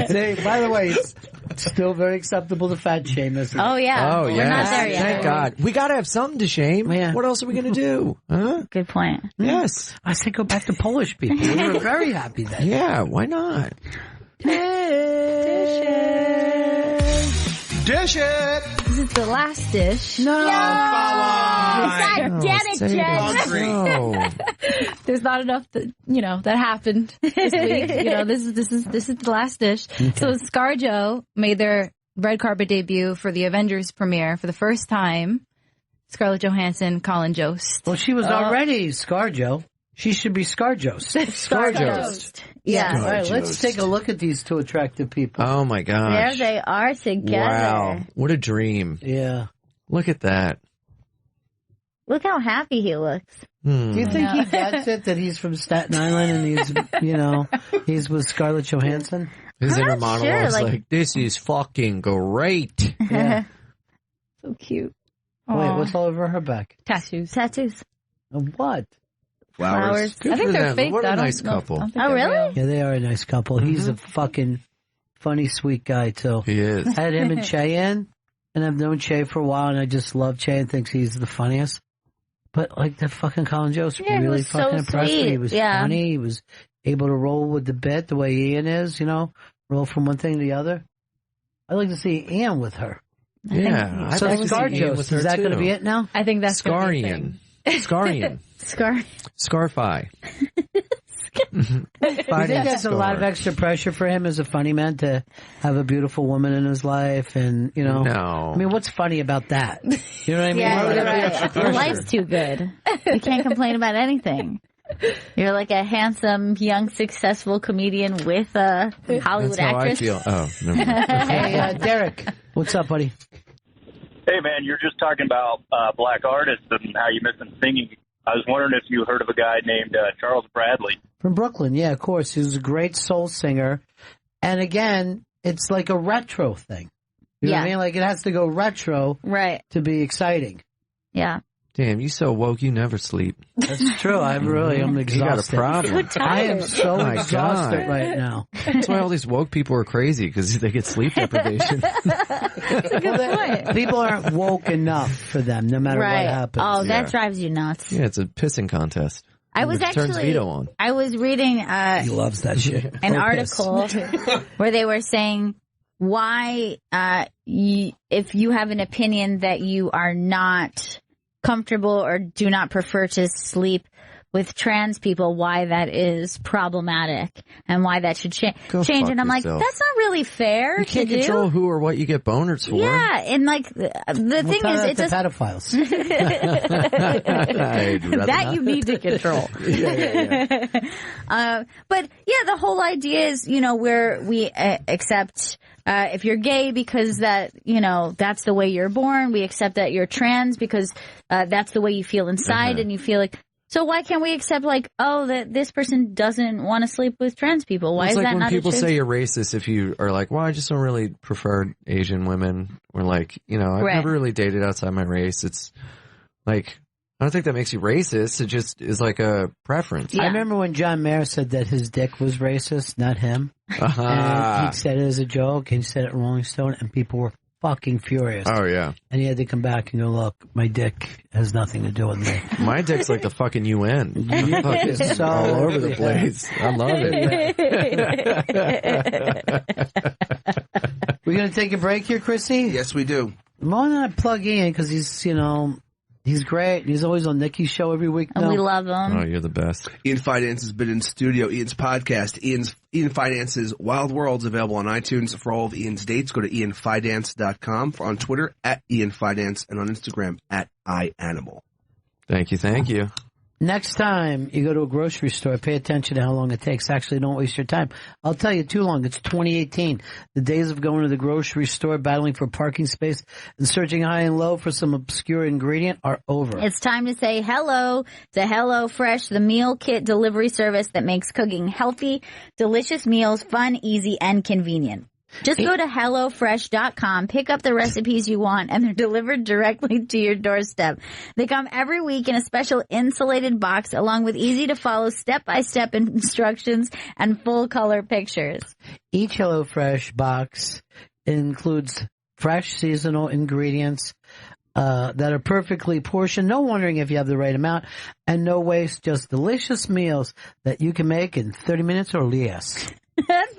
Say, by the way, it's still very acceptable to fat shame, isn't it? Oh, yeah. Oh, We're not there yet. Thank God. We got to have something to shame. Yeah. What else are we going to do? Huh? Good point. Yes. I say go back to Polish people. We were very happy then. Yeah, why not? Dish it! This is the last dish. No! God damn it, Jen! No. There's not enough that happened this week. This is the last dish. Okay. So ScarJo made their red carpet debut for the Avengers premiere for the first time. Scarlett Johansson, Colin Jost. Well, she was already ScarJo. She should be ScarJost. ScarJost. Yeah. All right, let's take a look at these two attractive people. Oh, my gosh. There they are together. Wow. What a dream. Yeah. Look at that. Look how happy he looks. Do you think he gets it that he's from Staten Island and he's, he's with Scarlett Johansson? His I'm inner not monologue sure, is like, this is fucking great. Yeah. So cute. Wait, what's all over her back? Tattoos. What? Flowers. Good I think for they're them. fake. What I a don't nice know. couple. I don't think Oh, they're really? real. Yeah, they are a nice couple. He's a fucking funny, sweet guy, too. He is. I had him and Cheyenne, and I've known Che for a while, and I just love Che and thinks he's the funniest. But, that fucking Colin Jost Yeah, he really was so fucking impressed me. sweet. He was Yeah. funny. He was able to roll with the bit the way Ian is, roll from one thing to the other. I'd like to see Ian with her. Yeah. So I'd like to see Ian ScarJost, with her, is that going to too. be it now? I think that's gonna be a Scarian. thing. Scarian. Scarfi. Do you think that's a lot of extra pressure for him as a funny man to have a beautiful woman in his life? And, No. I mean, what's funny about that? You know what I mean? Yeah, Why would you're that be right. extra Your pressure? life's too good. You can't complain about anything. You're like a handsome, young, successful comedian with a Hollywood That's how actress. I feel. Oh, never mind. Hey, Derek, what's up, buddy? Hey, man, you're just talking about black artists and how you miss them singing. I was wondering if you heard of a guy named Charles Bradley. From Brooklyn, yeah, of course. He was a great soul singer. And again, it's like a retro thing. You know what I mean? Like, it has to go retro Right. to be exciting. Yeah. Damn, you so woke, you never sleep. That's true. I'm exhausted. You got a problem. I am so exhausted right now. That's why all these woke people are crazy, because they get sleep deprivation. People aren't woke enough for them, no matter what happens. Oh, that drives you nuts. Yeah, it's a pissing contest. I was turns Vito on. I was reading he loves that shit. An article where they were saying why if you have an opinion that you are not comfortable or do not prefer to sleep with trans people, why that is problematic and why that should change. And I'm like, that's not really fair. You can't control who or what you get boners for. Yeah, and like the thing is, it's just pedophiles. That you need to control. But yeah, the whole idea is, where we accept if you're gay because that, that's the way you're born. We accept that you're trans because that's the way you feel inside, and you feel like. So why can't we accept that this person doesn't want to sleep with trans people? Why is that not when people true? say you're racist if you are like, well, I just don't really prefer Asian women, or I've never really dated outside my race. It's like, I don't think that makes you racist. It just is like a preference. I remember when John Mayer said that his dick was racist, not him. And he said it as a joke, and he said it in Rolling Stone, and people were fucking furious. Oh, yeah. And he had to come back and go, look, my dick has nothing to do with me. My dick's like the fucking UN. It's so all over the place. I love it. We're going to take a break here, Chrissy? Yes, we do. Why not plug in? Because he's, he's great. He's always on Nikki's show every week now. And we love him. Oh, you're the best. Ian Finance has been in studio. Ian's podcast, Ian Finance's Wild World's available on iTunes. For all of Ian's dates, go to ianfinance.com. On Twitter, @IanFinance, and on Instagram, @iAnimal. Thank you. Next time you go to a grocery store, pay attention to how long it takes. Actually, don't waste your time. I'll tell you too long. It's 2018. The days of going to the grocery store, battling for parking space, and searching high and low for some obscure ingredient are over. It's time to say hello to HelloFresh, the meal kit delivery service that makes cooking healthy, delicious meals fun, easy, and convenient. Just go to HelloFresh.com, pick up the recipes you want, and they're delivered directly to your doorstep. They come every week in a special insulated box along with easy-to-follow step-by-step instructions and full-color pictures. Each HelloFresh box includes fresh seasonal ingredients that are perfectly portioned, no wondering if you have the right amount, and no waste, just delicious meals that you can make in 30 minutes or less.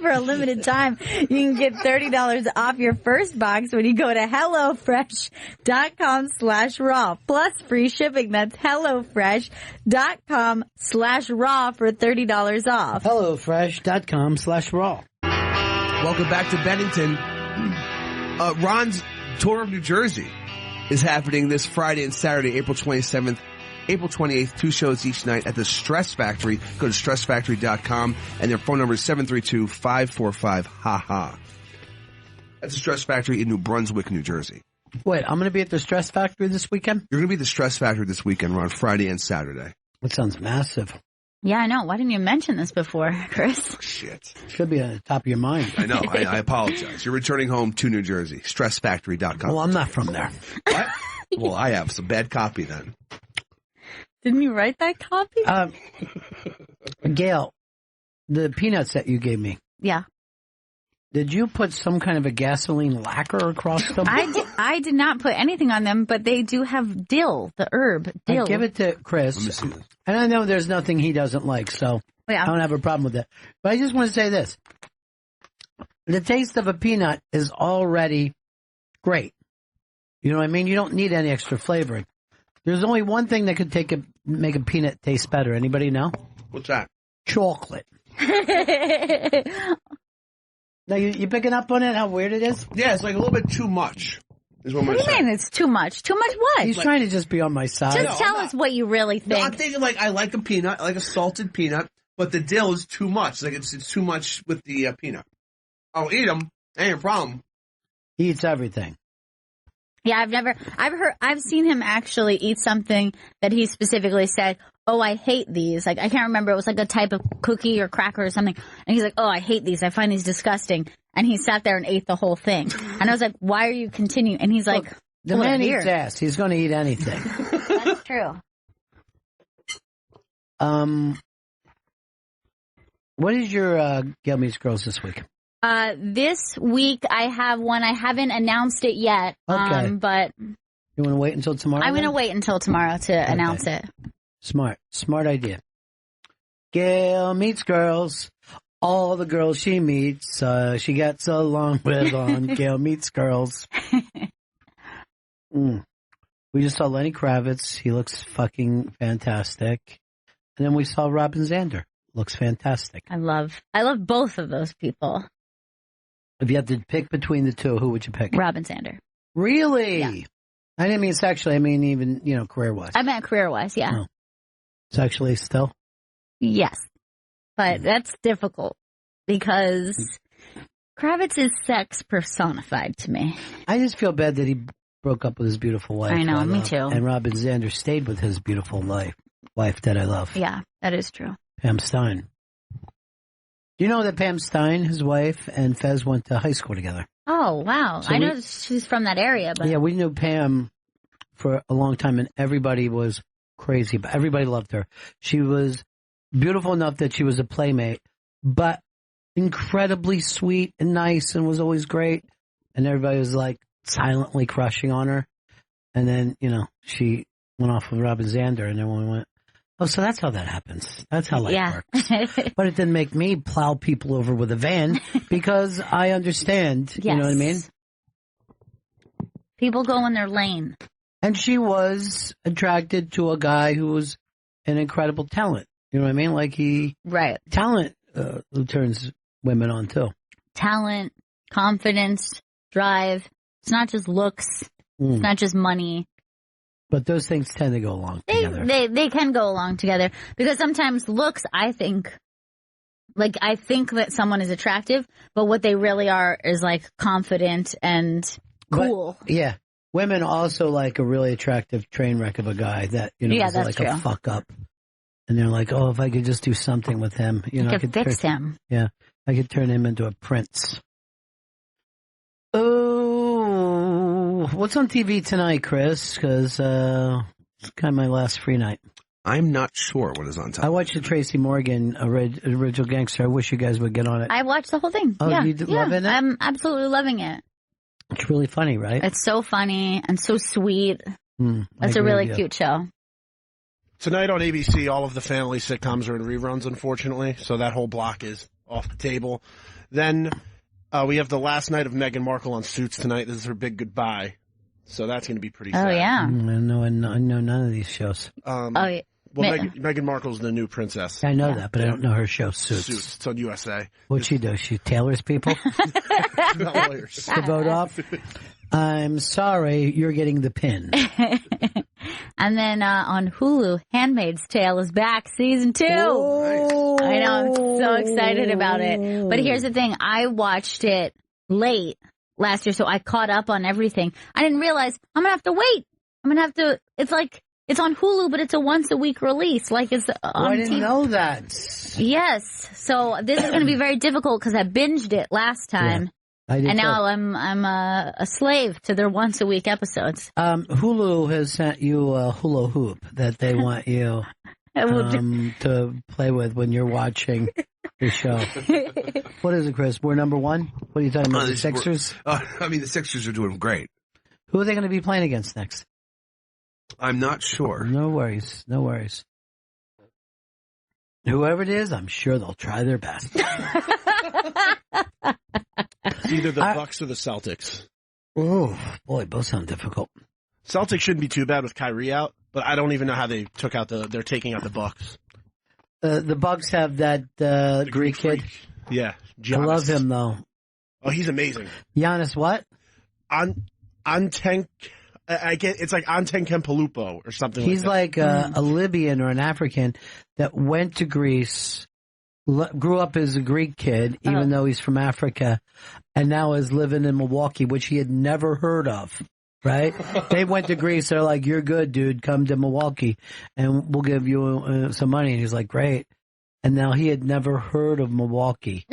For a limited time, you can get $30 off your first box when you go to HelloFresh.com/raw, plus free shipping. That's HelloFresh.com/raw for $30 off. HelloFresh.com/raw. Welcome back to Bennington. Ron's tour of New Jersey is happening this Friday and Saturday, April 27th. April 28th, 2 shows each night at the Stress Factory. Go to stressfactory.com, and their phone number is 732-545-HA-HA. That's the Stress Factory in New Brunswick, New Jersey. Wait, I'm going to be at the Stress Factory this weekend? You're going to be at the Stress Factory this weekend, Ron, Friday and Saturday. That sounds massive. Yeah, I know. Why didn't you mention this before, Chris? Oh, shit. Should be on the top of your mind. I know. I apologize. You're returning home to New Jersey. Stressfactory.com. Well, I'm not from there. What? Well, I have some bad copy then. Didn't you write that copy? Gail, the peanuts that you gave me. Yeah. Did you put some kind of a gasoline lacquer across them? I did not put anything on them, but they do have dill, the herb, dill. I give it to Chris. Let me see this. And I know there's nothing he doesn't like, so I don't have a problem with that. But I just want to say this. The taste of a peanut is already great. You know what I mean? You don't need any extra flavoring. There's only one thing that could make a peanut taste better. Anybody know? What's that? Chocolate. Now, you picking up on it, how weird it is? Yeah, it's like a little bit too much. Is what do you mean it's too much? Too much what? He's trying to just be on my side. Just tell us what you really think. No, I'm thinking I like a peanut, I like a salted peanut, but the dill is too much. Like it's too much with the peanut. I'll eat them. Ain't a problem. He eats everything. Yeah, I've seen him actually eat something that he specifically said, oh, I hate these. Like, I can't remember. It was like a type of cookie or cracker or something. And he's like, oh, I hate these. I find these disgusting. And he sat there and ate the whole thing. And I was like, why are you continuing? And he's like, the man eats ass. He's going to eat anything. That's true. What is your Gail Meets Girls this week? This week I have one. I haven't announced it yet. Okay. But You want to wait until tomorrow? I'm going to wait until tomorrow to announce it. Smart idea. Gail Meets Girls. All the girls she meets, she gets along with on Gail Meets Girls. We just saw Lenny Kravitz. He looks fucking fantastic. And then we saw Robin Zander. Looks fantastic. I love both of those people. If you had to pick between the two, who would you pick? Robin Zander. Really? Yeah. I didn't mean sexually. I mean even, career-wise. I meant career-wise, yeah. Oh. Sexually still? Yes. But that's difficult because Kravitz is sex personified to me. I just feel bad that he broke up with his beautiful wife. I know, me too. And Robin Zander stayed with his beautiful wife that I love. Yeah, that is true. Pam Stein. Do you know that Pam Stein, his wife, and Fez went to high school together? Oh, wow. So I know she's from that area, but yeah, we knew Pam for a long time, and everybody was crazy, but everybody loved her. She was beautiful enough that she was a playmate, but incredibly sweet and nice and was always great. And everybody was like silently crushing on her. And then, she went off with Robin Zander, and everyone went, oh, so that's how that happens. That's how life works. But it didn't make me plow people over with a van because I understand. Yes. You know what I mean? People go in their lane. And she was attracted to a guy who was an incredible talent. You know what I mean? Like talent who turns women on too. Talent, confidence, drive. It's not just looks. It's not just money. But those things tend to go along together. They can go along together because sometimes looks, I think that someone is attractive, but what they really are is like confident and cool. But, yeah. Women also like a really attractive train wreck of a guy that, is that's like true. a fuck up. And they're like, oh, if I could just do something with him, I could fix him. Yeah. I could turn him into a prince. Oh, what's on TV tonight, Chris? Because it's kind of my last free night. I'm not sure what is on top. I watched the Tracy Morgan original Gangster. I wish you guys would get on it. I watched the whole thing. Oh, yeah. you loving it? I'm absolutely loving it. It's really funny, right? It's so funny and so sweet. I It's a agree really with you. cute show. Tonight on ABC, all of the family sitcoms are in reruns, unfortunately, so that whole block is off the table. Then we have the last night of Meghan Markle on Suits tonight. This is her big goodbye, so that's going to be pretty sad. Oh, yeah. I know none of these shows. Yeah. Well, Meghan Markle's the new princess. I know that, but I don't know her show, Suits. It's on USA. What'd she do? She tailors people Not lawyers. to vote off? I'm sorry, you're getting the pin. And then on Hulu, Handmaid's Tale is back, season 2. Oh, I know, I'm so excited about it. But here's the thing, I watched it late last year, so I caught up on everything. I didn't realize I'm going to have to wait. It's on Hulu, but it's a once a week release. Like it's on I didn't TV. know that. Yes. So this is going to be very difficult because I binged it last time. Yeah, I did and too. now I'm a slave to their once a week episodes. Hulu has sent you a hula hoop that they want you to play with when you're watching the show. What is it, Chris? We're number one? What are you talking about? The Sixers? The Sixers are doing great. Who are they going to be playing against next? I'm not sure. No worries. Whoever it is, I'm sure they'll try their best. It's either the Bucks or the Celtics. Oh, boy, both sound difficult. Celtics shouldn't be too bad with Kyrie out, but I don't even know how they took out they're taking out the Bucks. The Bucks have that Greek kid. Yeah, Giannis. I love him though. Oh, he's amazing. Giannis, what? It's like Anten Kempelupo or something. He's like a Libyan or an African that went to Greece, grew up as a Greek kid, even though he's from Africa, and now is living in Milwaukee, which he had never heard of. Right? They went to Greece. They're like, "You're good, dude. Come to Milwaukee, and we'll give you some money." And he's like, "Great." And now he had never heard of Milwaukee,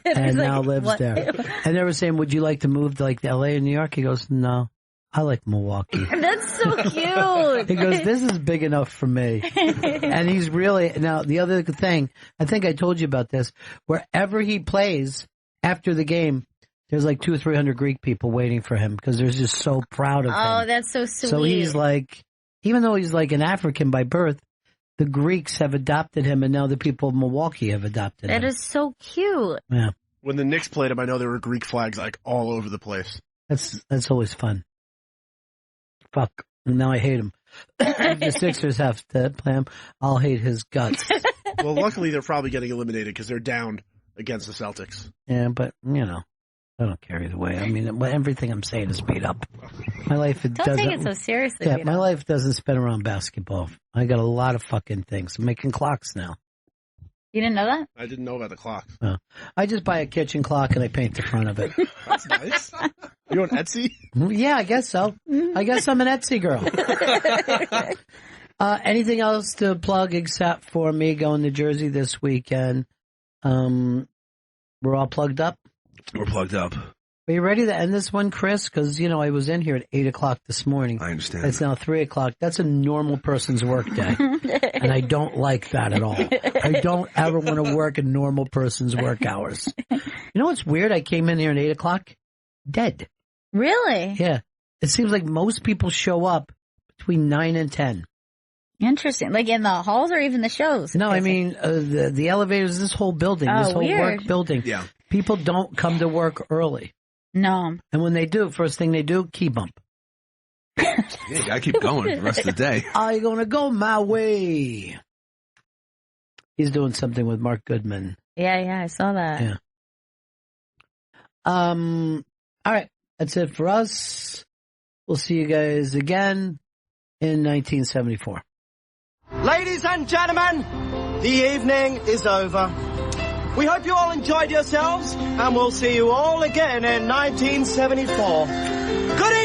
and now lives there. And they were saying, "Would you like to move to like L.A. and New York?" He goes, "No, I like Milwaukee." That's so so cute. He goes, this is big enough for me. And he's really, now the other thing, I think I told you about this, wherever he plays after the game, there's like 200 or 300 Greek people waiting for him because they're just so proud of him. Oh, that's so sweet. So he's like, even though he's like an African by birth, the Greeks have adopted him, and now the people of Milwaukee have adopted him. That is so cute. Yeah. When the Knicks played him, I know there were Greek flags like all over the place. That's always fun. Fuck. And now I hate him. If the Sixers have to play him, I'll hate his guts. Well, luckily they're probably getting eliminated because they're down against the Celtics. Yeah, but, you know, I don't care either way. I mean, everything I'm saying is beat up. My life Don't take it so seriously. Yeah, my life doesn't spin around basketball. I got a lot of fucking things. I'm making clocks now. You didn't know that? I didn't know about the clock. No. I just buy a kitchen clock and I paint the front of it. That's nice. You on Etsy? Yeah, I guess so. I guess I'm an Etsy girl. Anything else to plug except for me going to Jersey this weekend? We're all plugged up? We're plugged up. Are you ready to end this one, Chris? Because, you know, I was in here at 8 o'clock this morning. I understand. It's now 3 o'clock. That's a normal person's work day. And I don't like that at all. I don't ever want to work a normal person's work hours. You know what's weird? I came in here at 8 o'clock, dead. Really? Yeah. It seems like most people show up between 9 and 10. Interesting. Like in the halls or even the shows? No, I mean, the elevators, this whole building, this whole weird. work building. Yeah. People don't come to work early. No. And when they do, first thing they do, key bump. Yeah, you gotta keep going the rest of the day. I'm gonna go my way. He's doing something with Mark Goodman. Yeah, I saw that. Yeah. All right. That's it for us. We'll see you guys again in 1974. Ladies and gentlemen, the evening is over. We hope you all enjoyed yourselves, and we'll see you all again in 1974. Good evening!